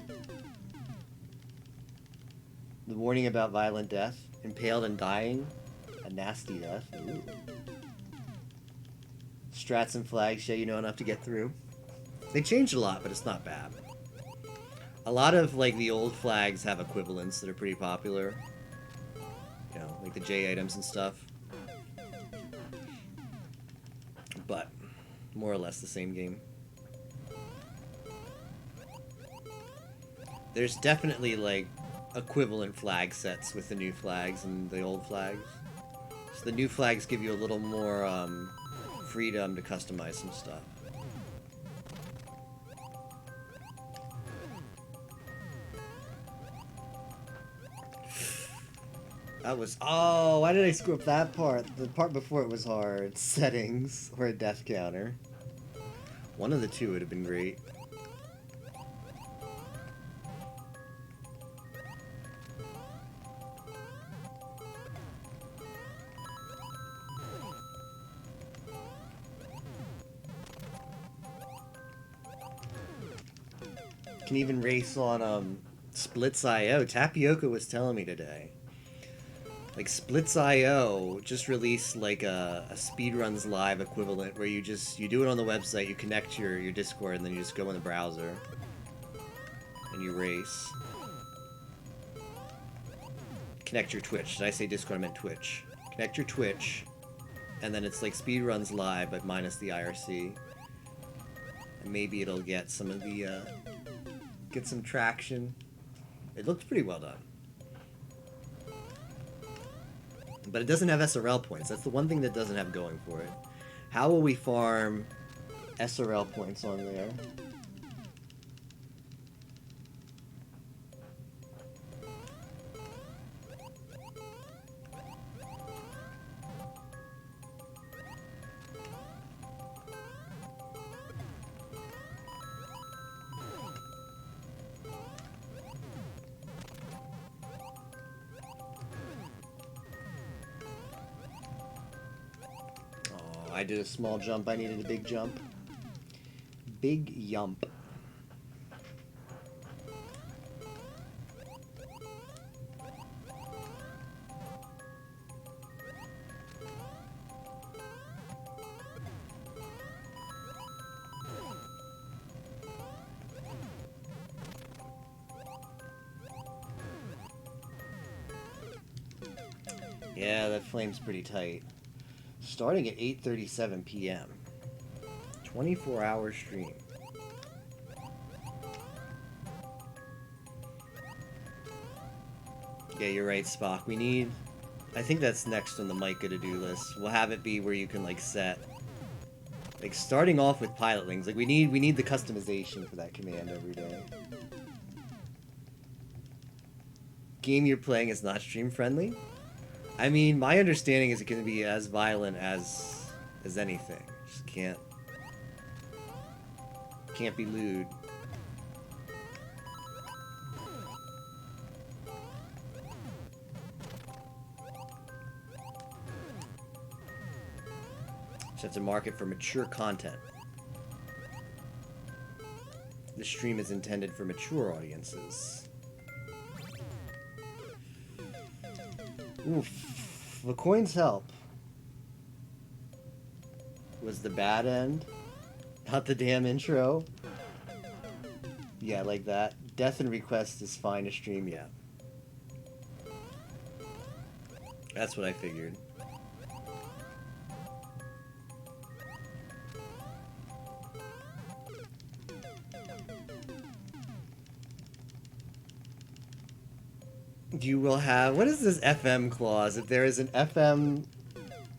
Speaker 1: The warning about violent death. Impaled and dying. A nasty death. Ooh. Strats and flags, yeah, you know enough to get through. They changed a lot, but it's not bad. A lot of, like, the old flags have equivalents that are pretty popular. You know, like the J items and stuff. But, more or less the same game. There's definitely, like, equivalent flag sets with the new flags and the old flags. So the new flags give you a little more, freedom to customize some stuff. That was... Oh, why did I screw up that part? The part before it was hard. Settings or a death counter. One of the two would have been great. Can even race on Splits.io. Tapioca was telling me today. Like, Splits.io just released, like, a Speedruns Live equivalent where you do it on the website, you connect your Discord, and then you just go in the browser. And you race. Connect your Twitch. Did I say Discord? I meant Twitch. Connect your Twitch, and then it's like Speedruns Live, but minus the IRC. And maybe it'll get some of the, get some traction. It looks pretty well done. But it doesn't have SRL points. That's the one thing that doesn't have going for it. How will we farm SRL points on there? I did a small jump. I needed a big jump. Big yump. Yeah, that flame's pretty tight. Starting at 8:37 p.m. 24-hour stream. Yeah, you're right, Spock. We need I think that's next on the Micah to-do list. We'll have it be where you can, like, set... Like, starting off with pilot links, like, we need the customization for that command every day. Game you're playing is not stream-friendly? I mean, my understanding is it can be as violent as anything. Just can't be lewd. Just have to mark it for mature content. The stream is intended for mature audiences. Oof. The coins help. Was the bad end? Not the damn intro? Yeah, like that. Death and request is fine to stream, yeah. That's what I figured. You will have... What is this FM clause? If there is an FM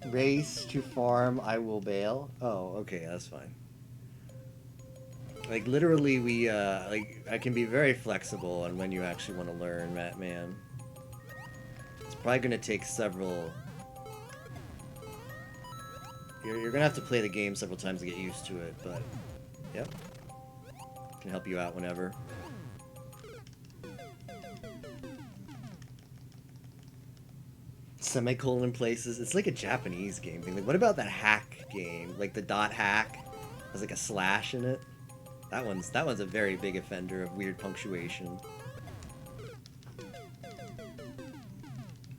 Speaker 1: race to farm, I will bail? Oh, okay, that's fine. Like, literally, we, like, I can be very flexible on when you actually want to learn, man. It's probably going to take several... You're going to have to play the game several times to get used to it, but... Yep. Can help you out whenever. Semicolon places. It's like a Japanese game thing. Like, what about that hack game? Like the dot hack has like a slash in it. That one's a very big offender of weird punctuation.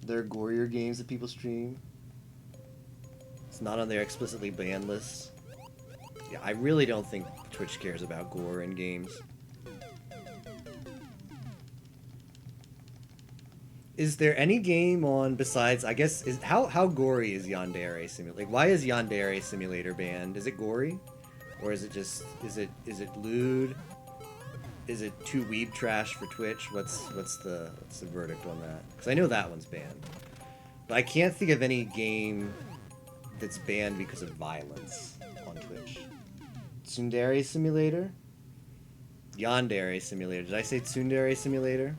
Speaker 1: There are gorier games that people stream. It's not on their explicitly banned list. Yeah, I really don't think Twitch cares about gore in games. Is there any game on besides, I guess, how gory is Yandere Simulator? Like, why is Yandere Simulator banned? Is it gory? Or is it just, is it lewd? Is it too weeb trash for Twitch? What's the verdict on that? Because I know that one's banned. But I can't think of any game that's banned because of violence on Twitch. Tsundere Simulator? Yandere Simulator. Did I say Tsundere Simulator?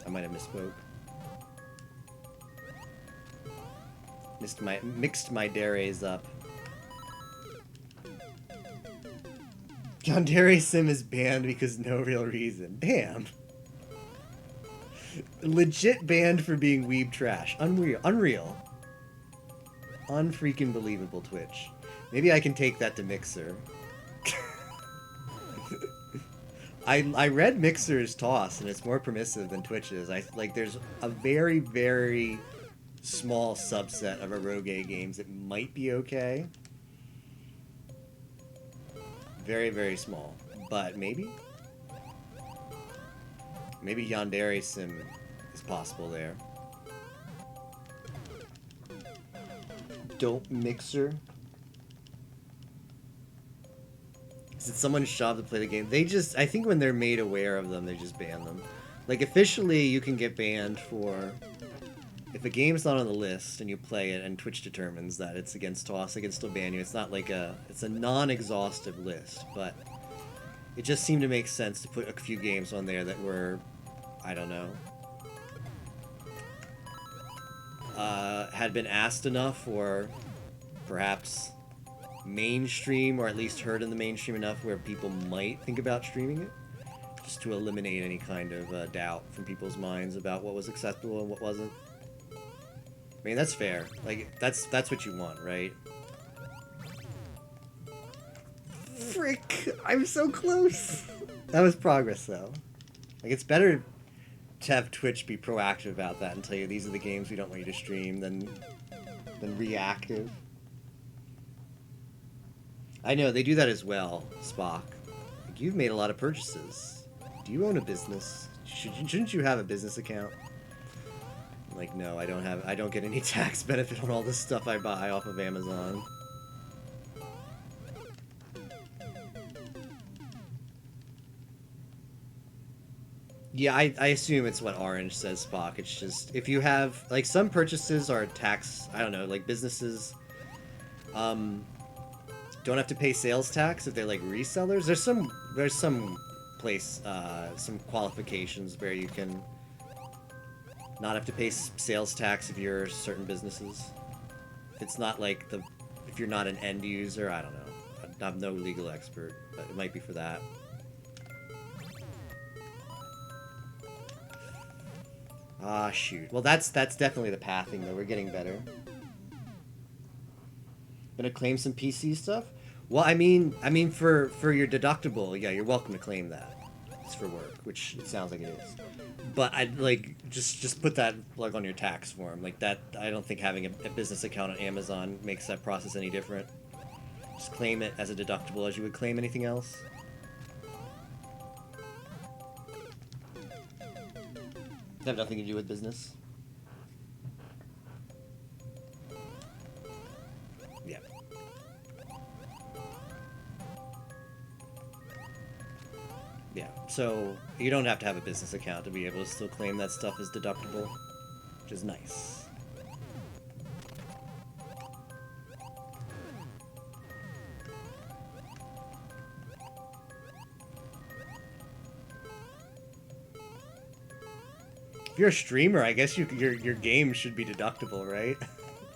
Speaker 1: I might have misspoke. Mixed my dares up. Yandere Sim is banned because no real reason. Damn. Legit banned for being weeb trash. Unreal. Unfreaking believable, Twitch. Maybe I can take that to Mixer. I read Mixer's toss, and it's more permissive than Twitch's. There's a very, very small subset of eroge games that might be okay. Very, very small. But maybe? Maybe Yandere Sim is possible there. Don't Mixer. Did someone shove to play the game? They just, I think when they're made aware of them, they just ban them. Like, officially, you can get banned for... If a game's not on the list and you play it and Twitch determines that it's against TOS, they can still ban you. It's not like it's a non-exhaustive list, but it just seemed to make sense to put a few games on there that were, I don't know, had been asked enough, or perhaps mainstream, or at least heard in the mainstream enough where people might think about streaming it, just to eliminate any kind of doubt from people's minds about what was acceptable and what wasn't. I mean, that's fair. Like, that's what you want, right? Frick! I'm so close! That was progress, though. Like, it's better to have Twitch be proactive about that and tell you these are the games we don't want you to stream than reactive. I know, they do that as well, Spock. Like, you've made a lot of purchases. Do you own a business? Shouldn't you have a business account? I'm like, no, I don't get any tax benefit on all this stuff I buy off of Amazon. Yeah, I assume it's what Orange says, Spock. It's just if you have like some purchases are tax. I don't know, like businesses um don't have to pay sales tax if they're like resellers. There's some place some qualifications where you can not have to pay sales tax if you're certain businesses. It's not like the if you're not an end user. I don't know. I'm no legal expert, but it might be for that. Ah, shoot. Well, that's definitely the pathing, though. We're getting better. Gonna claim some PC stuff? Well, I mean, for your deductible, yeah, you're welcome to claim that. It's for work, which it sounds like it is. But I'd like just put that like on your tax form, like that. I don't think having a business account on Amazon makes that process any different. Just claim it as a deductible as you would claim anything else. Does have nothing to do with business. Yeah. Yeah. So you don't have to have a business account to be able to still claim that stuff as deductible, which is nice. If you're a streamer, I guess your game should be deductible, right?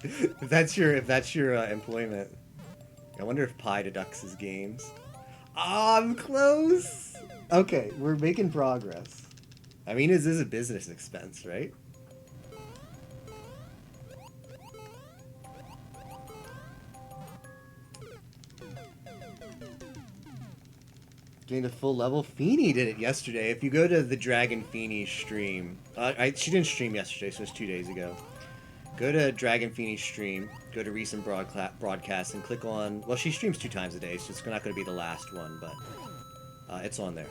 Speaker 1: if that's your employment. I wonder if Pi deducts his games. Ah, I'm close. Okay, we're making progress. I mean, this is a business expense, right? Getting to full level. Feeny did it yesterday. If you go to the Dragon Feeny stream, she didn't stream yesterday, so it's 2 days ago. Go to Dragon Feeny's stream, go to recent broadcasts, and click on. Well, she streams 2 times a day, so it's not going to be the last one, but it's on there.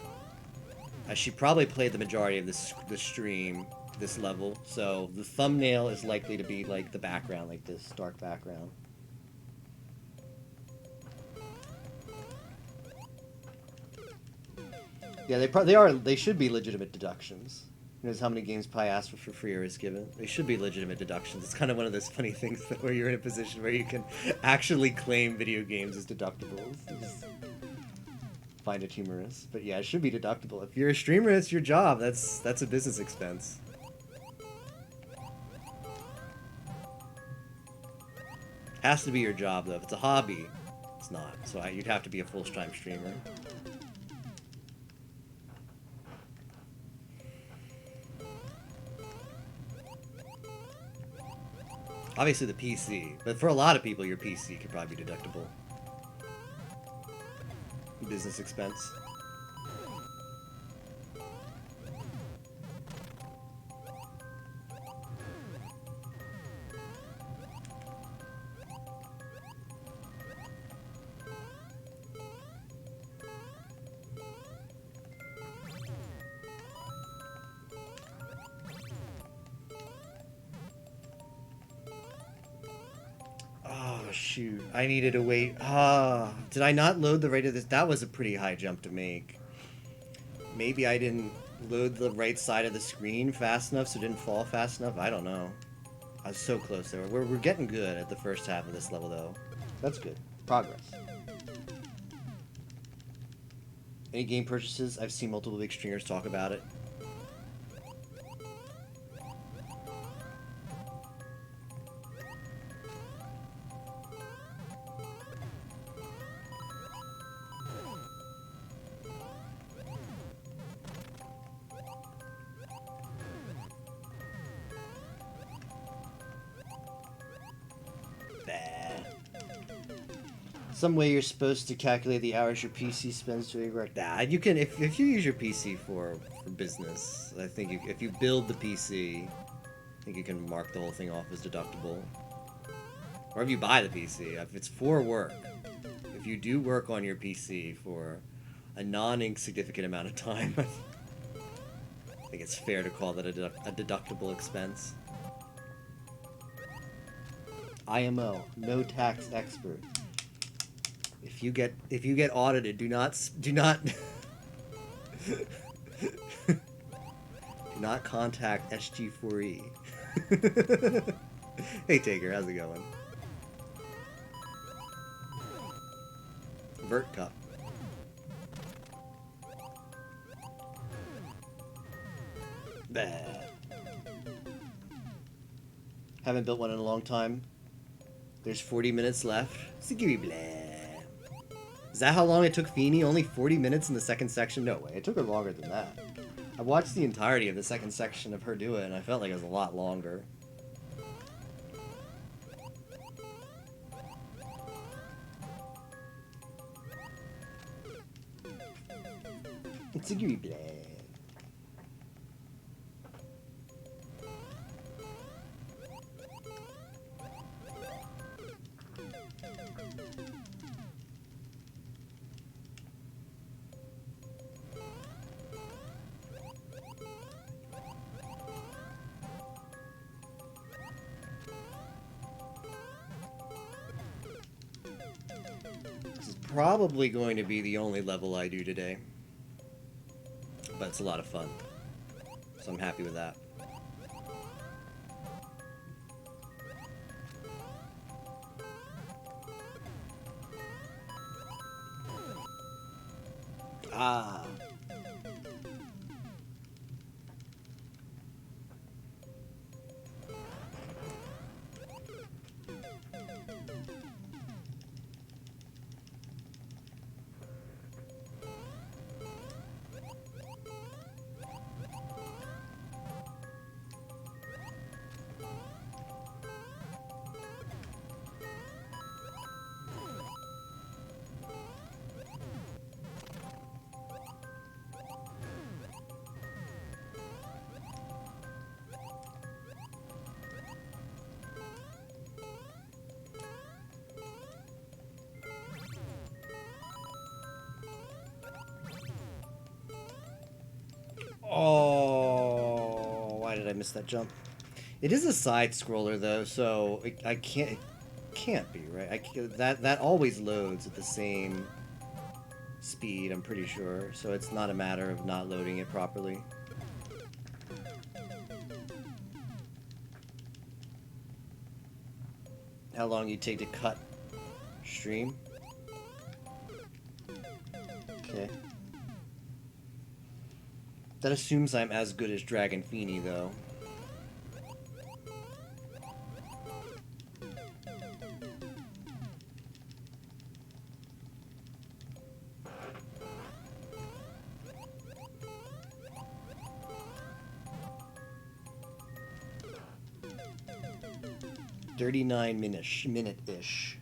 Speaker 1: She probably played the majority of the stream, this level, so the thumbnail is likely to be like the background, like this dark background. Yeah, they should be legitimate deductions. Knows how many games Pi asked for free or is given. They should be legitimate deductions. It's kind of one of those funny things that where you're in a position where you can actually claim video games as deductibles. I just find it humorous, but yeah, it should be deductible. If you're a streamer, it's your job. That's a business expense. Has to be your job though. If it's a hobby, it's not. So you'd have to be a full-time streamer. Obviously the PC, but for a lot of people, your PC could probably be deductible. Business expense. Shoot, I needed to wait. Did I not load the right of this? That was a pretty high jump to make. Maybe I didn't load the right side of the screen fast enough so it didn't fall fast enough. I don't know. I was so close there. We're getting good at the first half of this level, though. That's good. Progress. Any game purchases? I've seen multiple big streamers talk about it. Some way you're supposed to calculate the hours your PC spends doing work. Nah, you can if you use your PC for business. I think if you build the PC, I think you can mark the whole thing off as deductible. Or if you buy the PC, if it's for work, if you do work on your PC for a non-insignificant amount of time, I think it's fair to call that a deductible expense. IMO, no tax expert. If you get audited, do not not contact SG4E. Hey Taker, how's it going? Vert Cup. Bah. Haven't built one in a long time. There's 40 minutes left. Sigiri blah. Is that how long it took Feeny? Only 40 minutes in the second section? No way. It took her longer than that. I watched the entirety of the second section of her do it, and I felt like it was a lot longer. Sigiri blah. Probably going to be the only level I do today, but it's a lot of fun, so I'm happy with that. Ah. Oh, why did I miss that jump? It is a side scroller though, so I can't. It can't be right. That always loads at the same speed. I'm pretty sure. So it's not a matter of not loading it properly. How long you take to cut stream? Okay. That assumes I'm as good as Dragon Feeny, though. Minute-ish.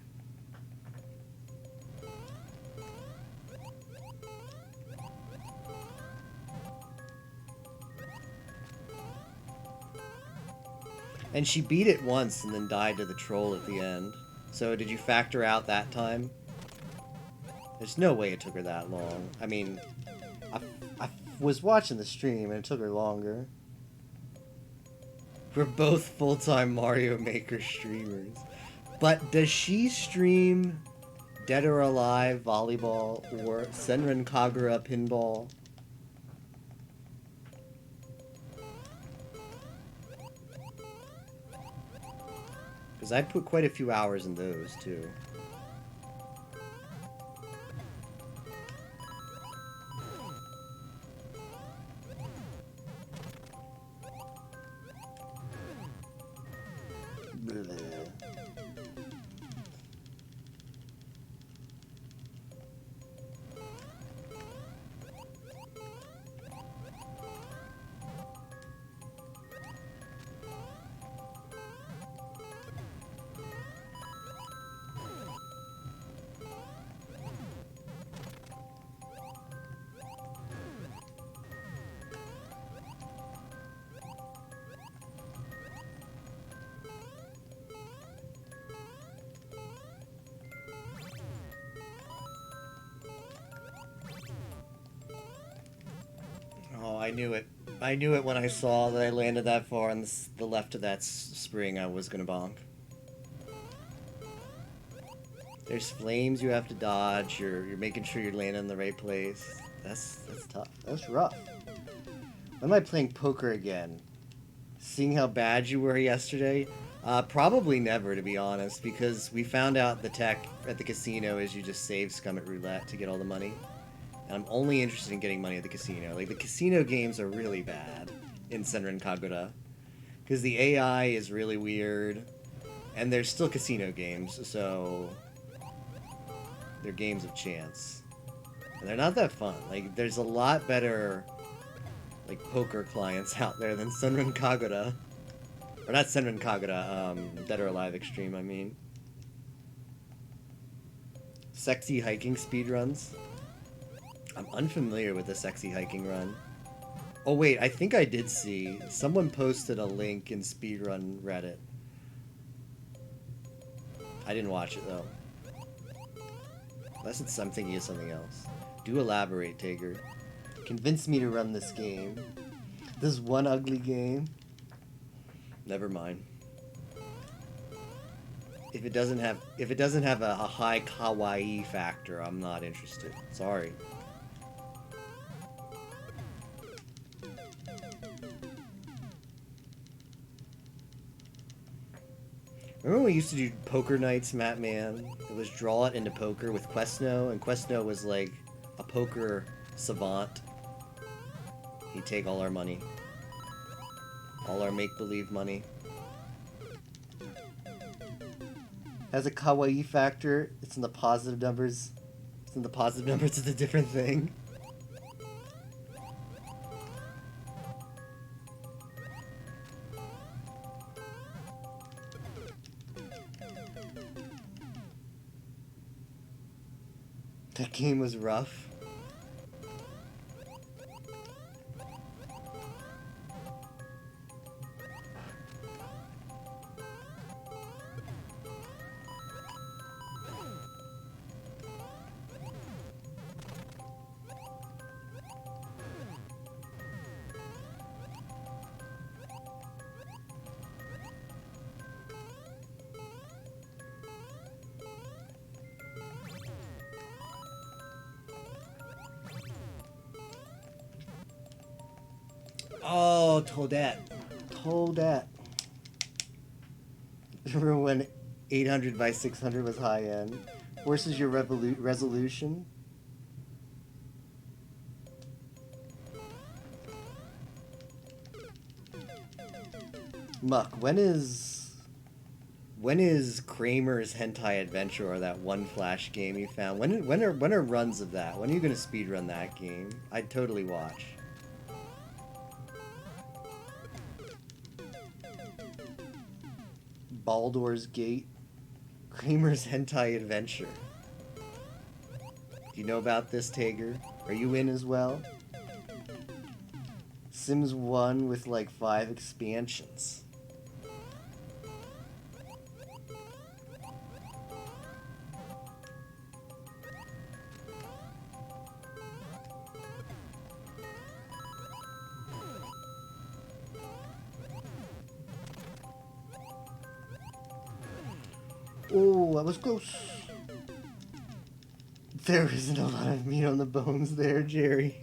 Speaker 1: And she beat it once and then died to the troll at the end. So did you factor out that time? There's no way it took her that long. I mean, I was watching the stream and it took her longer. We're both full-time Mario Maker streamers. But does she stream Dead or Alive volleyball or Senran Kagura pinball? Because I put quite a few hours in those, too. I knew it. I knew it when I saw that I landed that far on the left of that spring. I was gonna bonk. There's flames you have to dodge. You're making sure you're landing in the right place. That's tough. That's rough. When am I playing poker again? Seeing how bad you were yesterday? Probably never, to be honest, because we found out the tech at the casino is you just save scum at roulette to get all the money. And I'm only interested in getting money at the casino. Like, the casino games are really bad in Senran Kagura. Because the AI is really weird. And they're still casino games, so... they're games of chance. And they're not that fun. Like, there's a lot better... like, poker clients out there than Senran Kagura. Or not Senran Kagura, Dead or Alive Extreme, I mean. Sexy hiking speedruns. I'm unfamiliar with the sexy hiking run. Oh wait, I think I did see. Someone posted a link in speedrun Reddit. I didn't watch it though. Unless I'm thinking of something else. Do elaborate, Tager. Convince me to run this game. This one ugly game. Never mind. If it doesn't have a high kawaii factor, I'm not interested. Sorry. Remember when we used to do poker nights, Matt Man? It was draw it into poker with Quesno, and Quesno was like a poker savant. He'd take all our money. All our make-believe money. Has a kawaii factor. It's in the positive numbers. It's in the positive numbers. It's a different thing. That game was rough. Oh, Toadette. Toadette. Remember when 800 by 600 was high end? Forces your resolution? Muck, when is Kramer's Hentai Adventure, or that one Flash game you found? When are runs of that? When are you gonna speedrun that game? I'd totally watch. Baldur's Gate, Kramer's Hentai Adventure. Do you know about this, Tager? Are you in as well? Sims 1 with like 5 expansions. Oh, that was close. There isn't a lot of meat on the bones there, Jerry.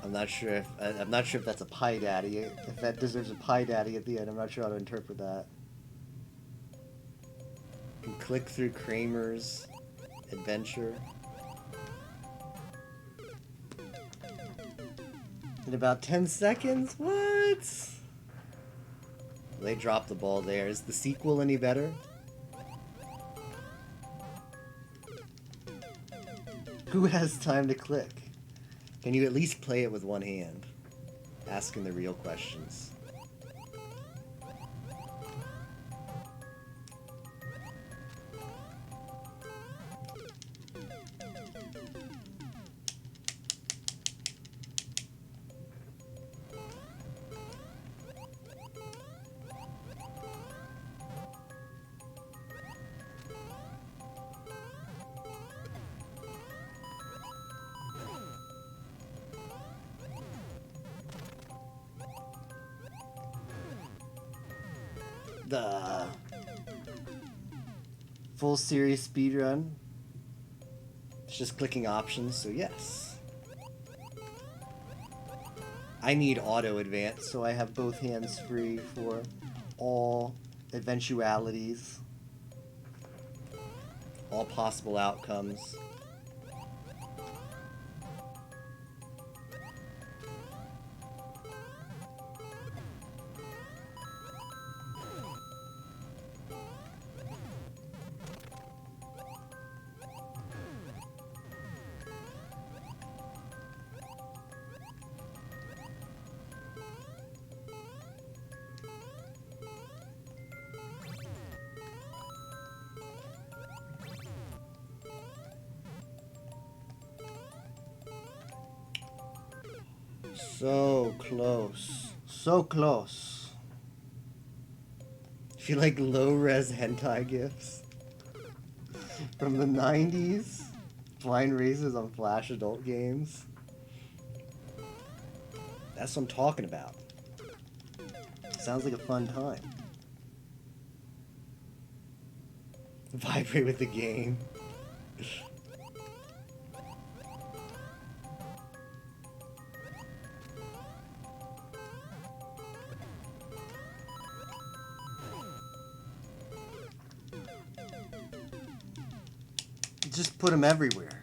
Speaker 1: I'm not sure if that's a pie daddy. If that deserves a pie daddy at the end, I'm not sure how to interpret that. You can click through Kramer's Adventure. In about 10 seconds? What? They dropped the ball there. Is the sequel any better? Who has time to click? Can you at least play it with one hand? Asking the real questions. The full series speedrun. It's just clicking options, so yes. I need auto advance, so I have both hands free for all eventualities, all possible outcomes. So close. So close. If you like low-res hentai gifs from the 90s, blind races on Flash adult games, that's what I'm talking about. Sounds like a fun time. Vibrate with the game. Just put them everywhere.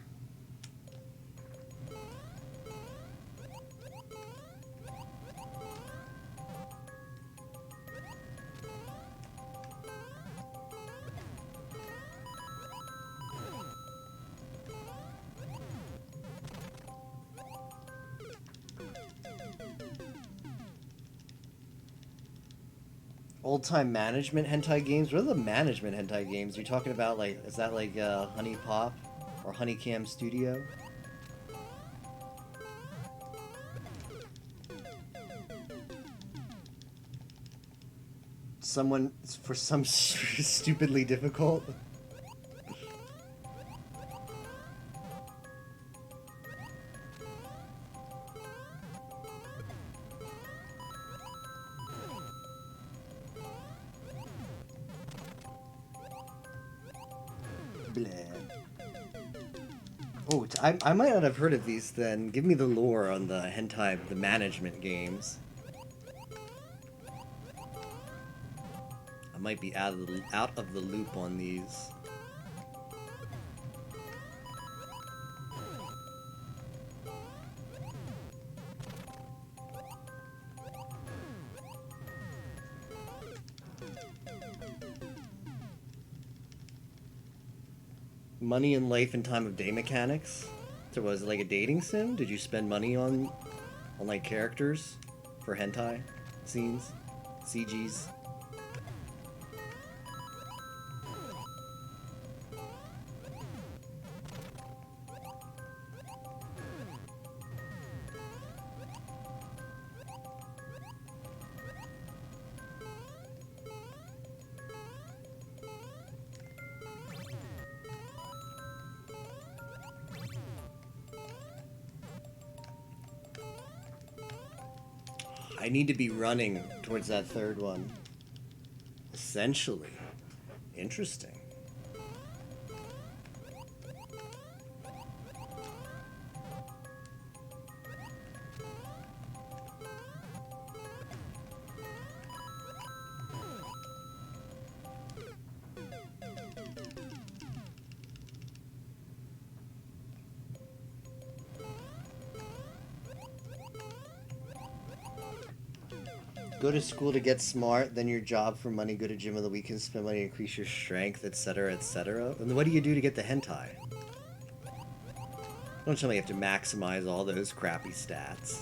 Speaker 1: Old-time management hentai games? What are the management hentai games? You're talking about, like, is that like Honey Pop or Honeycam Studio? Someone, for some stupidly difficult? Oh, I might not have heard of these then. Give me the lore on the hentai, the management games. I might be out of the loop on these. Money and life and time of day mechanics. So was it like a dating sim? Did you spend money on like characters for hentai scenes, CGs? I need to be running towards that third one. Essentially. Interesting. Go to school to get smart, then your job for money, go to gym on the weekends, spend money, increase your strength, etc., etc. And what do you do to get the hentai? Don't tell me you have to maximize all those crappy stats.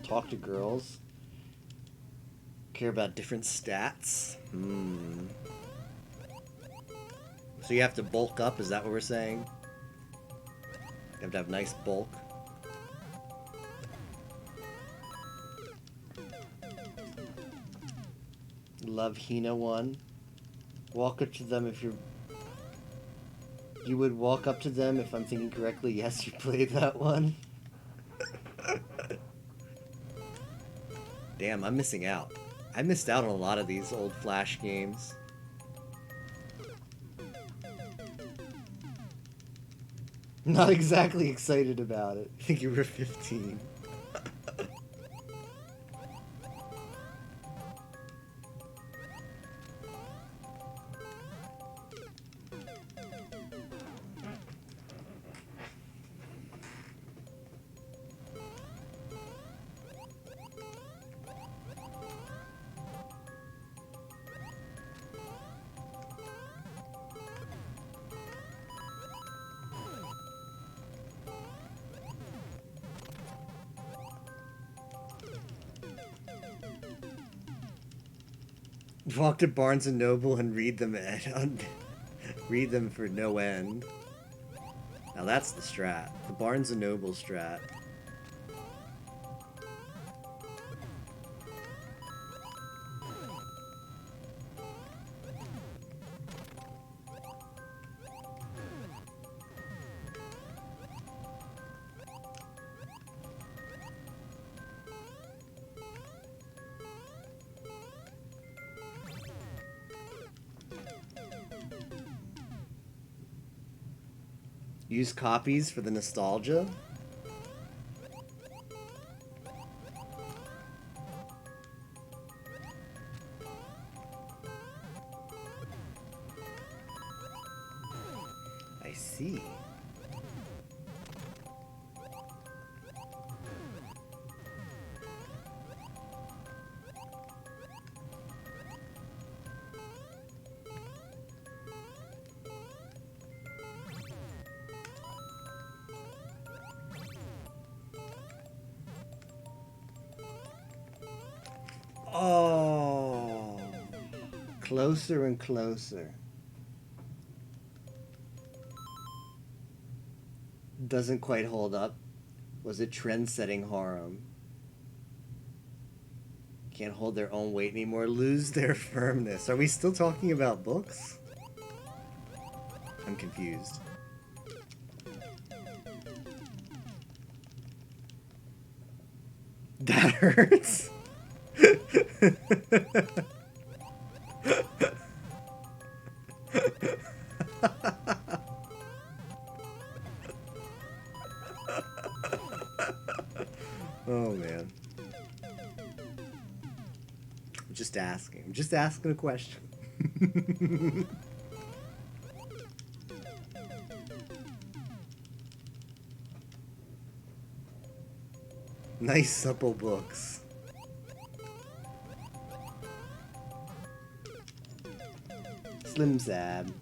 Speaker 1: Talk to girls. Care about different stats? So you have to bulk up, is that what we're saying? You have to have nice bulk. Love Hina one. Walk up to them if you're... You would walk up to them if I'm thinking correctly. Yes, you played that one. Damn, I'm missing out. I missed out on a lot of these old Flash games. Not exactly excited about it. I think you were 15. Walk to Barnes and Noble and read them read them for no end. Now that's the strat. The Barnes and Noble strat. Use copies for the nostalgia. I see. Oh, closer and closer. Doesn't quite hold up. Was it trend-setting harem? Can't hold their own weight anymore. Lose their firmness. Are we still talking about books? I'm confused. That hurts. Oh man. I'm just asking. I'm just asking a question. Nice supple books. Slim Zab.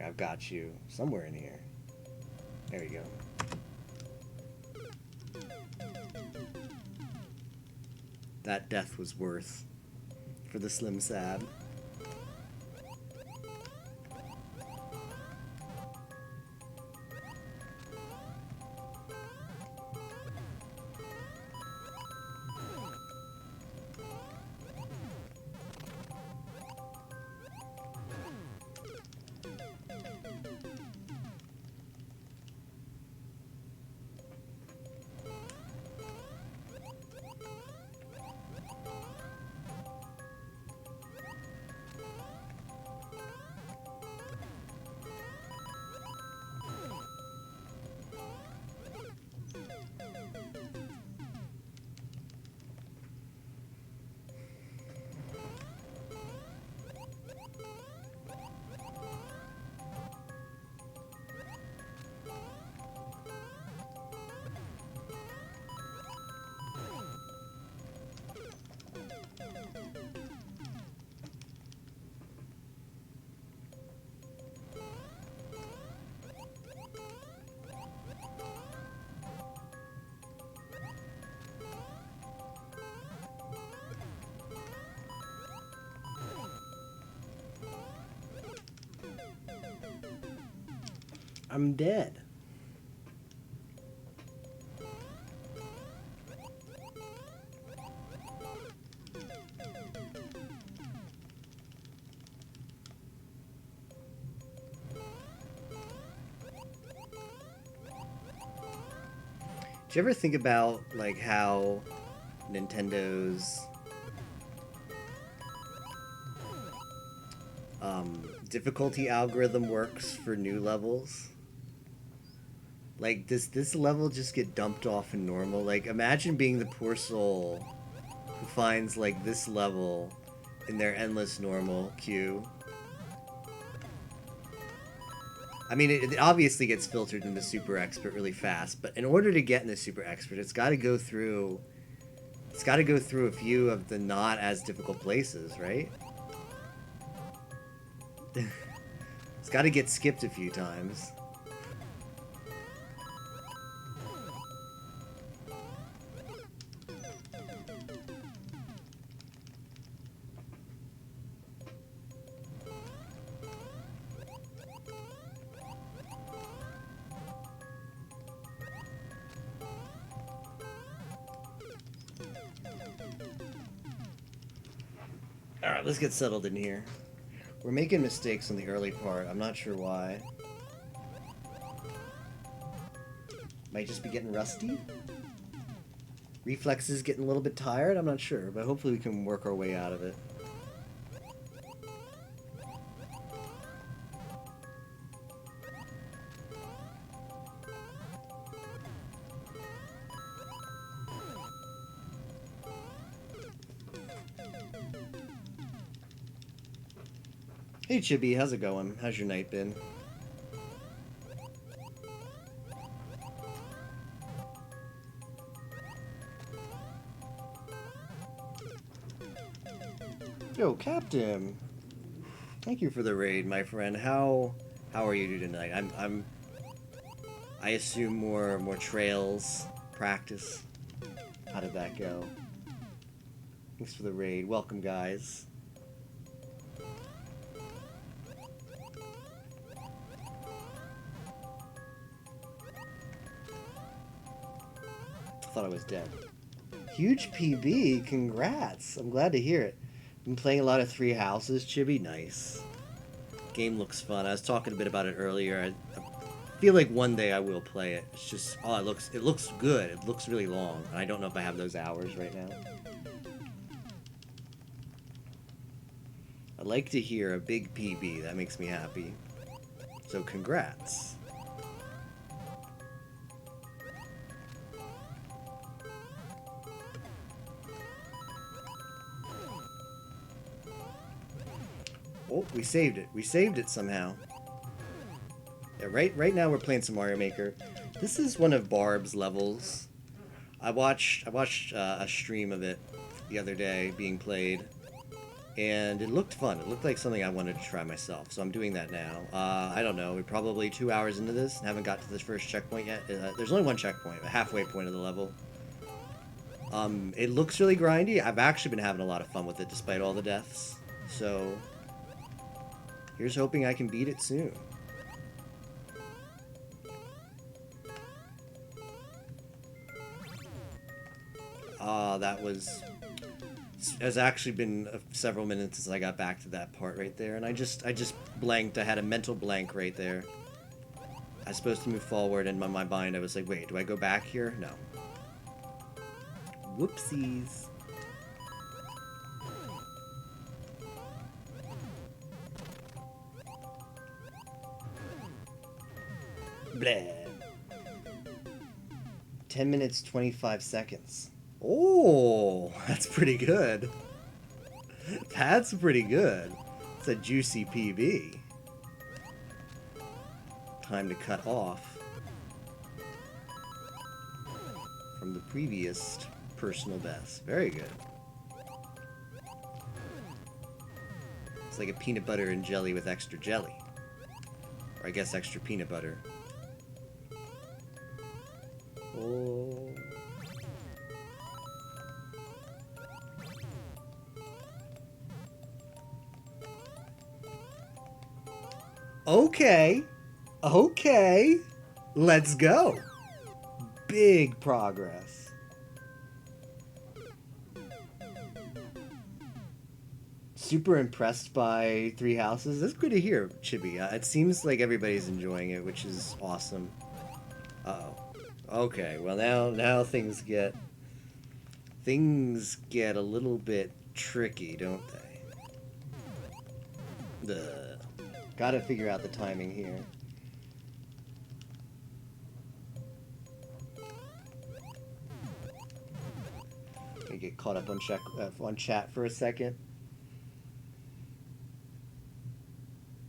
Speaker 1: I've got you somewhere in here. There you go. That death was worth for the Slim Sab. I'm dead. Do you ever think about, like, how Nintendo's difficulty algorithm works for new levels? Like, does this level just get dumped off in normal? Like, imagine being the poor soul who finds, like, this level in their endless normal queue. I mean, it obviously gets filtered into Super Expert really fast, but in order to get into Super Expert, it's got to go through a few of the not as difficult places, right? It's got to get skipped a few times. Alright, let's get settled in here. We're making mistakes on the early part. I'm not sure why. Might just be getting rusty? Reflexes getting a little bit tired? I'm not sure, but hopefully we can work our way out of it. Hey Chibi, how's it going? How's your night been? Yo, Captain. Thank you for the raid, my friend. How are you tonight? I assume more trails practice. How did that go? Thanks for the raid. Welcome, guys. I thought I was dead. Huge PB, congrats. I'm glad to hear it. Been playing a lot of Three Houses, Chibi, nice. Game looks fun. I was talking a bit about it earlier. I feel like one day I will play it. It's just, oh, it looks good. It looks really long, and I don't know if I have those hours right now. I'd like to hear a big PB. That makes me happy. So congrats. Oh, we saved it. We saved it somehow. Yeah, right now we're playing some Mario Maker. This is one of Barb's levels. I watched a stream of it the other day being played, and it looked fun. It looked like something I wanted to try myself, so I'm doing that now. I don't know. We're probably 2 hours into this and haven't got to this first checkpoint yet. There's only one checkpoint, a halfway point of the level. It looks really grindy. I've actually been having a lot of fun with it despite all the deaths. So here's hoping I can beat it soon. That was... It has actually been several minutes since I got back to that part right there, and I just blanked. I had a mental blank right there. I was supposed to move forward, and in my mind I was like, wait, do I go back here? No. Whoopsies. Blah. 10 minutes, 25 seconds. Oh, that's pretty good. That's pretty good. It's a juicy PB. Time to cut off from the previous personal best. Very good. It's like a peanut butter and jelly with extra jelly. Or I guess extra peanut butter. Oh. Okay. Okay. Let's go. Big progress. Super impressed by Three Houses. That's good to hear, Chibi. It seems like everybody's enjoying it, which is awesome. Uh-oh. Okay, well now things get a little bit tricky, don't they? Gotta figure out the timing here. I get caught up on chat for a second.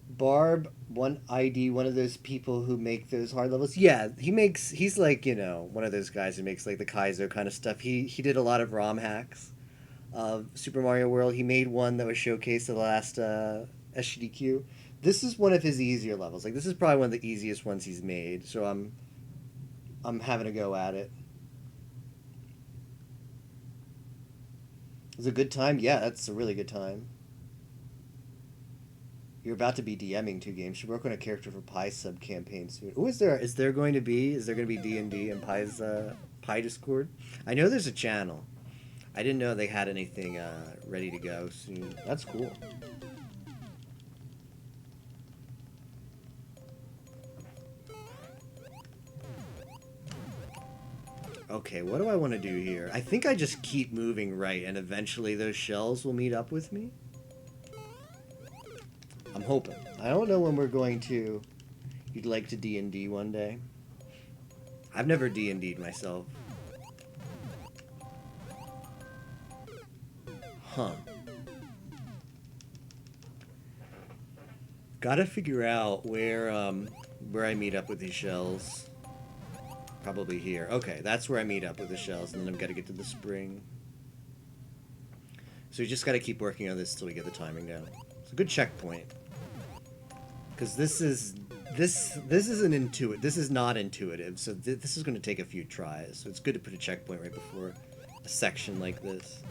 Speaker 1: Barb, one of those people who make those hard levels. Yeah, he's like, one of those guys who makes like the Kaizo kind of stuff. He did a lot of ROM hacks of Super Mario World. He made one that was showcased at the last SGDQ. This is one of his easier levels. Like this is probably one of the easiest ones he's made. So I'm having a go at it. It's a good time. Yeah, that's a really good time. You're about to be DMing 2 games. Should work on a character for Pie's sub campaign soon. Oh, is there going to be D&D in Pie's Pie Discord? I know there's a channel. I didn't know they had anything ready to go soon. That's cool. Okay, what do I want to do here? I think I just keep moving right, and eventually those shells will meet up with me. I'm hoping. I don't know when we're going to... You'd like to D&D one day? I've never D&D'd myself. Huh. Gotta figure out where I meet up with these shells. Probably here. Okay, that's where I meet up with the shells, and then I've got to get to the spring. So we just got to keep working on this till we get the timing down. It's a good checkpoint. Because this is not intuitive, so this is going to take a few tries. So it's good to put a checkpoint right before a section like this,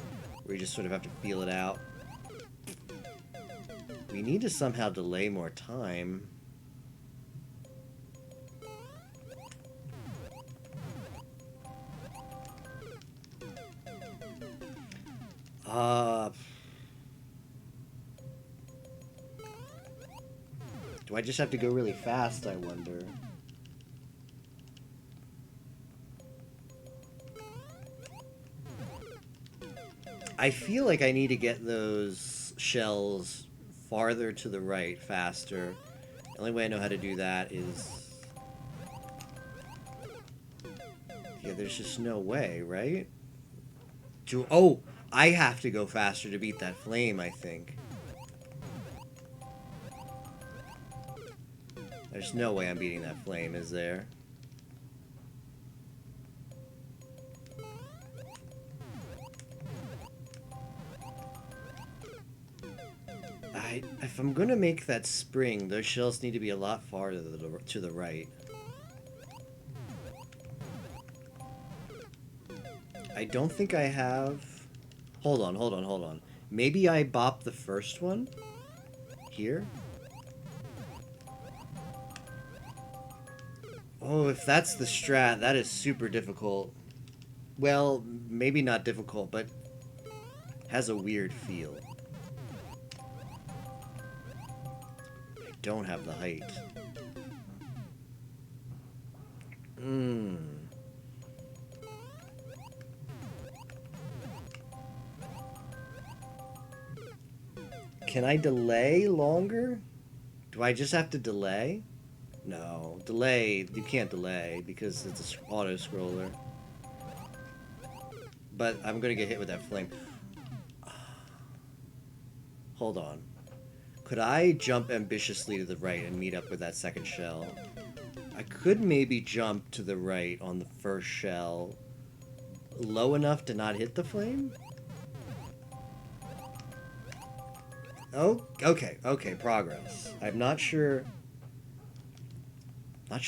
Speaker 1: where you just sort of have to feel it out. We need to somehow delay more time. Do I just have to go really fast, I wonder? I feel like I need to get those shells farther to the right faster. The only way I know how to do that is... Yeah, there's just no way, right? Oh, I have to go faster to beat that flame, I think. There's no way I'm beating that flame, is there? If I'm gonna make that spring, those shells need to be a lot farther to the right. I don't think I have... Hold on. Maybe I bop the first one? Here? Oh, if that's the strat, that is super difficult. Well, maybe not difficult, but has a weird feel. I don't have the height. Can I delay longer? Do I just have to delay? No, delay, you can't delay because it's an auto-scroller. But I'm gonna get hit with that flame. Hold on. Could I jump ambitiously to the right and meet up with that second shell? I could maybe jump to the right on the first shell low enough to not hit the flame? Oh, okay, progress. I'm not sure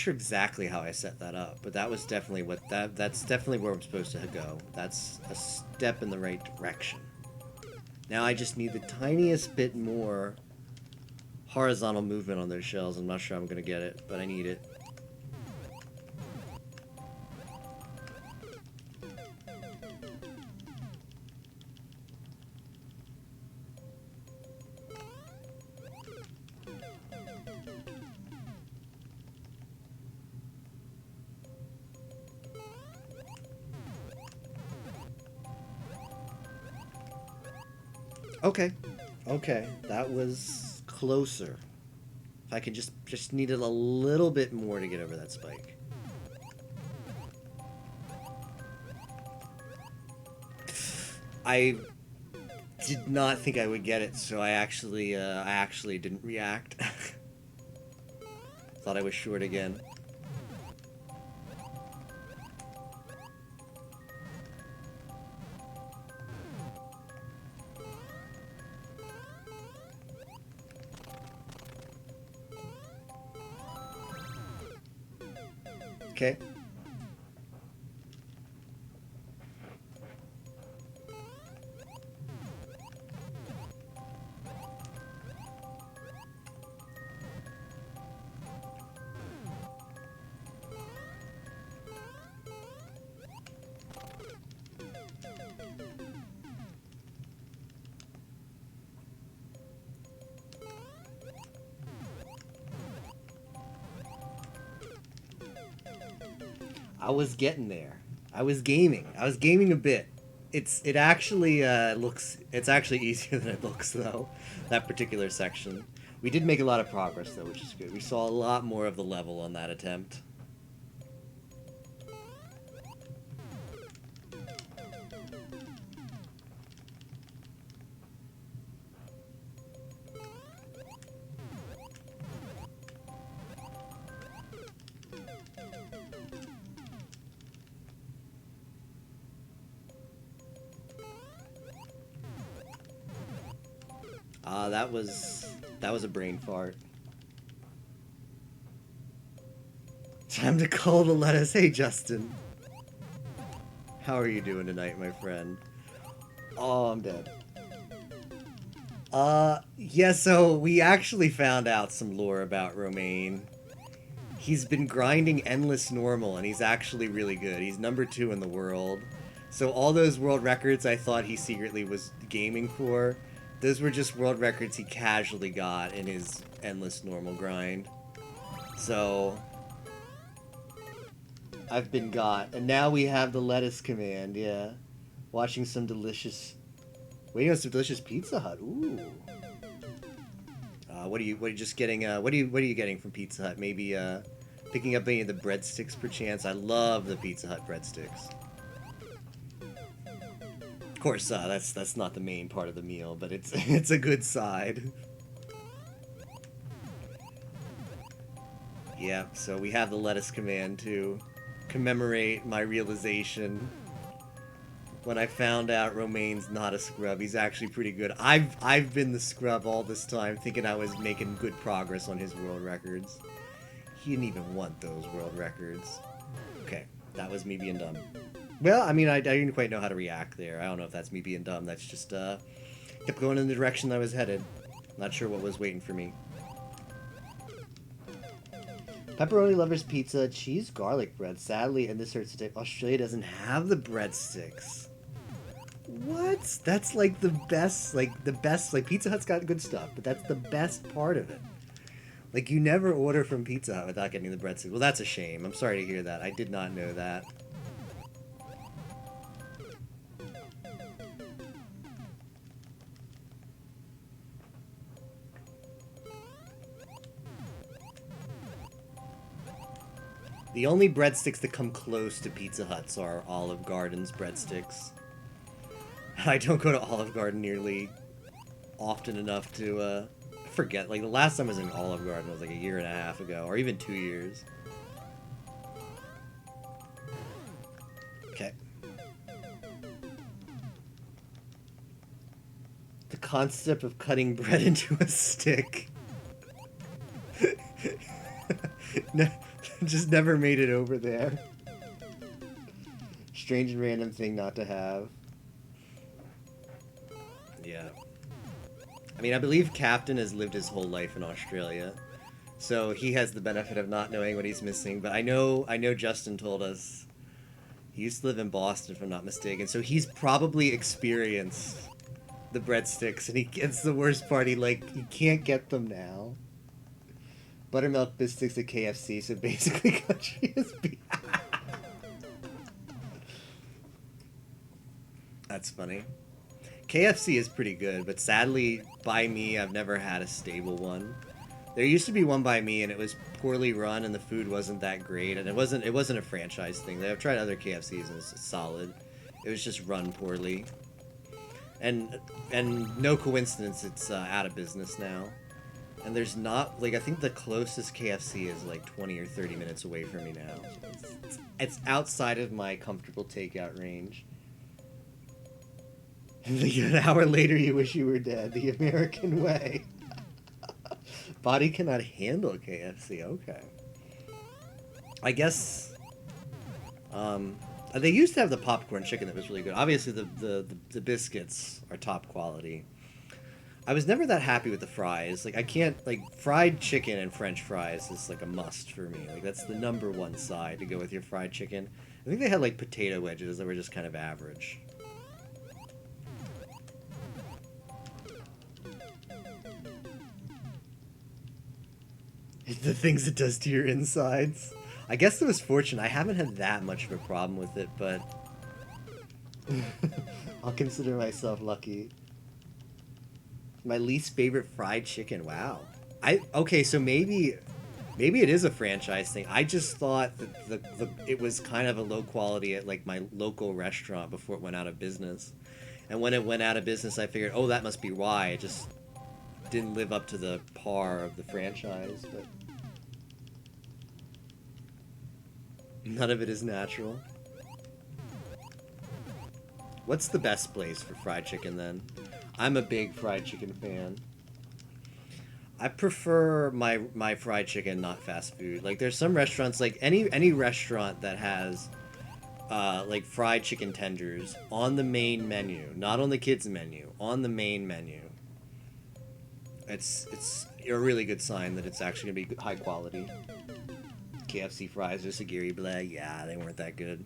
Speaker 1: exactly how I set that up, but that was definitely that's definitely where I'm supposed to go. That's a step in the right direction. Now I just need the tiniest bit more horizontal movement on those shells. I'm not sure I'm gonna get it, but I need it. Okay. Okay. That was closer. If I could just needed a little bit more to get over that spike. I did not think I would get it, so I actually didn't react. Thought I was short again. Okay. I was getting there. I was gaming. I was gaming a bit. It actually it's actually easier than it looks though. That particular section. We did make a lot of progress though, which is good. We saw a lot more of the level on that attempt. That was a brain fart. Time to call the lettuce. Hey, Justin. How are you doing tonight, my friend? Oh, I'm dead. Yeah, so we actually found out some lore about Romaine. He's been grinding endless normal, and he's actually really good. He's #2 in the world. So all those world records I thought he secretly was gaming for, those were just world records he casually got in his endless normal grind. So I've been got, and now we have the lettuce command. Yeah, watching some delicious, waiting on some delicious Pizza Hut. Ooh. What are you just getting? What are you getting from Pizza Hut? Maybe picking up any of the breadsticks, perchance. I love the Pizza Hut breadsticks. Of course, that's not the main part of the meal, but it's a good side. Yeah, so we have the lettuce command to commemorate my realization when I found out Romaine's not a scrub. He's actually pretty good. I've been the scrub all this time, thinking I was making good progress on his world records. He didn't even want those world records. Okay, that was me being dumb. Well, I mean, I didn't quite know how to react there. I don't know if that's me being dumb. That's just, kept going in the direction I was headed. Not sure what was waiting for me. Pepperoni lovers pizza, cheese garlic bread. Sadly, and this hurts to take, Australia doesn't have the breadsticks. What? That's like the best, like Pizza Hut's got good stuff, but that's the best part of it. Like, you never order from Pizza Hut without getting the breadsticks. Well, that's a shame. I'm sorry to hear that. I did not know that. The only breadsticks that come close to Pizza Hut's are Olive Garden's breadsticks. I don't go to Olive Garden nearly often enough to forget. Like, the last time I was in Olive Garden was like a year and a half ago, or even 2 years. Okay. The concept of cutting bread into a stick. No, just never made it over there. Strange and random thing not to have. Yeah. I mean, I believe Captain has lived his whole life in Australia, so he has the benefit of not knowing what he's missing. But I know Justin told us he used to live in Boston, if I'm not mistaken, so he's probably experienced the breadsticks, and it's the worst part. He can't get them now. Buttermilk biscuits at KFC, so basically country is beef. That's funny. KFC is pretty good, but sadly, by me, I've never had a stable one. There used to be one by me, and it was poorly run, and the food wasn't that great, and it wasn't a franchise thing. I've tried other KFCs, and it's solid. It was just run poorly, and no coincidence, it's out of business now. And there's not, like, I think the closest KFC is like 20 or 30 minutes away from me now. It's outside of my comfortable takeout range. And an hour later, you wish you were dead. The American way. Body cannot handle KFC. Okay. I guess. They used to have the popcorn chicken that was really good. Obviously, the biscuits are top quality. I was never that happy with the fries. Like, I can't, like, fried chicken and French fries is like a must for me. Like, that's the #1 side to go with your fried chicken. I think they had like potato wedges that were just kind of average. The things it does to your insides. I guess it was fortunate. I haven't had that much of a problem with it, but I'll consider myself lucky. My least favorite fried chicken. Wow. Okay, so maybe it is a franchise thing. I just thought that it was kind of a low quality at like my local restaurant before it went out of business. And when it went out of business, I figured, oh, that must be why. It just didn't live up to the par of the franchise, but none of it is natural. What's the best place for fried chicken then? I'm a big fried chicken fan. I prefer my fried chicken not fast food. Like, there's some restaurants, like any restaurant that has like fried chicken tenders on the main menu, not on the kids menu, on the main menu. It's a really good sign that it's actually gonna be high quality. KFC fries, just a Gary Blay. Yeah, they weren't that good.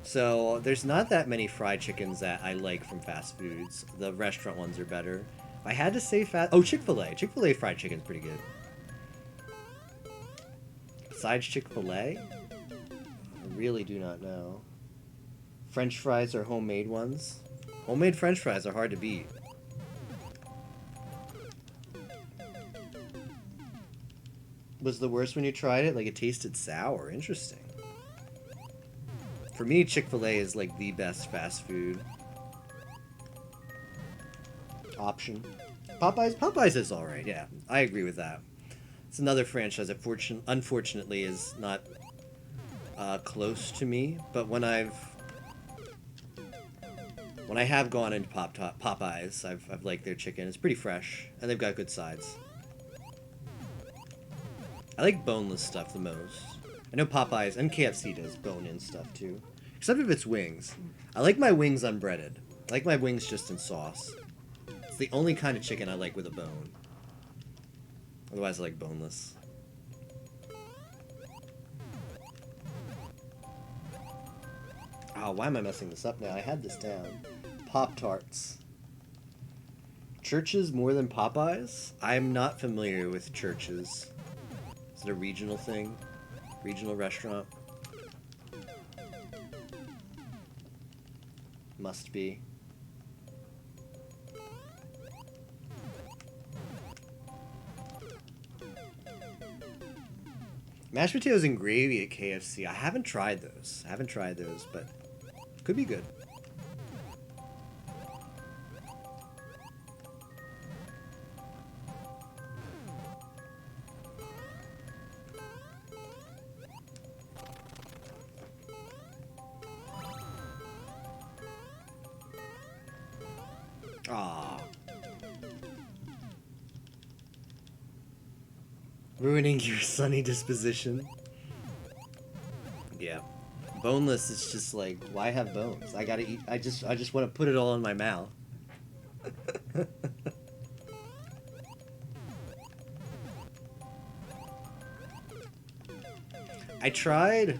Speaker 1: So there's not that many fried chickens that I like from fast foods. The restaurant ones are better. If I had to say Chick-fil-A. Chick-fil-A fried chicken's pretty good. Besides Chick-fil-A, I really do not know. French fries are homemade ones. Homemade French fries are hard to beat. Was the worst when you tried it? Like, it tasted sour. Interesting. For me, Chick-fil-A is like the best fast food option. Popeyes is alright, yeah. I agree with that. It's another franchise that unfortunately is not close to me, but when I have gone into Popeyes, I've liked their chicken. It's pretty fresh, and they've got good sides. I like boneless stuff the most. I know Popeyes and KFC does bone-in stuff too. Except if it's wings. I like my wings unbreaded. I like my wings just in sauce. It's the only kind of chicken I like with a bone. Otherwise I like boneless. Oh, why am I messing this up now? I had this down. Pop-Tarts. Churches more than Popeyes? I'm not familiar with Churches. Is it a regional thing? Regional restaurant? Must be. Mashed potatoes and gravy at KFC. I haven't tried those. But could be good. Ah, ruining your sunny disposition. Yeah, boneless is just like, why have bones? I gotta eat. I just want to put it all in my mouth. I tried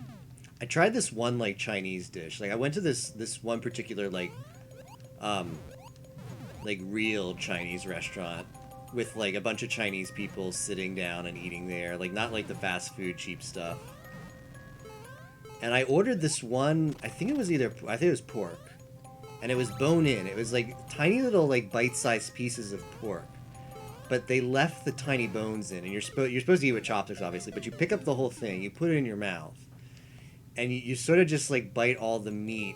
Speaker 1: this one like Chinese dish. Like, I went to this one particular like real Chinese restaurant with like a bunch of Chinese people sitting down and eating there, like not like the fast food cheap stuff. And I ordered this one, I think it was pork. and it was bone in. It was like tiny little like bite-sized pieces of pork, but they left the tiny bones in. And you're supposed to eat with chopsticks, obviously, but you pick up the whole thing, you put it in your mouth, and you sort of just like bite all the meat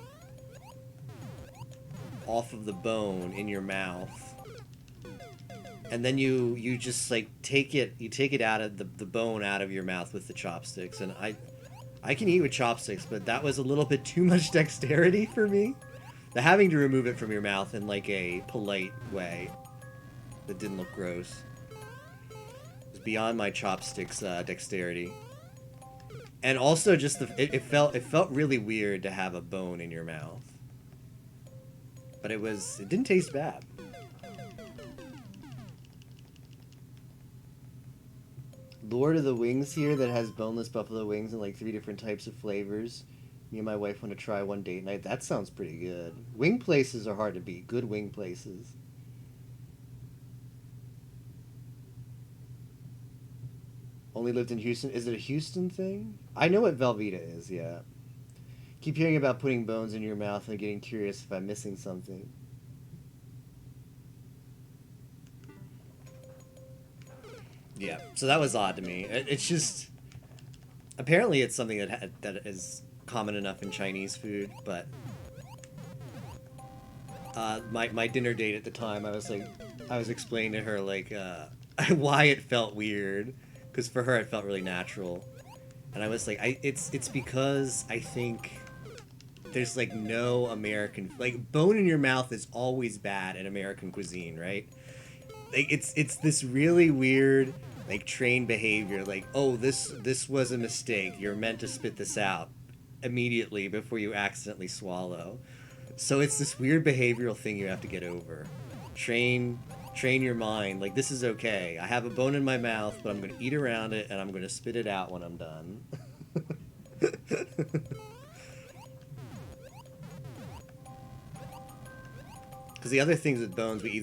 Speaker 1: off of the bone in your mouth. And then you just like take it out of the bone out of your mouth with the chopsticks. And I can eat with chopsticks, but that was a little bit too much dexterity for me. The having to remove it from your mouth in like a polite way that didn't look gross was beyond my chopsticks dexterity. And also just it felt really weird to have a bone in your mouth. But it didn't taste bad. Lord of the Wings here that has boneless buffalo wings and like 3 different types of flavors. Me and my wife want to try one date night. That sounds pretty good. Wing places are hard to beat. Good wing places. Only lived in Houston. Is it a Houston thing? I know what Velveeta is, yeah. Keep hearing about putting bones in your mouth and getting curious if I'm missing something. Yeah, so that was odd to me. It's just... Apparently it's something that is common enough in Chinese food, but... my dinner date at the time, I was explaining to her, like, why it felt weird. Because for her, it felt really natural. And I was like, it's because I think there's, like, no American... Like, bone in your mouth is always bad in American cuisine, right? Like, it's this really weird... like trained behavior, like, oh, this was a mistake, you're meant to spit this out immediately before you accidentally swallow. So it's this weird behavioral thing you have to get over. Train your mind, like, this is okay, I have a bone in my mouth, but I'm gonna eat around it and I'm gonna spit it out when I'm done. Because the other things with bones, we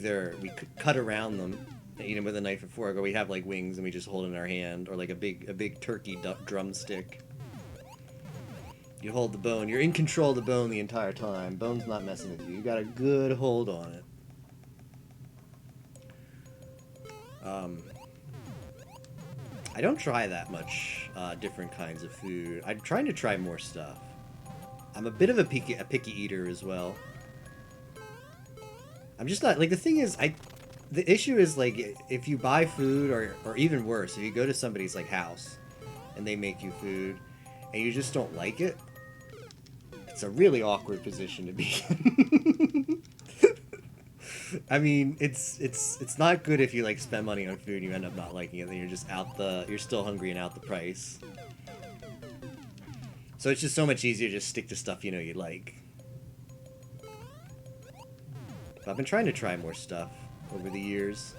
Speaker 1: cut around them and eat them with a knife or fork, or we have like wings and we just hold it in our hand, or like a big turkey drumstick. You hold the bone. You're in control of the bone the entire time. Bone's not messing with you. You got a good hold on it. I don't try that much different kinds of food. I'm trying to try more stuff. I'm a bit of a picky eater as well. I'm just not, like, the thing is, the issue is, like, if you buy food, or even worse, if you go to somebody's, like, house, and they make you food, and you just don't like it, it's a really awkward position to be in. I mean, it's not good if you, like, spend money on food and you end up not liking it, then you're just you're still hungry and out the price. So it's just so much easier to just stick to stuff you know you like. I've been trying to try more stuff over the years.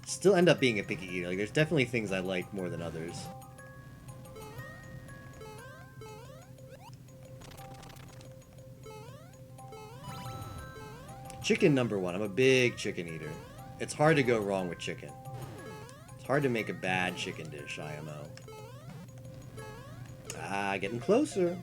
Speaker 1: Still end up being a picky eater. Like, there's definitely things I like more than others. Chicken #1. I'm a big chicken eater. It's hard to go wrong with chicken. It's hard to make a bad chicken dish, IMO. Ah, getting closer.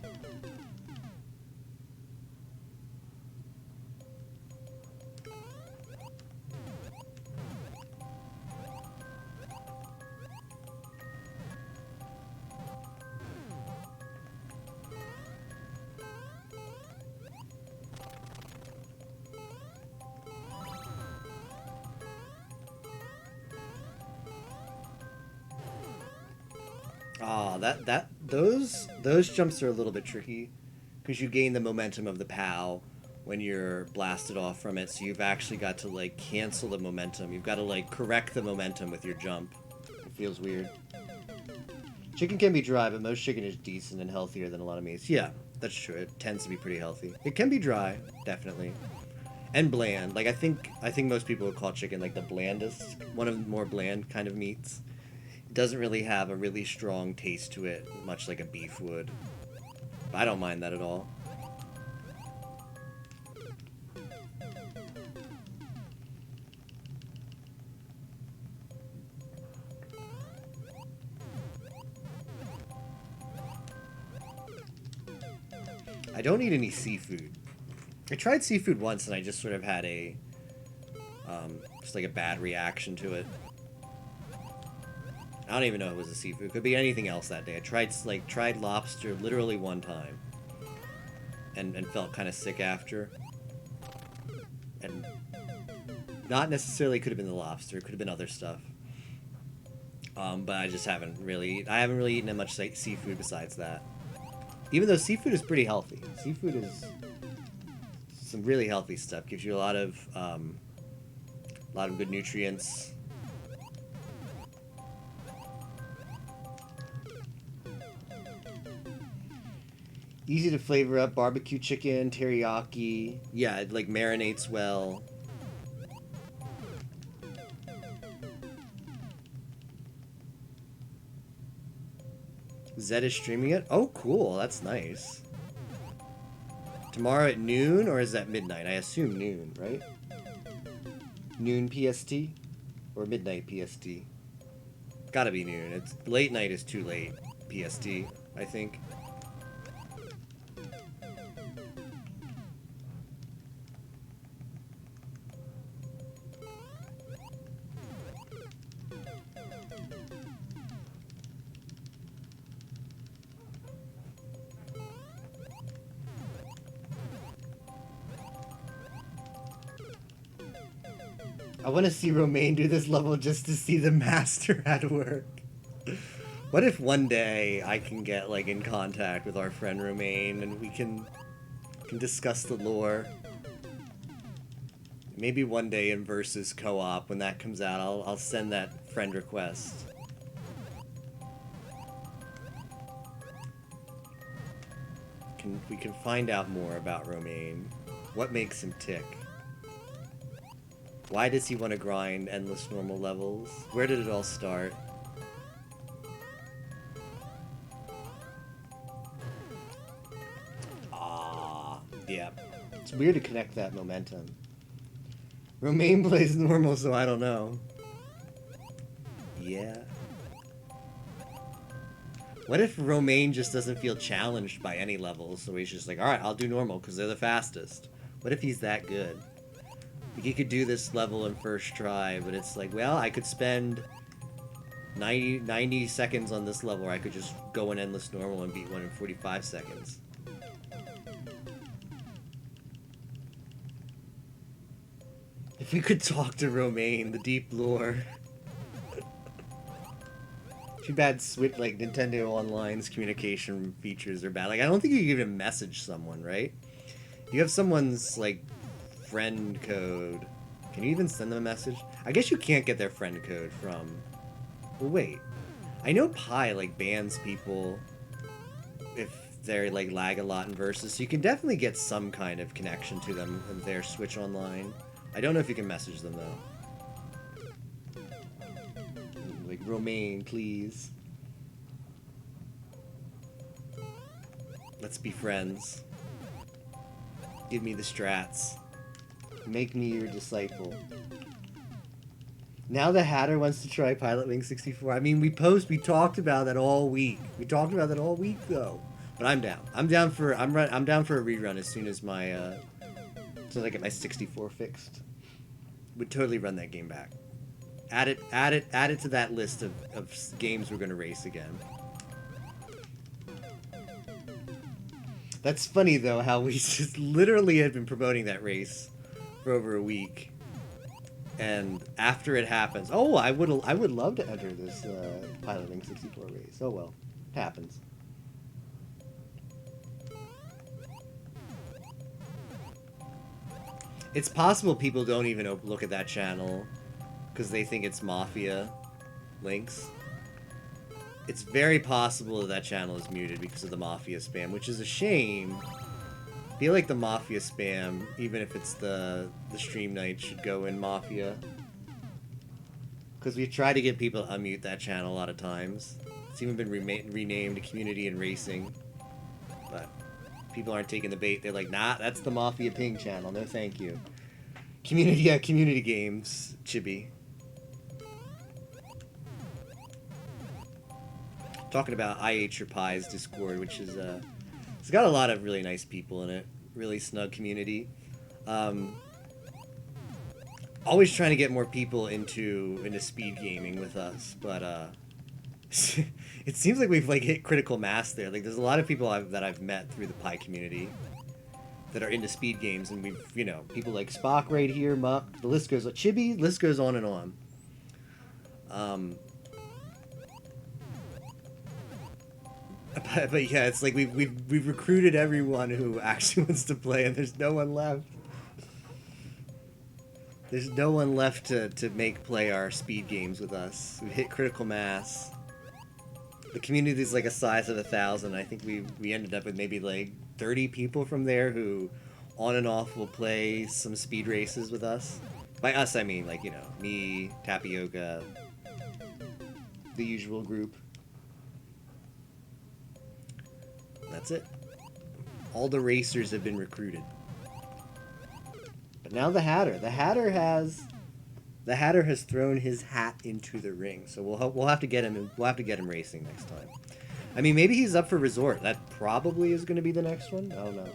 Speaker 1: Ah, those jumps are a little bit tricky, because you gain the momentum of the POW when you're blasted off from it, so you've actually got to, like, cancel the momentum. You've got to, like, correct the momentum with your jump. It feels weird. Chicken can be dry, but most chicken is decent and healthier than a lot of meats. Yeah, that's true. It tends to be pretty healthy. It can be dry, definitely. And bland. Like, I think most people would call chicken, like, the blandest, one of the more bland kind of meats. Doesn't really have a really strong taste to it, much like a beef would. But I don't mind that at all. I don't eat any seafood. I tried seafood once and I just sort of had a, just like a bad reaction to it. I don't even know if it was a seafood. It could be anything else that day. I tried lobster literally one time. And felt kind of sick after. And not necessarily could have been the lobster. It could have been other stuff. But I just haven't really eaten that much seafood besides that. Even though seafood is pretty healthy. Seafood is some really healthy stuff. Gives you a lot of good nutrients. Easy to flavor up. Barbecue chicken, teriyaki. Yeah, it like marinates well. Zed is streaming it? Oh, cool. That's nice. Tomorrow at noon, or is that midnight? I assume noon, right? Noon PST? Or midnight PST? Gotta be noon. It's late night is too late PST, I think. I want to see Romaine do this level just to see the master at work. What if one day I can get like in contact with our friend Romaine and we can discuss the lore? Maybe one day in Versus Co-op when that comes out, I'll send that friend request. We can find out more about Romaine. What makes him tick? Why does he want to grind endless normal levels? Where did it all start? Ah, yeah. It's weird to connect that momentum. Romaine plays normal, so I don't know. Yeah. What if Romaine just doesn't feel challenged by any levels, so he's just like, alright, I'll do normal because they're the fastest. What if he's that good? Like, he could do this level in first try, but it's like, well, I could spend 90 seconds on this level, or I could just go in endless normal and beat one in 45 seconds. If we could talk to Romaine, the deep lore. Too bad Switch, like, Nintendo Online's communication features are bad. Like, I don't think you can even message someone, right? You have someone's, like, friend code. Can you even send them a message? I guess you can't get their friend code from... Well, wait. I know Pi, like, bans people if they're, like, lag a lot in Versus, so you can definitely get some kind of connection to them in their Switch Online. I don't know if you can message them, though. Like, Romaine, please. Let's be friends. Give me the strats. Make me your disciple. Now the Hatter wants to try Pilot Wing 64. I mean, we talked about that all week. We talked about that all week, though. But I'm down. I'm down for a rerun as soon as I get my 64 fixed. Would totally run that game back. Add it to that list of games we're gonna race again. That's funny though, how we just literally had been promoting that race for over a week, and after it happens, oh, I would love to enter this Pilot Wing 64 race. Oh well, it happens. It's possible people don't even look at that channel because they think it's Mafia links. It's very possible that channel is muted because of the Mafia spam, which is a shame. I feel like the Mafia spam, even if it's the stream night, should go in Mafia. Because we've tried to get people to unmute that channel a lot of times. It's even been renamed Community and Racing. But people aren't taking the bait. They're like, nah, that's the Mafia Ping channel. No thank you. Community games, Chibi. Talking about I Ate Your Pie's Discord, which is, it's got a lot of really nice people in it. really snug community. Always trying to get more people into speed gaming with us, but it seems like we've like hit critical mass there. Like there's a lot of people that I've met through the Pi community that are into speed games, and we've, you know, people like Spock right here, Muck, the list goes, Chibi, list goes on and on. But yeah, it's like we've recruited everyone who actually wants to play, and there's no one left. There's no one left to play our speed games with us. We hit critical mass. The community is like a size of 1,000. I think we ended up with maybe like 30 people from there who on and off will play some speed races with us. By us, I mean like, you know, me, Tapioca, the usual group. That's it. All the racers have been recruited. But now the Hatter. The Hatter has thrown his hat into the ring. So we'll have to get him. We'll have to get him racing next time. I mean, maybe he's up for Resort. That probably is going to be the next one. I don't know.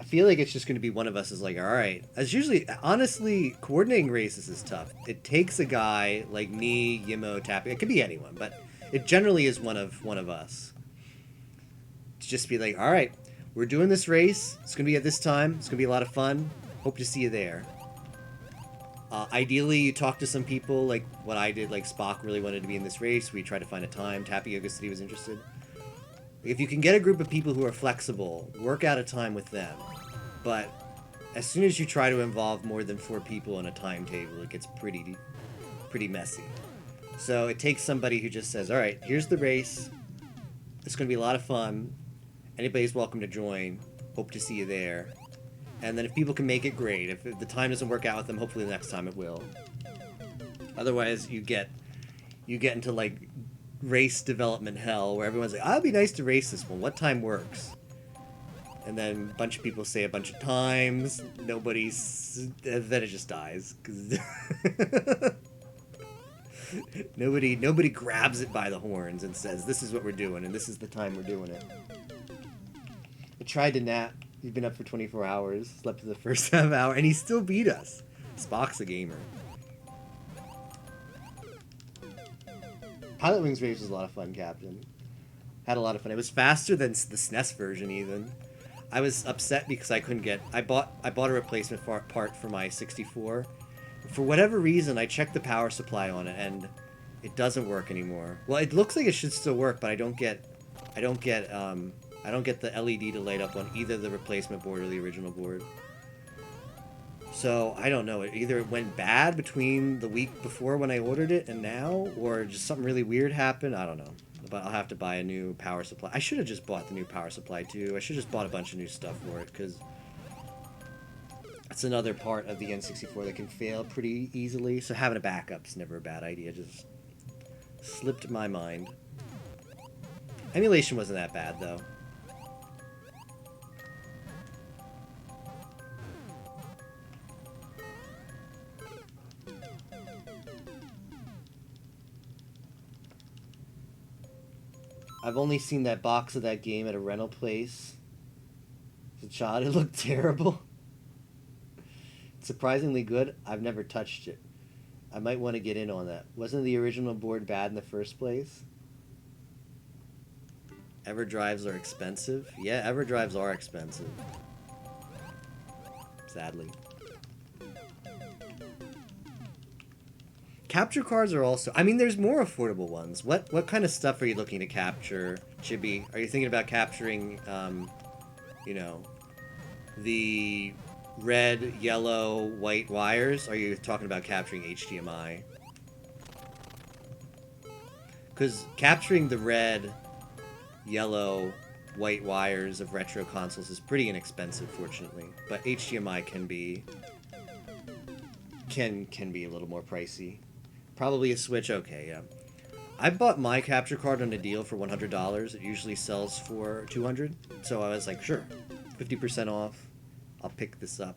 Speaker 1: I feel like it's just going to be one of us is like, all right. As usually, honestly, coordinating races is tough. It takes a guy like me, Yimo, Tappy. It could be anyone, but it generally is one of us. To just be like, all right, we're doing this race. It's going to be at this time. It's going to be a lot of fun. Hope to see you there. Ideally, you talk to some people, like what I did, like Spock really wanted to be in this race. We tried to find a time. Tapioca said he was interested. If you can get a group of people who are flexible, work out a time with them. But as soon as you try to involve more than 4 people on a timetable, it gets pretty messy. So it takes somebody who just says, all right, here's the race. It's going to be a lot of fun. Anybody's welcome to join. Hope to see you there. And then if people can make it, great. If the time doesn't work out with them, hopefully the next time it will. Otherwise, you get into like race development hell where everyone's like, "I'd be nice to race this one. What time works?" And then a bunch of people say a bunch of times. Then it just dies because nobody grabs it by the horns and says, "This is what we're doing, and this is the time we're doing it." I tried to nap. He's been up for 24 hours, slept for the first half hour, and he still beat us. Spock's a gamer. Pilot Wings race was a lot of fun, Captain. Had a lot of fun. It was faster than the SNES version, even. I was upset because I couldn't get... I bought a replacement part for my 64. For whatever reason, I checked the power supply on it, and it doesn't work anymore. Well, it looks like it should still work, but I don't get the LED to light up on either the replacement board or the original board. So, I don't know. Either it went bad between the week before when I ordered it and now, or just something really weird happened. I don't know. But I'll have to buy a new power supply. I should have just bought the new power supply, too. I should have just bought a bunch of new stuff for it, because that's another part of the N64 that can fail pretty easily. So having a backup's never a bad idea. Just slipped my mind. Emulation wasn't that bad, though. I've only seen that box of that game at a rental place. As a child, it looked terrible. It's surprisingly good. I've never touched it. I might want to get in on that. Wasn't the original board bad in the first place? EverDrives are expensive? Yeah, EverDrives are expensive. Sadly. Capture cards are also... I mean, there's more affordable ones. What kind of stuff are you looking to capture, Chibi? Are you thinking about capturing, you know, the red, yellow, white wires? Or are you talking about capturing HDMI? Because capturing the red, yellow, white wires of retro consoles is pretty inexpensive, fortunately. But HDMI can be a little more pricey. Probably a Switch, okay, yeah. I bought my capture card on a deal for $100. It usually sells for $200. So I was like, sure, 50% off. I'll pick this up.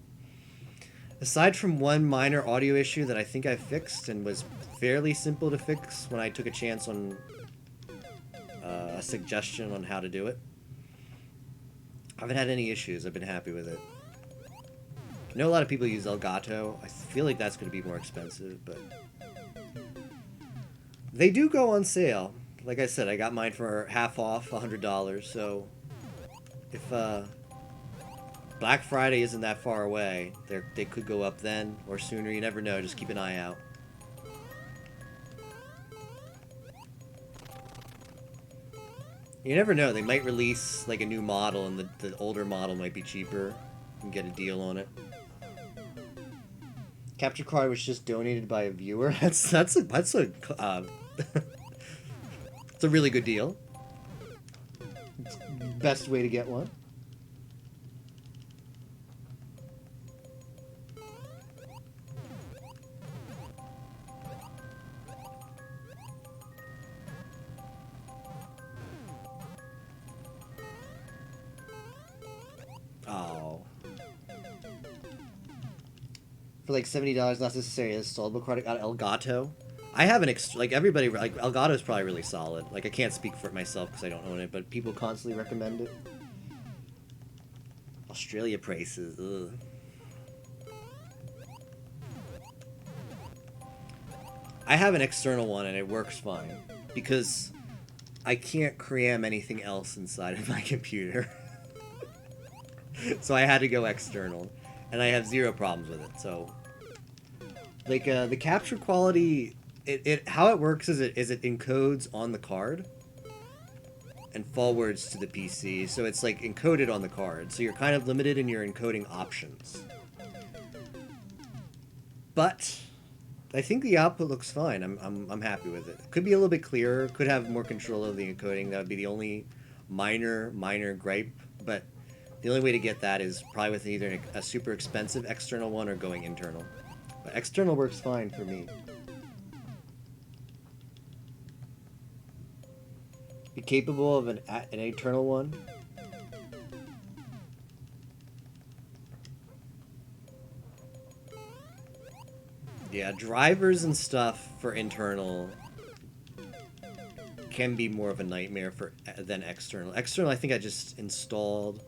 Speaker 1: Aside from one minor audio issue that I think I fixed and was fairly simple to fix when I took a chance on a suggestion on how to do it, I haven't had any issues. I've been happy with it. I know a lot of people use Elgato. I feel like that's going to be more expensive, but they do go on sale. Like I said, I got mine for half off, $100. So if Black Friday isn't that far away, they could go up then or sooner. You never know. Just keep an eye out. You never know. They might release like a new model, and the older model might be cheaper. You can get a deal on it. Capture card was just donated by a viewer. That's a it's a really good deal. It's the best way to get one. Oh. For like $70, not necessarily a installable card. I got Elgato. I have like everybody, like Elgato is probably really solid. Like I can't speak for it myself because I don't own it, but people constantly recommend it. Australia prices. Ugh. I have an external one and it works fine because I can't cram anything else inside of my computer. So I had to go external, and I have zero problems with it. So, like the capture quality, how it works is it encodes on the card and forwards to the PC. So it's like encoded on the card. So you're kind of limited in your encoding options. But I think the output looks fine. I'm happy with it. Could be a little bit clearer. Could have more control of the encoding. That would be the only minor gripe. But the only way to get that is probably with either a super expensive external one or going internal. But external works fine for me. Be capable of an internal one? Yeah, drivers and stuff for internal can be more of a nightmare than external. External, I think I just installed...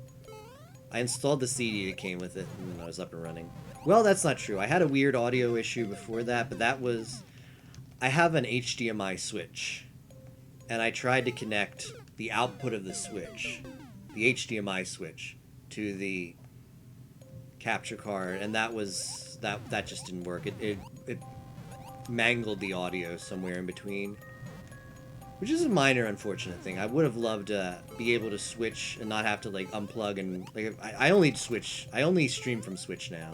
Speaker 1: I installed the CD that came with it, and I was up and running. Well, that's not true. I had a weird audio issue before that, but that was... I have an HDMI switch, and I tried to connect the output of the switch, the HDMI switch, to the capture card, and that was... that just didn't work. It mangled the audio somewhere in between. Which is a minor unfortunate thing. I would have loved to be able to switch and not have to like unplug and like I only stream from Switch now.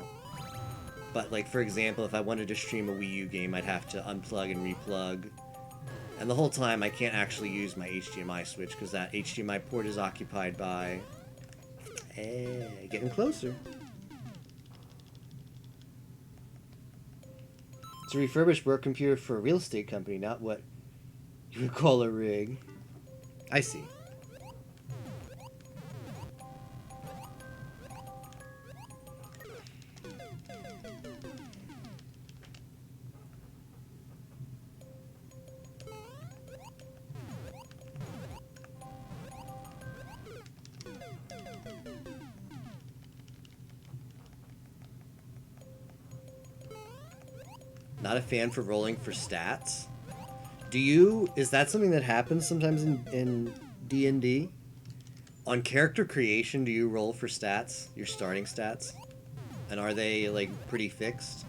Speaker 1: But like for example, if I wanted to stream a Wii U game, I'd have to unplug and replug. And the whole time I can't actually use my HDMI switch because that HDMI port is occupied by getting closer. It's a refurbished work computer for a real estate company, not what you would call a rig. I see. Not a fan for rolling for stats. Is that something that happens sometimes in D&D? On character creation, do you roll for stats? Your starting stats? And are they, like, pretty fixed?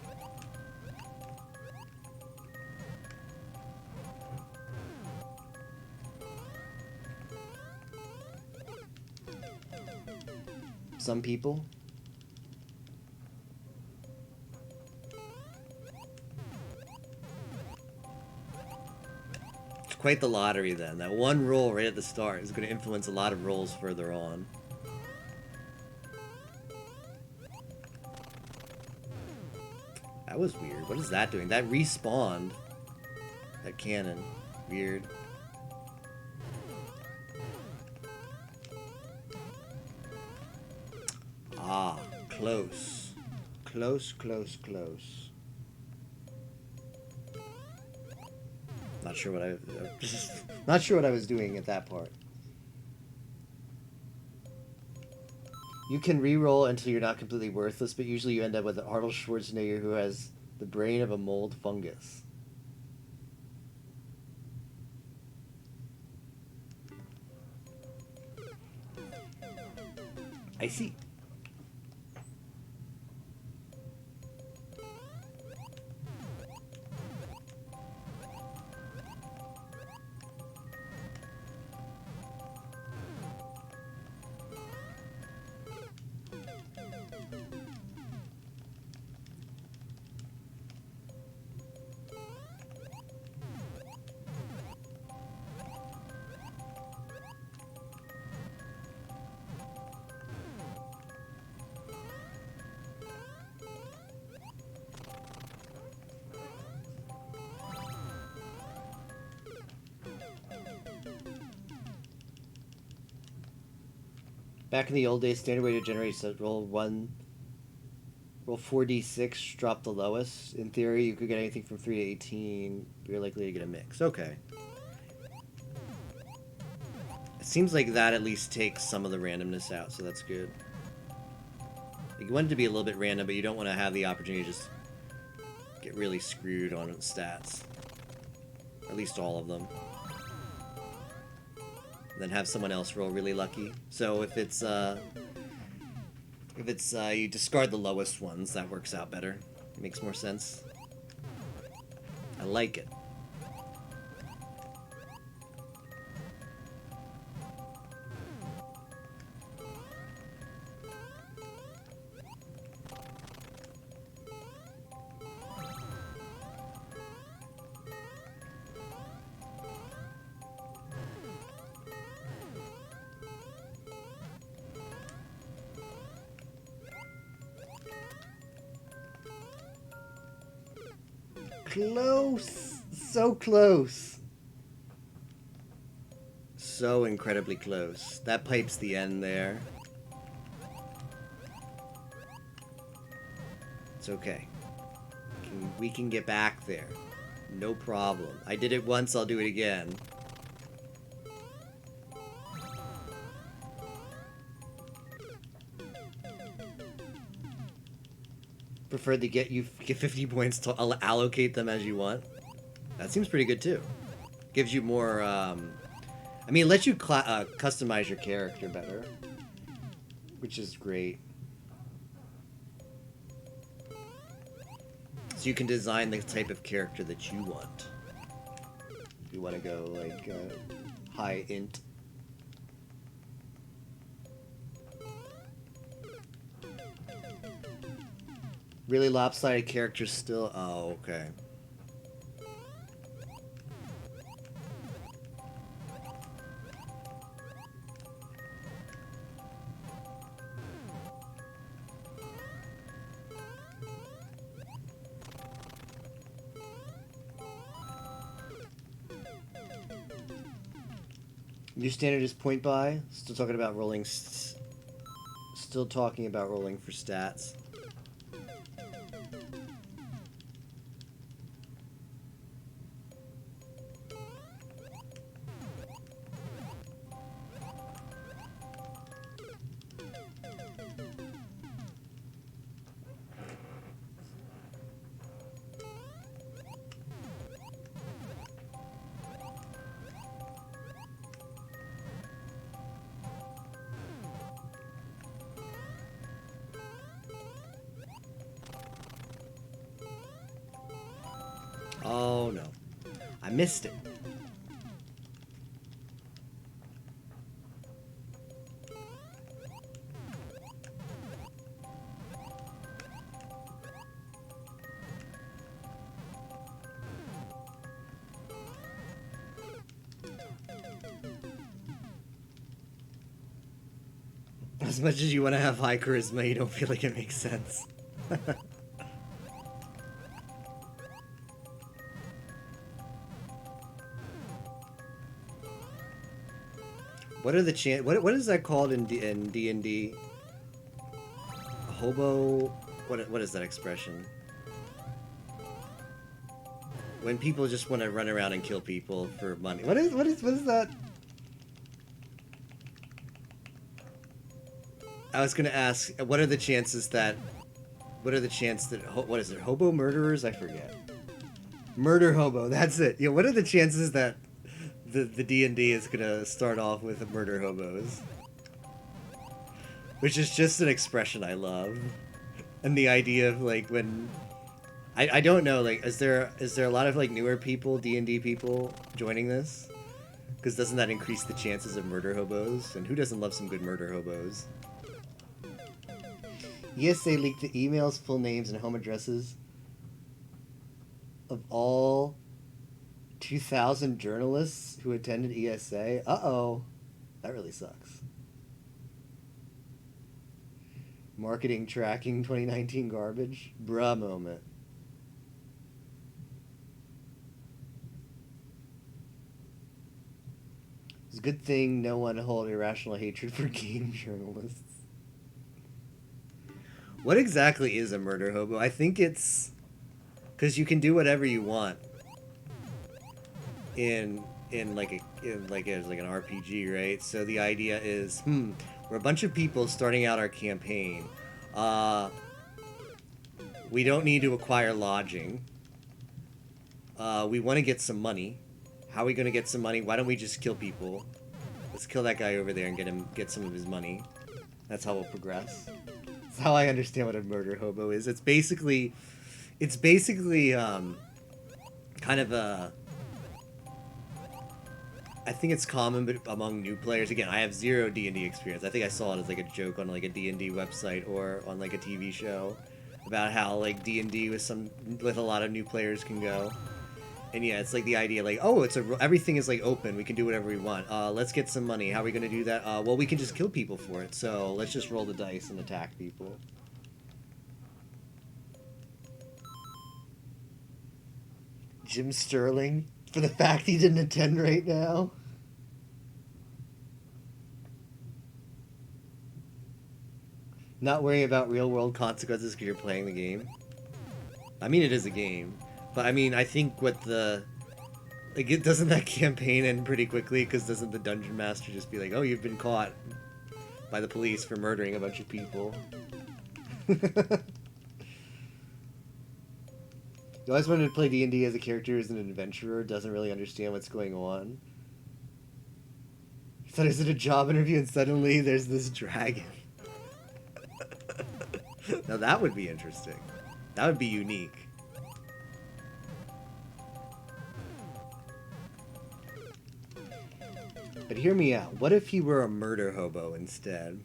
Speaker 1: Some people? Quite the lottery then. That one roll right at the start is going to influence a lot of rolls further on. That was weird. What is that doing? That respawned. That cannon. Weird. Ah, close. Close, close, close. Not sure what I was doing at that part. You can re-roll until you're not completely worthless, but usually you end up with Arnold Schwarzenegger who has the brain of a mold fungus. I see. Back in the old days, standard way to generate is roll 4d6, drop the lowest. In theory, you could get anything from 3 to 18, but you're likely to get a mix. Okay. It seems like that at least takes some of the randomness out, so that's good. Like, you want it to be a little bit random, but you don't want to have the opportunity to just get really screwed on stats. At least all of them. Then have someone else roll really lucky. So if it's you discard the lowest ones, that works out better. It makes more sense. I like it. Close! So close! So incredibly close. That pipe's the end there. It's okay. We can get back there. No problem. I did it once, I'll do it again. Preferred to get 50 points to allocate them as you want. That seems pretty good too. Gives you more. I mean, it lets you customize your character better, which is great. So you can design the type of character that you want. If you want to go like high int. Really lopsided characters still. Oh, okay. New standard is point buy. Still talking about rolling. Still talking about rolling for stats. Oh no. I missed it. As much as you want to have high charisma, you don't feel like it makes sense. What are the what is that called in D&D? Hobo. What is that expression? When people just want to run around and kill people for money. What is that? I was gonna ask, what are the chances that... What are the chances that... What is it? Hobo murderers? I forget. Murder hobo, that's it. Yeah, what are the chances that the D&D is gonna start off with murder hobos? Which is just an expression I love. And the idea of, like, when... I don't know, like, is there a lot of, like, newer people, D&D people, joining this? Because doesn't that increase the chances of murder hobos? And who doesn't love some good murder hobos? ESA leaked the emails, full names, and home addresses of all 2,000 journalists who attended ESA. Uh-oh. That really sucks. Marketing tracking 2019 garbage. Bruh moment. It's a good thing no one hold irrational hatred for game journalists. What exactly is a murder hobo? I think it's... Because you can do whatever you want in like an RPG, right? So the idea is, we're a bunch of people starting out our campaign. We don't need to acquire lodging. We want to get some money. How are we going to get some money? Why don't we just kill people? Let's kill that guy over there and get some of his money. That's how we'll progress. That's how I understand what a murder hobo is. It's basically kind of a... I think it's common but among new players. Again, I have zero D&D experience. I think I saw it as like a joke on like a D&D website or on like a TV show about how like D&D with a lot of new players can go. And yeah, it's like the idea like, oh, everything is like open. We can do whatever we want. Let's get some money. How are we going to do that? Well, we can just kill people for it. So let's just roll the dice and attack people. Jim Sterling, for the fact he didn't attend right now. Not worrying about real world consequences because you're playing the game. I mean, it is a game. But I mean, I think what the... Like, doesn't that campaign end pretty quickly? Because doesn't the Dungeon Master just be like, oh, you've been caught by the police for murdering a bunch of people? You always wanted to play D&D as a character as an adventurer, doesn't really understand what's going on. He thought he was at a job interview and suddenly there's this dragon. Now that would be interesting. That would be unique. But hear me out. What if he were a murder hobo instead?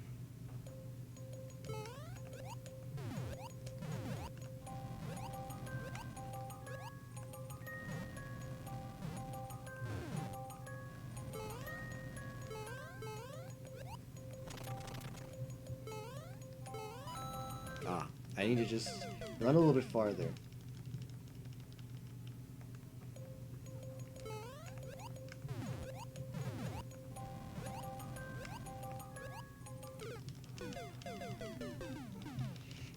Speaker 1: I need to just run a little bit farther.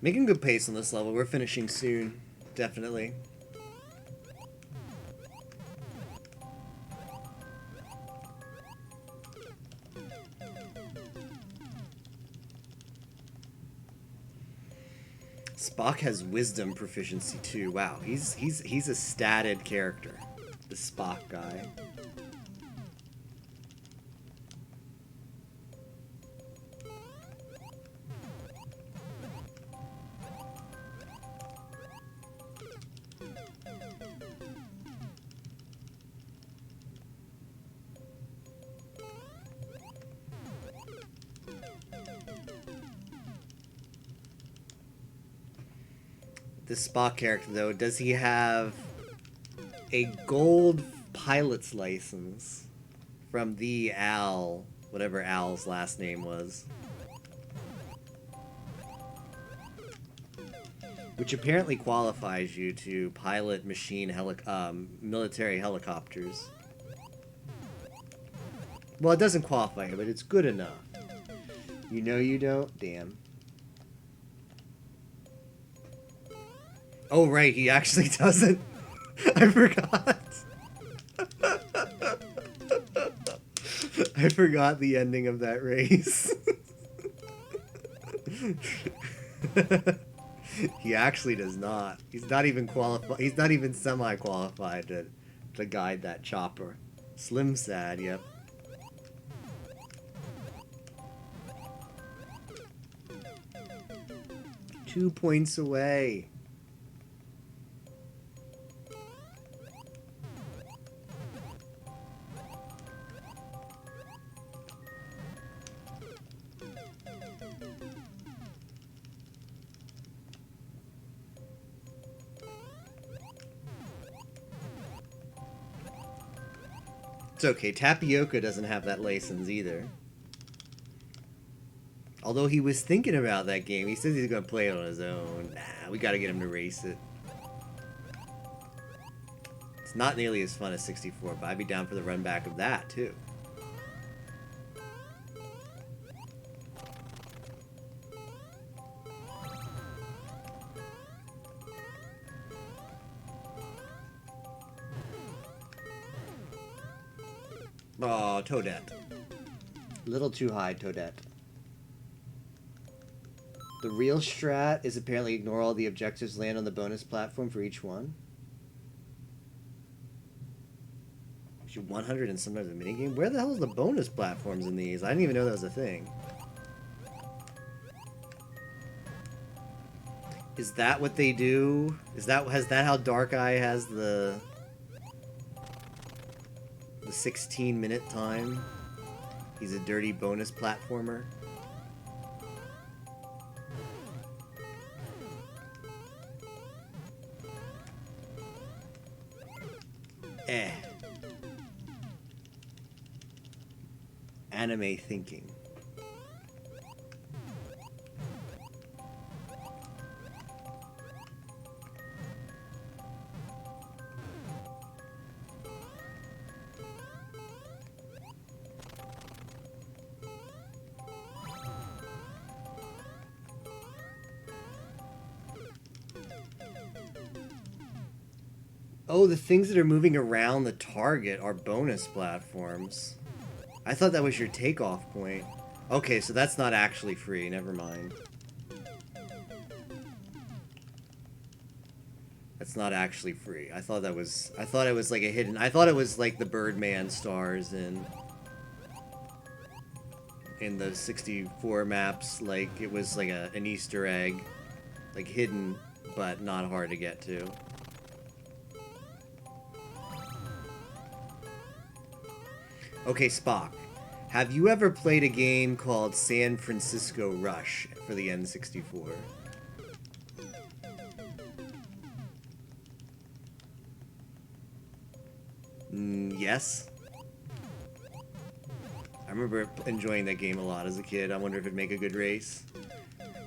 Speaker 1: Making good pace on this level. We're finishing soon. Definitely. Spock has wisdom proficiency too. Wow, he's a statted character. The Spock guy. This Spock character, though, does he have a gold pilot's license from the Al, whatever Al's last name was? Which apparently qualifies you to pilot military helicopters. Well, it doesn't qualify you, but it's good enough. You know you don't? Damn. Oh, right, he actually doesn't. I forgot. I forgot the ending of that race. He actually does not. He's not even qualified. He's not even semi-qualified to guide that chopper. Slim sad, yep. Two points away. It's okay. Tapioca doesn't have that license either. Although he was thinking about that game. He says he's going to play it on his own. Nah, we got to get him to race it. It's not nearly as fun as 64, but I'd be down for the run back of that, too. Oh, Toadette. A little too high, Toadette. The real strat is apparently ignore all the objectives, land on the bonus platform for each one. Actually, 100 and sometimes a minigame? Where the hell is the bonus platforms in these? I didn't even know that was a thing. Is that what they do? Is that how Dark Eye has the 16-minute time? He's a dirty bonus platformer. Anime thinking. Oh, the things that are moving around the target are bonus platforms. I thought that was your takeoff point. Okay, so that's not actually free. Never mind. That's not actually free. I thought it was like a hidden. I thought it was like the Birdman stars in the 64 maps. Like it was like an Easter egg, like hidden but not hard to get to. Okay, Spock. Have you ever played a game called San Francisco Rush for the N64? Yes. I remember enjoying that game a lot as a kid. I wonder if it'd make a good race.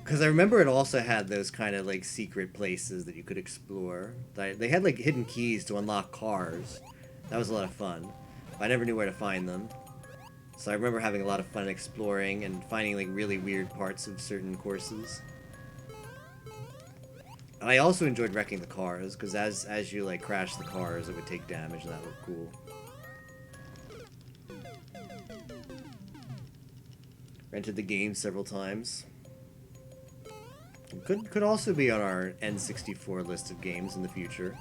Speaker 1: Because I remember it also had those kind of like secret places that you could explore. They had like hidden keys to unlock cars. That was a lot of fun. I never knew where to find them. So I remember having a lot of fun exploring and finding like really weird parts of certain courses. And I also enjoyed wrecking the cars, because as you like crash the cars, it would take damage, and that looked cool. Rented the game several times. It could also be on our N64 list of games in the future.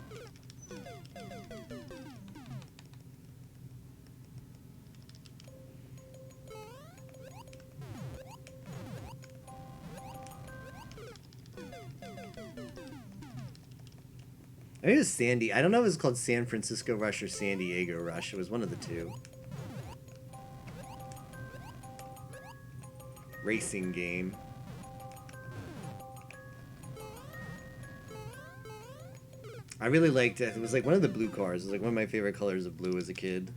Speaker 1: I think it was Sandy. I don't know if it was called San Francisco Rush or San Diego Rush. It was one of the two. Racing game. I really liked it. It was like one of the blue cars. It was like one of my favorite colors of blue as a kid.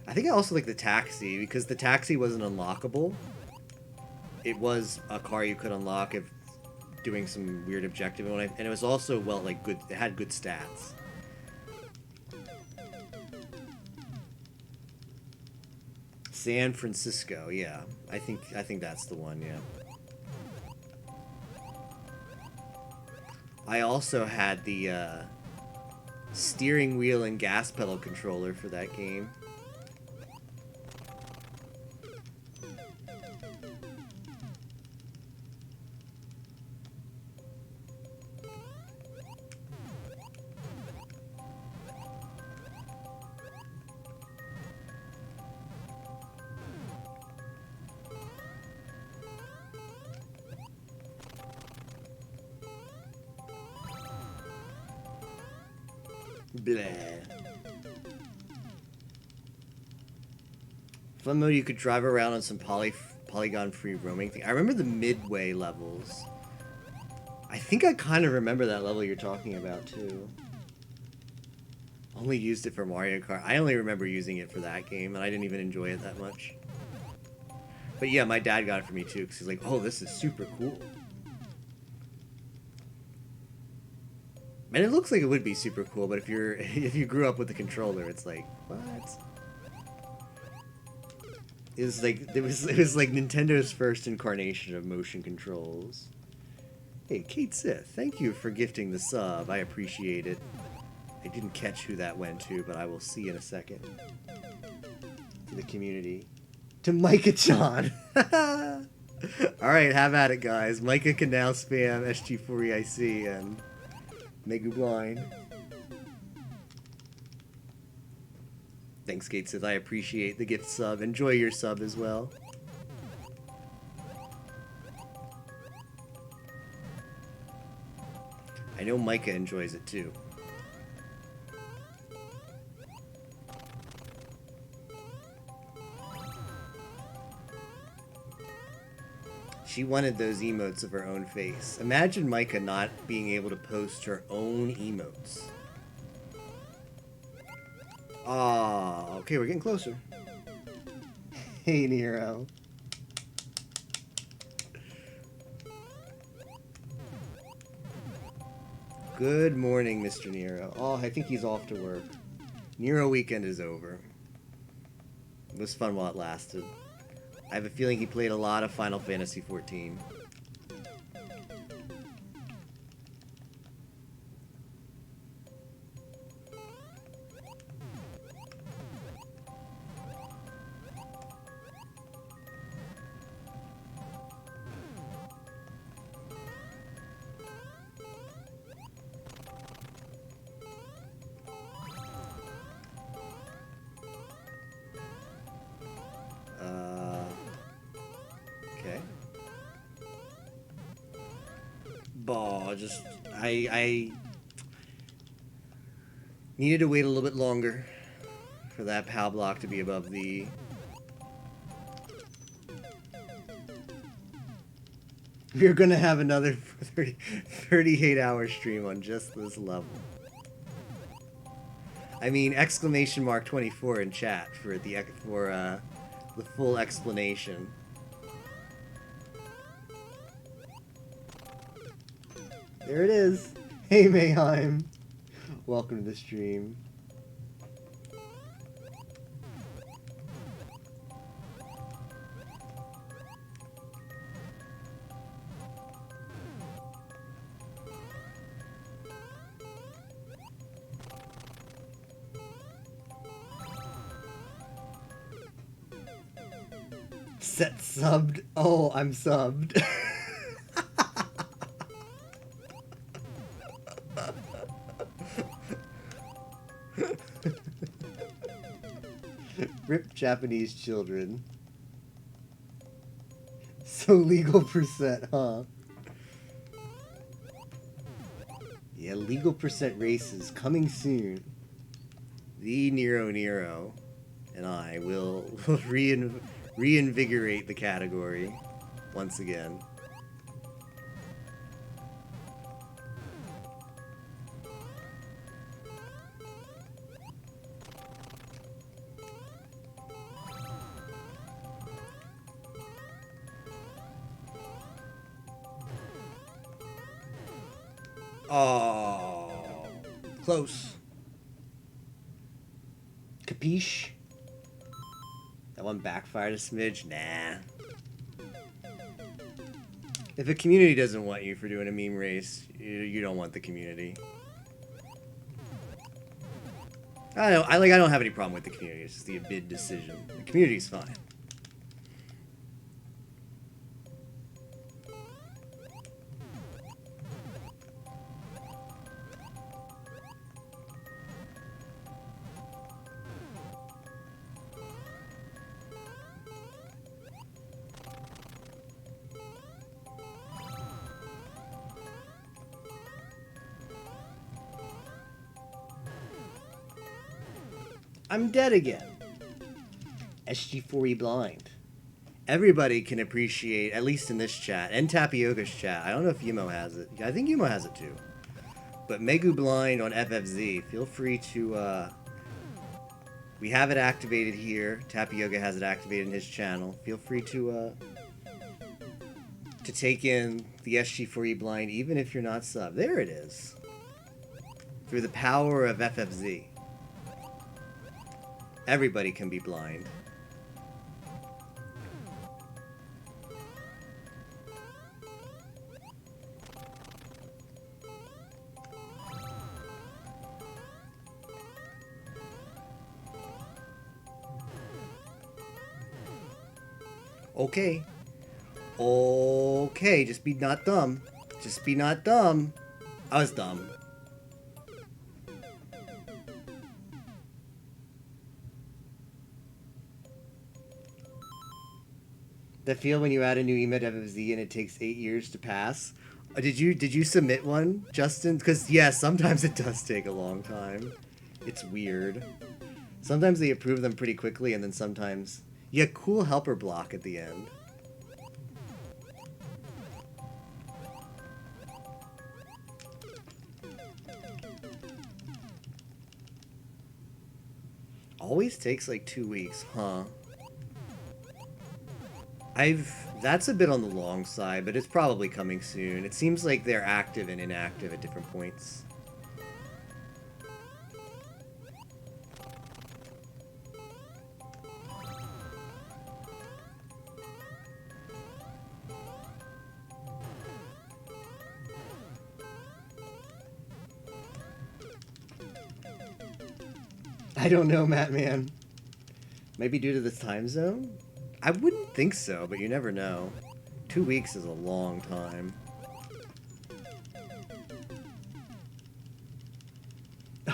Speaker 1: I think I also liked the taxi, because the taxi wasn't unlockable. It was a car you could unlock if doing some weird objective, and it was also good. It had good stats. San Francisco, yeah. I think that's the one, yeah. I also had the steering wheel and gas pedal controller for that game. Blah. Fun mode, you could drive around on some polygon-free roaming thing. I remember the midway levels. I think I kind of remember that level you're talking about, too. Only used it for Mario Kart. I only remember using it for that game, and I didn't even enjoy it that much. But yeah, my dad got it for me, too, because he's like, oh, this is super cool. And it looks like it would be super cool, but if you grew up with the controller, it's like, what? It was like Nintendo's first incarnation of motion controls. Hey, Kate Sith, thank you for gifting the sub. I appreciate it. I didn't catch who that went to, but I will see in a second. To the community. To Micah-chan! Alright, have at it, guys. Micah can now spam SG4EIC and Megu Blind. Thanks, Kate Sith. I appreciate the gift sub. Enjoy your sub as well. I know Micah enjoys it too. She wanted those emotes of her own face. Imagine Micah not being able to post her own emotes. Ah, okay, we're getting closer. Hey, Nero. Good morning, Mr. Nero. Oh, I think he's off to work. Nero weekend is over. It was fun while it lasted. I have a feeling he played a lot of Final Fantasy XIV. Okay. I needed to wait a little bit longer for that POW block to be above the... We're gonna have another 38-hour stream on just this level. I mean, exclamation mark 24 in chat for the full explanation. There it is. Hey, Mayheim. Welcome to the stream. Set subbed. Oh, I'm subbed. Rip Japanese children. So legal percent, huh? Yeah, legal percent races coming soon. The Nero and I will reinvigorate the category once again. Oh, close. Capiche? That one backfired a smidge? Nah. If a community doesn't want you for doing a meme race, you don't want the community. I don't have any problem with the community. It's just the bid decision. The community's fine. I'm dead again. SG4E blind. Everybody can appreciate, at least in this chat, and Tapioca's chat. I don't know if Yumo has it. I think Yumo has it too. But Megu blind on FFZ. Feel free to, we have it activated here. Tapioca has it activated in his channel. Feel free to take in the SG4E blind, even if you're not sub. There it is. Through the power of FFZ. Everybody can be blind. Okay. Okay, just be not dumb. Just be not dumb. I was dumb. That feel when you add a new email to FFZ and it takes 8 years to pass? Did you submit one, Justin? Because, yeah, sometimes it does take a long time. It's weird. Sometimes they approve them pretty quickly, and then sometimes... Yeah, cool helper block at the end. Always takes like 2 weeks, huh? That's a bit on the long side, but it's probably coming soon. It seems like they're active and inactive at different points. I don't know, Matt Man. Maybe due to this time zone? I wouldn't think so, but you never know. 2 weeks is a long time.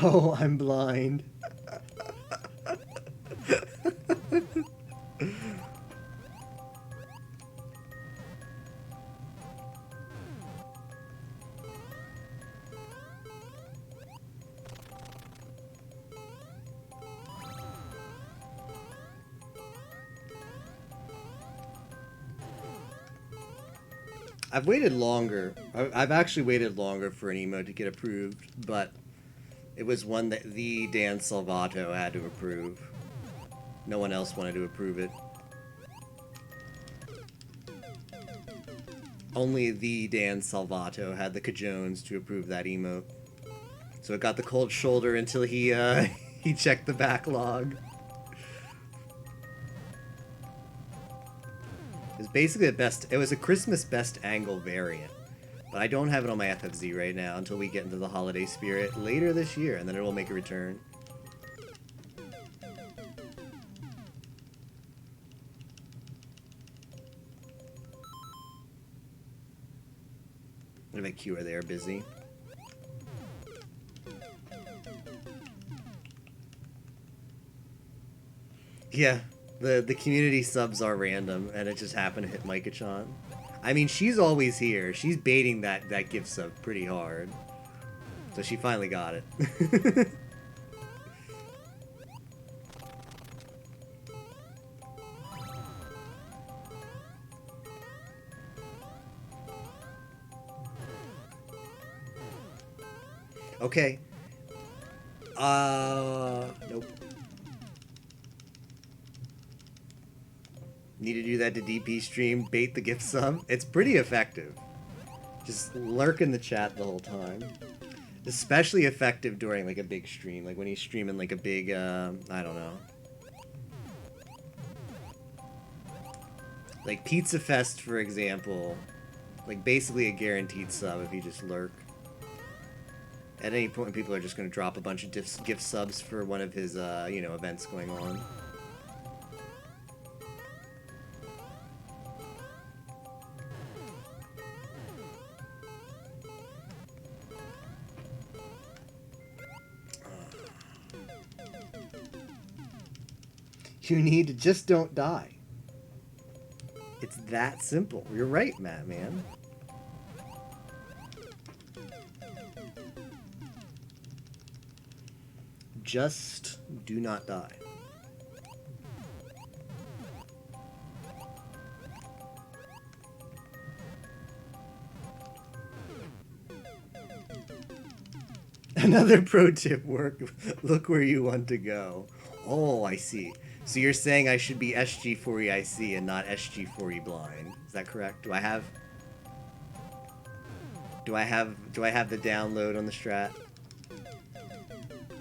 Speaker 1: Oh, I'm blind. I've waited longer. I've actually waited longer for an emote to get approved, but it was one that the Dan Salvato had to approve. No one else wanted to approve it. Only the Dan Salvato had the cajones to approve that emote. So it got the cold shoulder until he he checked the backlog. It was basically the best. It was a Christmas best angle variant, but I don't have it on my FFZ right now until we get into the holiday spirit later this year, and then it will make a return. What about Q? Are they busy? Yeah. The community subs are random, and it just happened to hit Micah-chan. I mean, she's always here. She's baiting that gift sub pretty hard. So she finally got it. Okay. Nope. Need to do that to DP stream, bait the gift sub. It's pretty effective. Just lurk in the chat the whole time. Especially effective during like a big stream, like when he's streaming like a big, I don't know. Like Pizza Fest, for example. Like basically a guaranteed sub if you just lurk. At any point, people are just going to drop a bunch of gift subs for one of his, you know, events going on. You need to just don't die. It's that simple. You're right, Matt, man. Just Do not die. Another pro tip, look where you want to go. Oh, I see. So you're saying I should be SG4EIC and not SG4E blind. Is that correct? Do I have the download on the strat?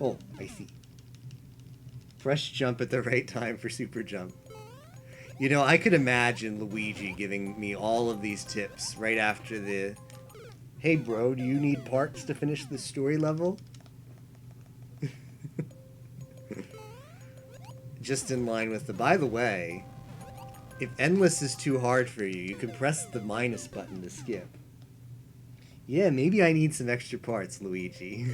Speaker 1: Oh, I see. Press jump at the right time for super jump. You know, I could imagine Luigi giving me all of these tips right after the, hey bro, do you need parts to finish the story level? Just in line with the, by the way, if endless is too hard for you, you can press the minus button to skip. Yeah, maybe I need some extra parts, Luigi.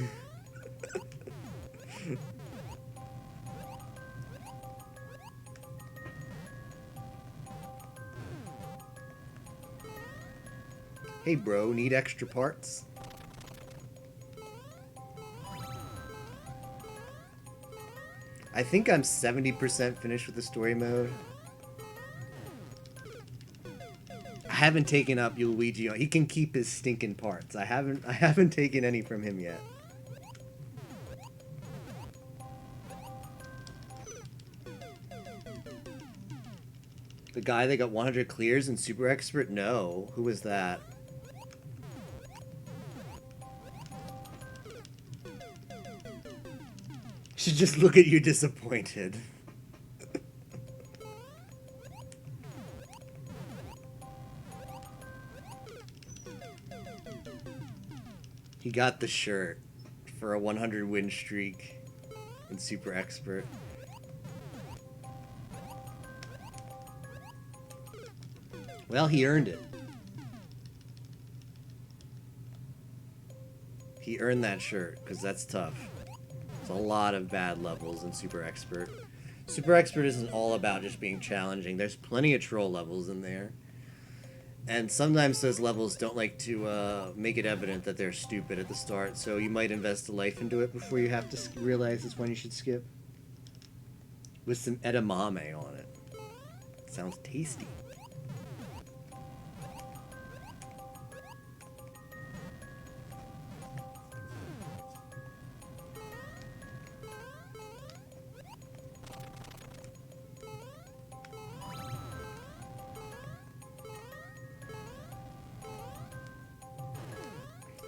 Speaker 1: Hey bro, need extra parts? I think I'm 70% finished with the story mode. I haven't taken up Luigi. He can keep his stinking parts. I haven't taken any from him yet. The guy that got 100 clears in Super Expert? No. Who was that? Should just look at you disappointed. He got the shirt for a 100 win streak in Super Expert. Well, he earned it. He earned that shirt, because that's tough. It's a lot of bad levels in Super Expert. Super Expert isn't all about just being challenging. There's plenty of troll levels in there. And sometimes those levels don't like to make it evident that they're stupid at the start, so you might invest a life into it before you have to realize it's when you should skip. With some edamame on it. Sounds tasty.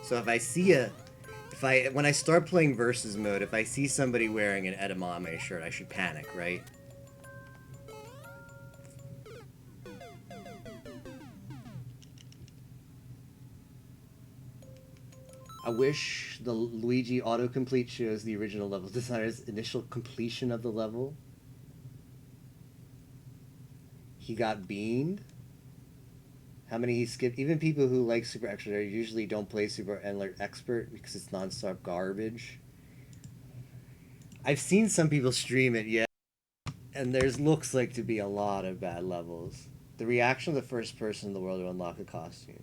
Speaker 1: So if I see when I start playing versus mode, if I see somebody wearing an edamame shirt, I should panic, right? I wish the Luigi autocomplete shows the original level designer's initial completion of the level. He got beaned. How many he skipped? Even people who like Super Expert usually don't play Super Expert because it's non-stop garbage. I've seen some people stream it, yeah, and there's looks like to be a lot of bad levels. The reaction of the first person in the world to unlock a costume.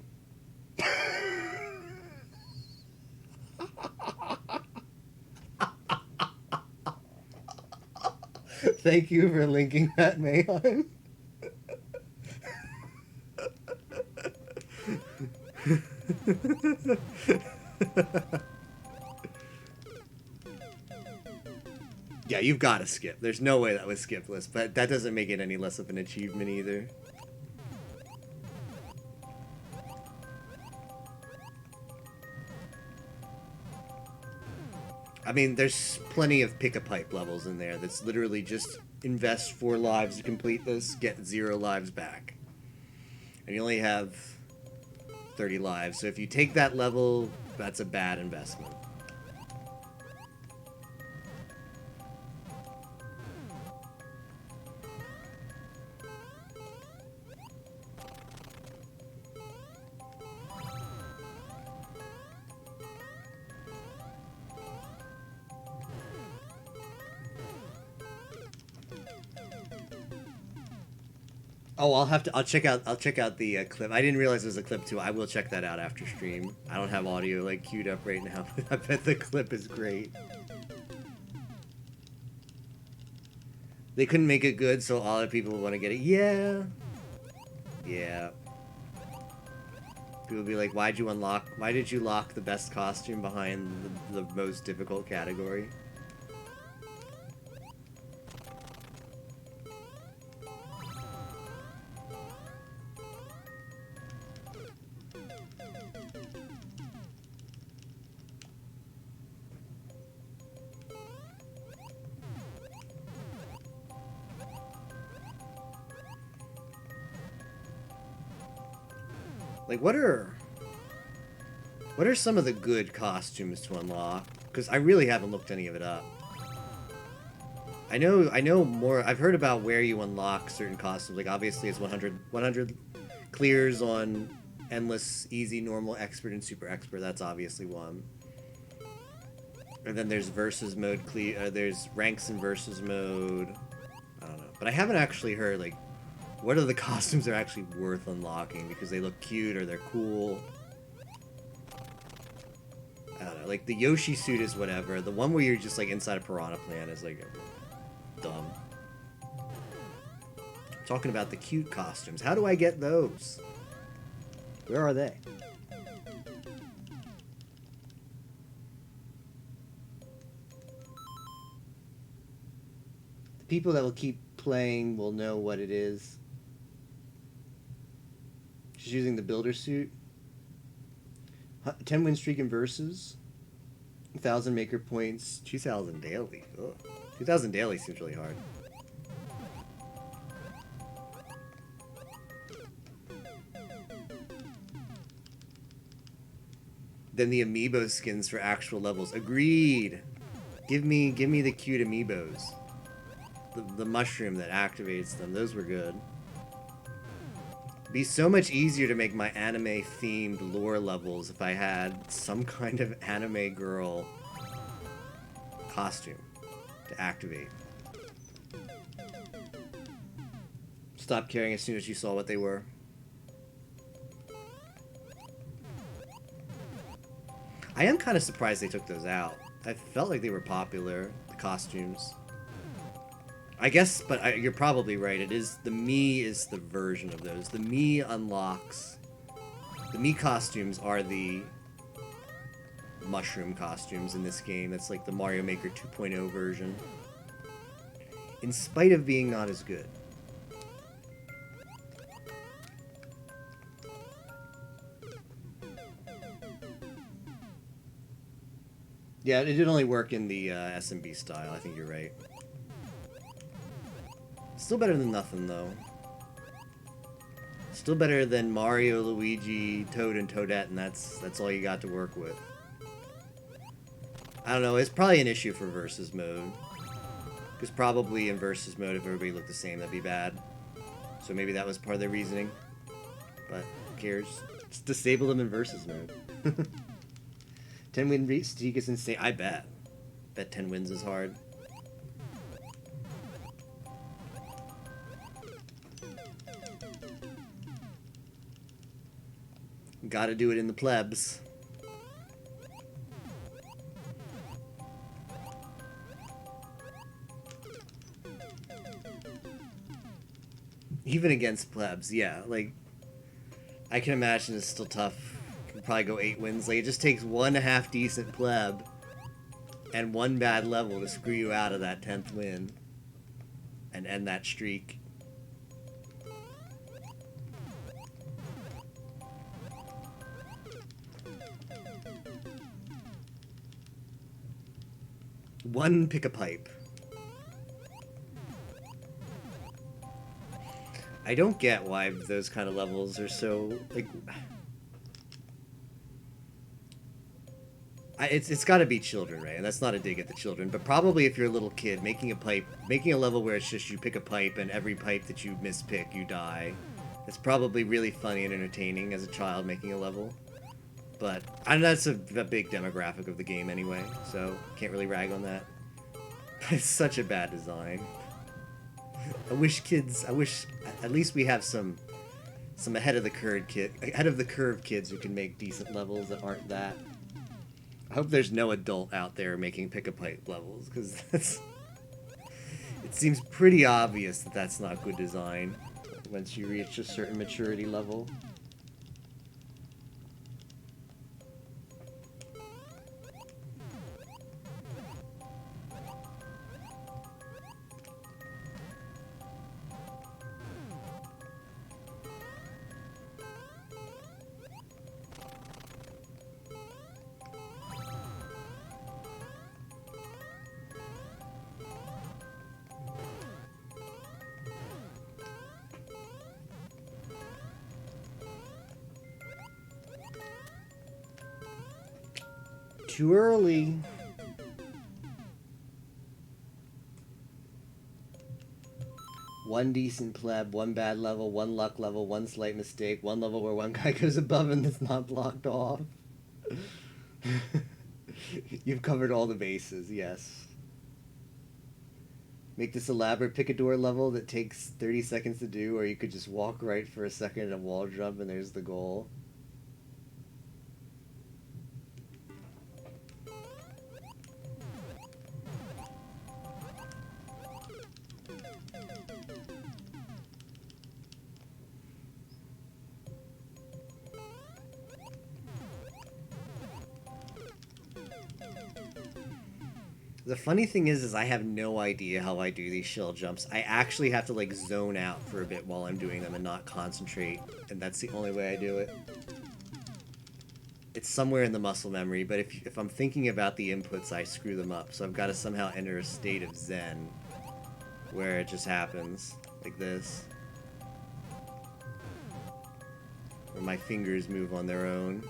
Speaker 1: Thank you for linking that, Mayhem. Yeah, you've got to skip. There's no way that was skipless, but that doesn't make it any less of an achievement either. I mean, there's plenty of pick-a-pipe levels in there that's literally just invest 4 lives to complete this, get 0 lives back. And you only have 30 lives, so if you take that level, that's a bad investment. Oh, I'll check out the clip. I didn't realize there was a clip too. I will check that out after stream. I don't have audio like queued up right now, but I bet the clip is great. They couldn't make it good, so a lot of people want to get it. Yeah. Yeah. People be like, why did you lock the best costume behind the most difficult category? Like, what are some of the good costumes to unlock? Because I really haven't looked any of it up. I know more. I've heard about where you unlock certain costumes. Like, obviously, it's 100 clears on endless, easy, normal, expert, and super expert. That's obviously one. And then there's versus mode there's ranks in versus mode. I don't know, but I haven't actually heard like what are the costumes that are actually worth unlocking because they look cute or they're cool. I don't know, like the Yoshi suit is whatever. The one where you're just like inside a piranha plant is like dumb. Talking about the cute costumes. How do I get those? Where are they? The people that will keep playing will know what it is. She's using the builder suit. 10 win streak in versus. 1,000 maker points. 2,000 daily. Ugh. 2,000 daily seems really hard. Then the amiibo skins for actual levels. Agreed. Give me the cute amiibos. The mushroom that activates them. Those were good. It'd be so much easier to make my anime themed lore levels if I had some kind of anime girl costume to activate. Stop caring as soon as you saw what they were. I am kind of surprised they took those out. I felt like they were popular, the costumes. I guess, but you're probably right. It is, the Mii is the version of those. The Mii unlocks, the Mii costumes are the mushroom costumes in this game. That's like the Mario Maker 2.0 version. In spite of being not as good. Yeah, it did only work in the SMB style. I think you're right. Still better than nothing, though. Still better than Mario, Luigi, Toad, and Toadette, and that's all you got to work with. I don't know, it's probably an issue for versus mode. Because probably in versus mode, if everybody looked the same, that'd be bad. So maybe that was part of their reasoning. But who cares? Just disable them in versus mode. 10 win streak is insane. I bet. Bet 10 wins is hard. Gotta do it in the plebs. Even against plebs, yeah. Like, I can imagine it's still tough. Could probably go 8 wins. Like, it just takes one half decent pleb and one bad level to screw you out of that 10th win and end that streak. One pick a pipe. I don't get why those kind of levels are so, like... It's got to be children, right? And that's not a dig at the children, but probably if you're a little kid, making a level where it's just you pick a pipe and every pipe that you mispick, you die. It's probably really funny and entertaining as a child making a level. But that's a big demographic of the game anyway, so can't really rag on that. But it's such a bad design. I wish at least we have some ahead of the curve kids who can make decent levels that aren't that. I hope there's no adult out there making pick-a-pipe levels, because it's It seems pretty obvious that that's not good design once you reach a certain maturity level. Too early. One decent pleb, one bad level, one luck level, one slight mistake, one level where one guy goes above and it's not blocked off. You've covered all the bases, yes. Make this elaborate picador level that takes 30 seconds to do, or you could just walk right for a second and a wall jump and there's the goal. The funny thing is I have no idea how I do these shell jumps. I actually have to like zone out for a bit while I'm doing them and not concentrate, and that's the only way I do it. It's somewhere in the muscle memory, but if I'm thinking about the inputs, I screw them up. So I've got to somehow enter a state of zen where it just happens, like this. Where my fingers move on their own.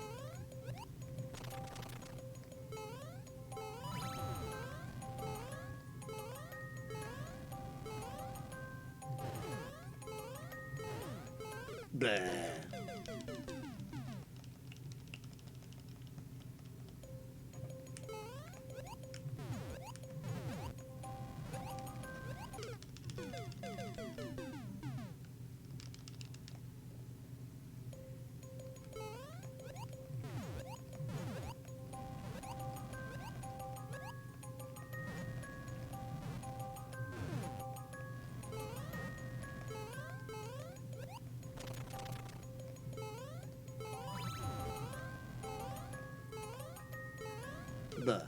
Speaker 1: Blah.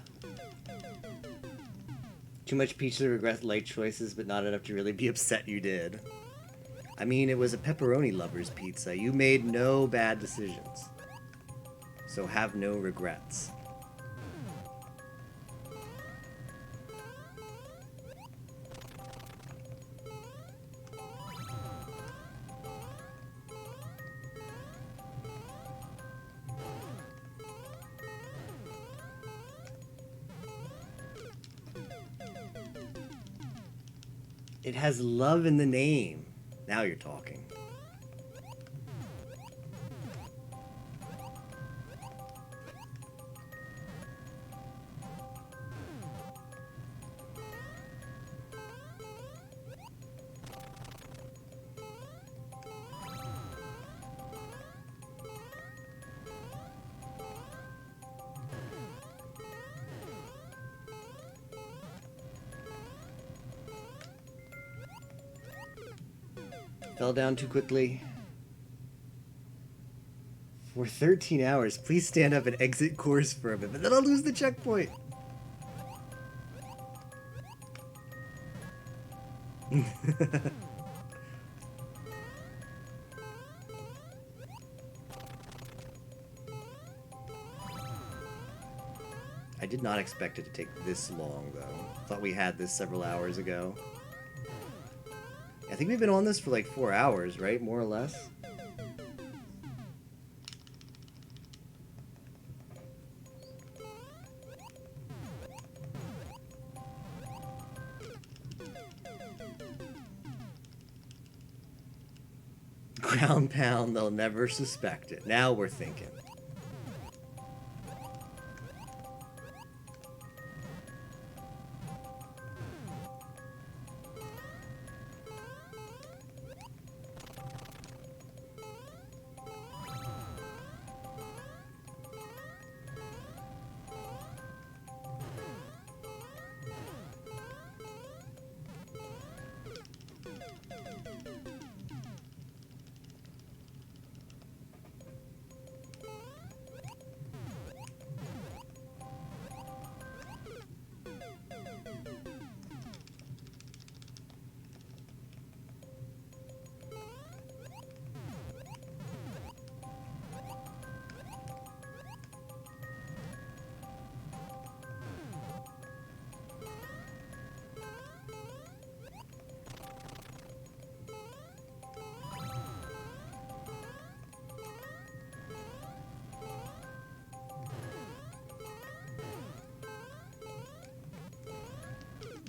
Speaker 1: Too much pizza to regret light choices, but not enough to really be upset you did. I mean, it was a pepperoni lover's pizza. You made no bad decisions. So have no regrets. It has love in the name. Now you're talking. Fell down too quickly. For 13 hours, please stand up and exit course for a bit, but then I'll lose the checkpoint. I did not expect it to take this long, though. Thought we had this several hours ago. I think we've been on this for like 4 hours, right? More or less. Ground pound, they'll never suspect it. Now we're thinking.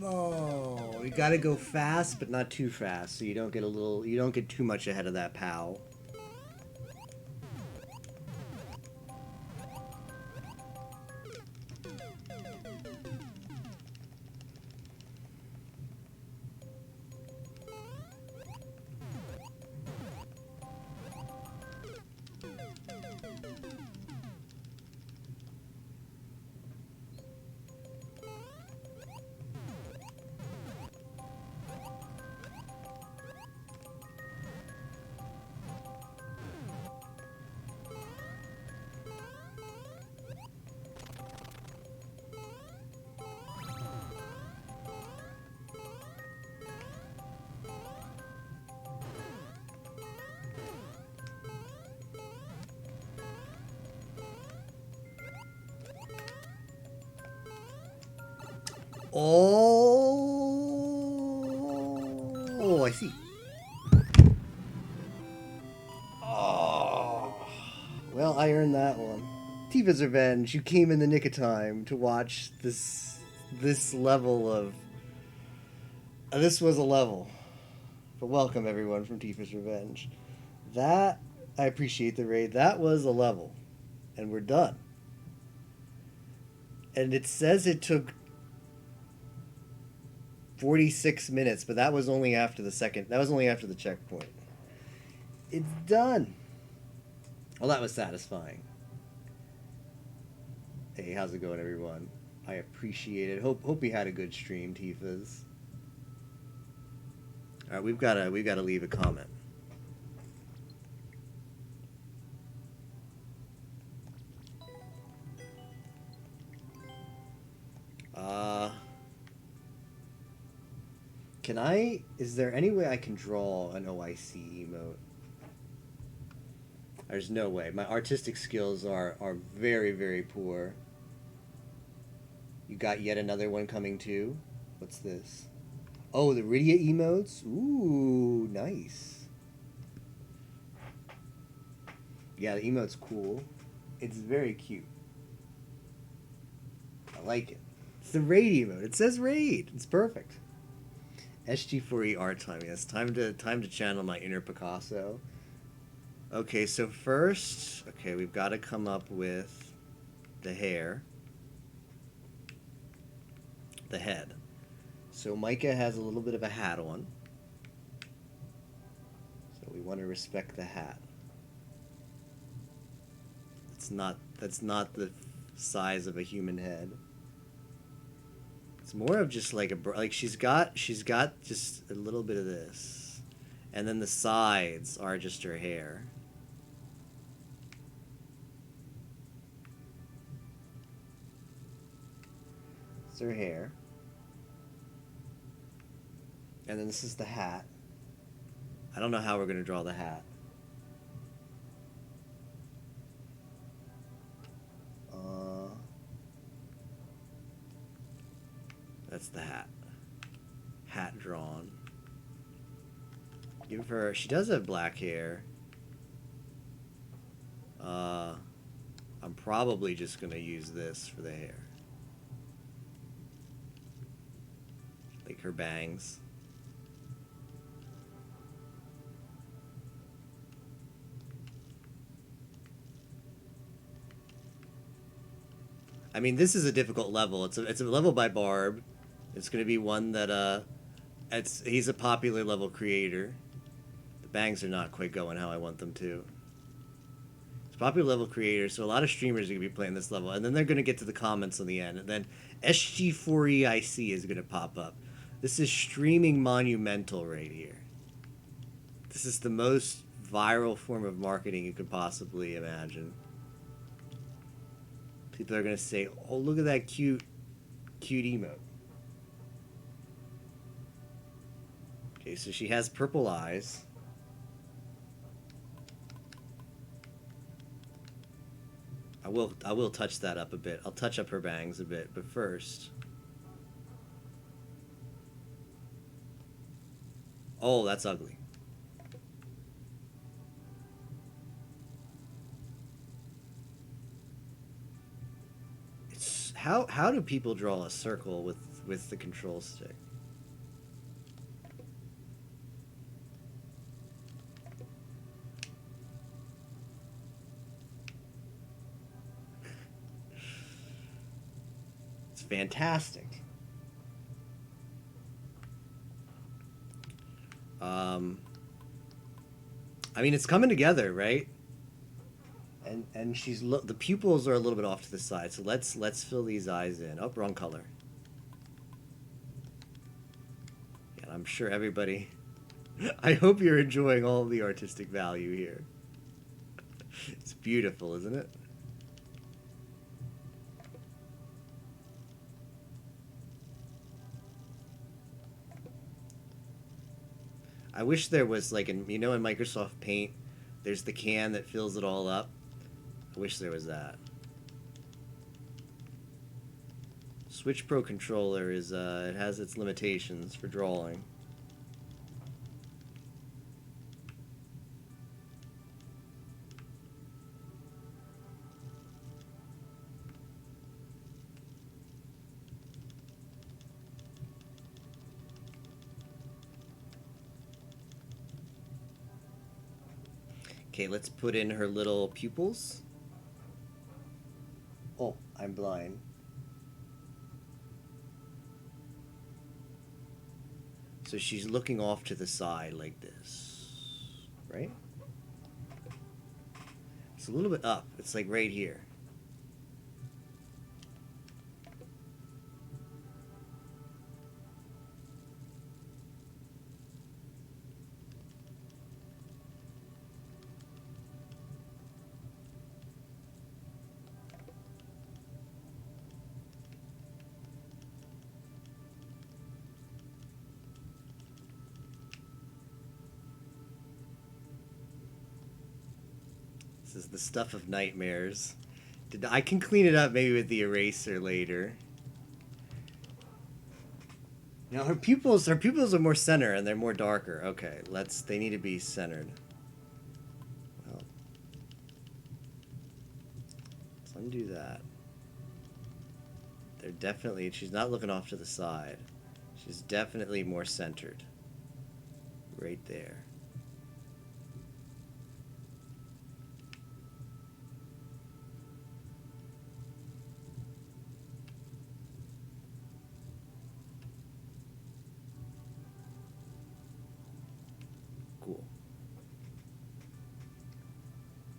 Speaker 1: Oh, you gotta go fast, but not too fast, so you don't get too much ahead of that POW. Oh, I see. Oh, well, I earned that one. Tifa's Revenge. You came in the nick of time to watch this level of. This was a level. But welcome everyone from Tifa's Revenge. That I appreciate the raid. That was a level, and we're done. And it says it took 46 minutes, but that was only after the second. That was only after the checkpoint. It's done. Well, that was satisfying. Hey, how's it going, everyone? I appreciate it. Hope you had a good stream, Tifas. All right, we've got to leave a comment. Can I? Is there any way I can draw an OIC emote? There's no way. My artistic skills are very, very poor. You got yet another one coming too? What's this? Oh, the Rydia emotes? Ooh, nice. Yeah, the emote's cool. It's very cute. I like it. It's the raid emote. It says raid. It's perfect. SG4E art time. Yes, time to channel my inner Picasso. Okay, so first, we've got to come up with the hair, the head. So Micah has a little bit of a hat on, so we want to respect the hat. That's not the size of a human head. It's more of just like she's got just a little bit of this, and then the sides are just her hair. It's her hair, and then this is the hat. I don't know how we're gonna draw the hat. That's the hat. Hat drawn. Give her. She does have black hair. I'm probably just gonna use this for the hair. Like her bangs. I mean, this is a difficult level. It's a level by Barb. It's going to be one that he's a popular level creator. The bangs are not quite going how I want them to. It's a popular level creator, so a lot of streamers are going to be playing this level, and then they're going to get to the comments on the end, and then SG4EIC is going to pop up. This is streaming monumental right here. This is the most viral form of marketing you could possibly imagine. People are going to say, "Oh, look at that cute emote." Okay, so she has purple eyes. I will touch that up a bit. I'll touch up her bangs a bit, but first. Oh, that's ugly. How do people draw a circle with with the control stick. It's fantastic. I mean, it's coming together, right? And she's the pupils are a little bit off to the side, so let's fill these eyes in. Oh, wrong color. Yeah, I'm sure everybody. I hope you're enjoying all of the artistic value here. It's beautiful, isn't it? I wish there was like in Microsoft Paint, there's the can that fills it all up. I wish there was that. Switch Pro controller is it has its limitations for drawing. Okay, let's put in her little pupils. Oh, I'm blind. So she's looking off to the side like this, right? It's a little bit up. It's like right here. This is the stuff of nightmares. I can clean it up maybe with the eraser later. Now her pupils are more center and they're more darker. Okay, they need to be centered. Well, let's undo that. They're definitely, she's not looking off to the side. She's definitely more centered. Right there. Cool.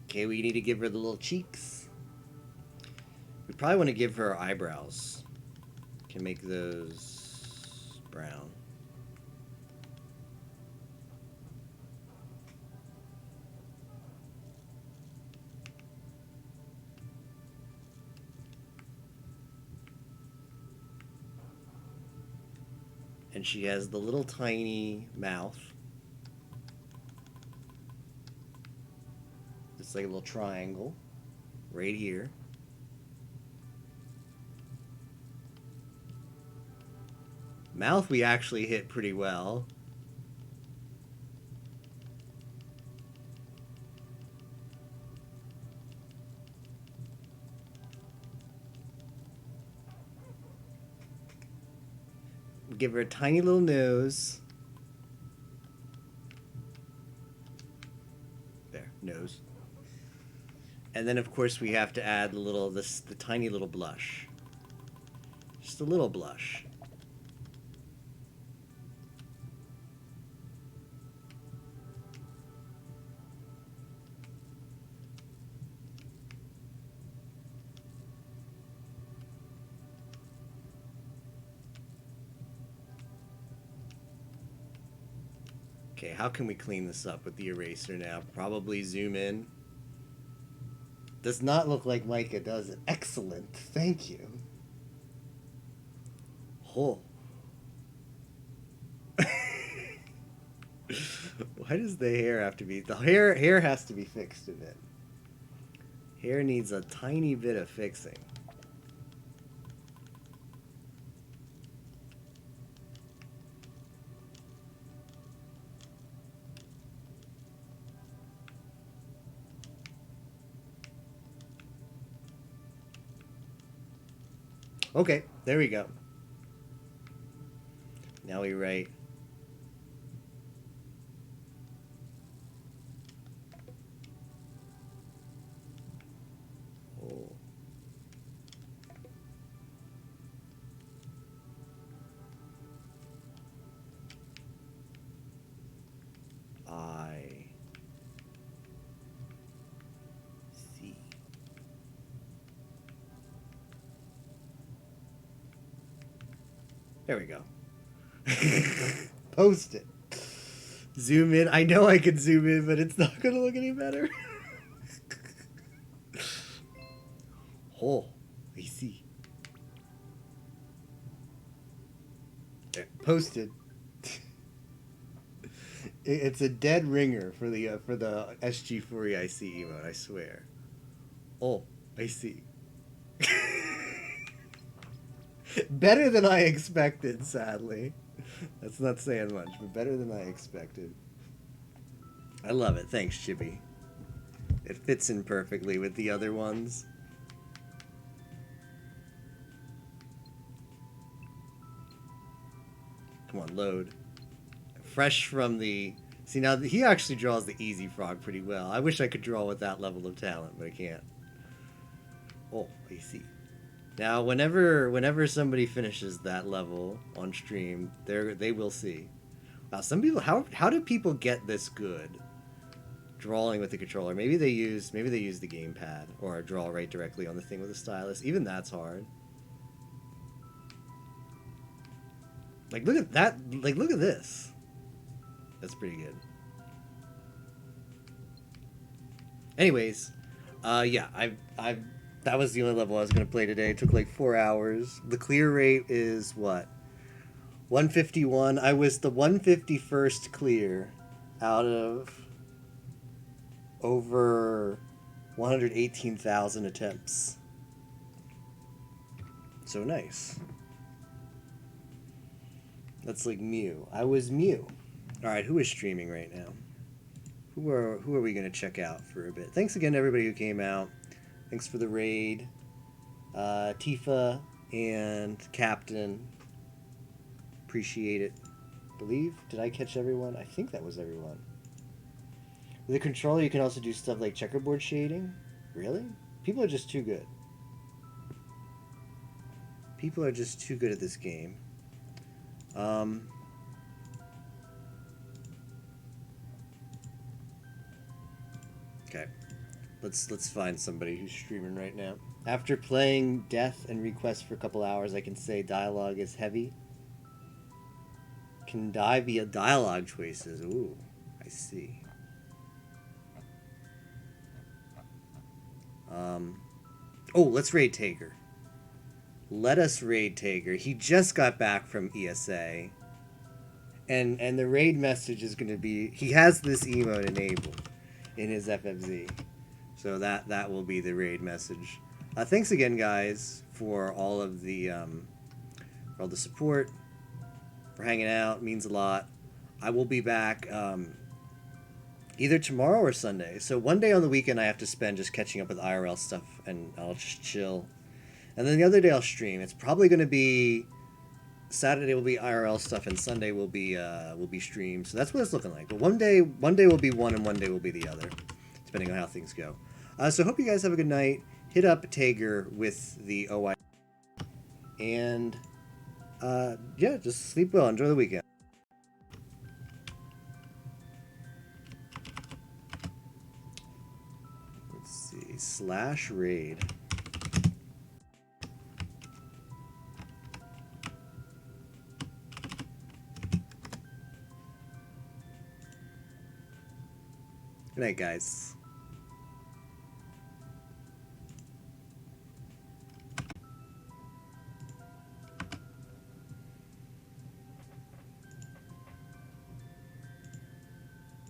Speaker 1: Okay, we need to give her the little cheeks. We probably want to give her eyebrows. Can make those brown. And she has the little tiny mouth. It's like a little triangle right here. Mouth we actually hit pretty well. Give her a tiny little nose. There, nose. And then of course we have to add the tiny little blush. Just a little blush. Okay, how can we clean this up with the eraser now? Probably zoom in. Does not look like Micah, does it? Excellent. Thank you. Oh. Why does the hair have to be... The hair has to be fixed a bit. Hair needs a tiny bit of fixing. Okay, there we go. Now we write. Oh. I see. There we go. Post it. Zoom in. I know I could zoom in, but it's not going to look any better. Oh, I see. There, posted. It's a dead ringer for the SG4 IC emote, I swear. Oh, I see. Better than I expected, sadly. That's not saying much, but better than I expected. I love it. Thanks, Chibi. It fits in perfectly with the other ones. Come on, load. Fresh from the... See, now he actually draws the easy frog pretty well. I wish I could draw with that level of talent, but I can't. Oh, I see. Now, whenever somebody finishes that level on stream, they will see. Wow, some people... How do people get this good? Drawing with the controller. Maybe they use the gamepad or draw right directly on the thing with the stylus. Even that's hard. Like, look at that. Like, look at this. That's pretty good. Anyways, yeah, that was the only level I was gonna play today. It took like 4 hours. The clear rate is what? 151. I was the 151st clear out of over 118,000 attempts. So nice. That's like Mew. I was Mew. Alright, who is streaming right now? Who are we going to check out for a bit? Thanks again to everybody who came out. Thanks for the raid. Tifa and Captain. Appreciate it. Did I catch everyone? I think that was everyone. With the controller, you can also do stuff like checkerboard shading. Really? People are just too good. People are just too good at this game. Okay. Let's find somebody who's streaming right now. After playing Death and Request for a couple hours, I can say dialogue is heavy. Can die via dialogue choices. Ooh, I see. Oh, let's raid Taker. Let us raid Taker. He just got back from ESA. And the raid message is going to be... He has this emote enabled in his FFZ. So that will be the raid message. Thanks again, guys, for all of the support, for hanging out. It means a lot. I will be back either tomorrow or Sunday. So one day on the weekend I have to spend just catching up with IRL stuff, and I'll just chill. And then the other day I'll stream. It's probably going to be... Saturday will be IRL stuff, and Sunday will be streamed. So that's what it's looking like. But one day will be one, and one day will be the other, depending on how things go. So hope you guys have a good night. Hit up Tager with the OI. And, yeah, just sleep well. Enjoy the weekend. Let's see. /raid. Good night, guys.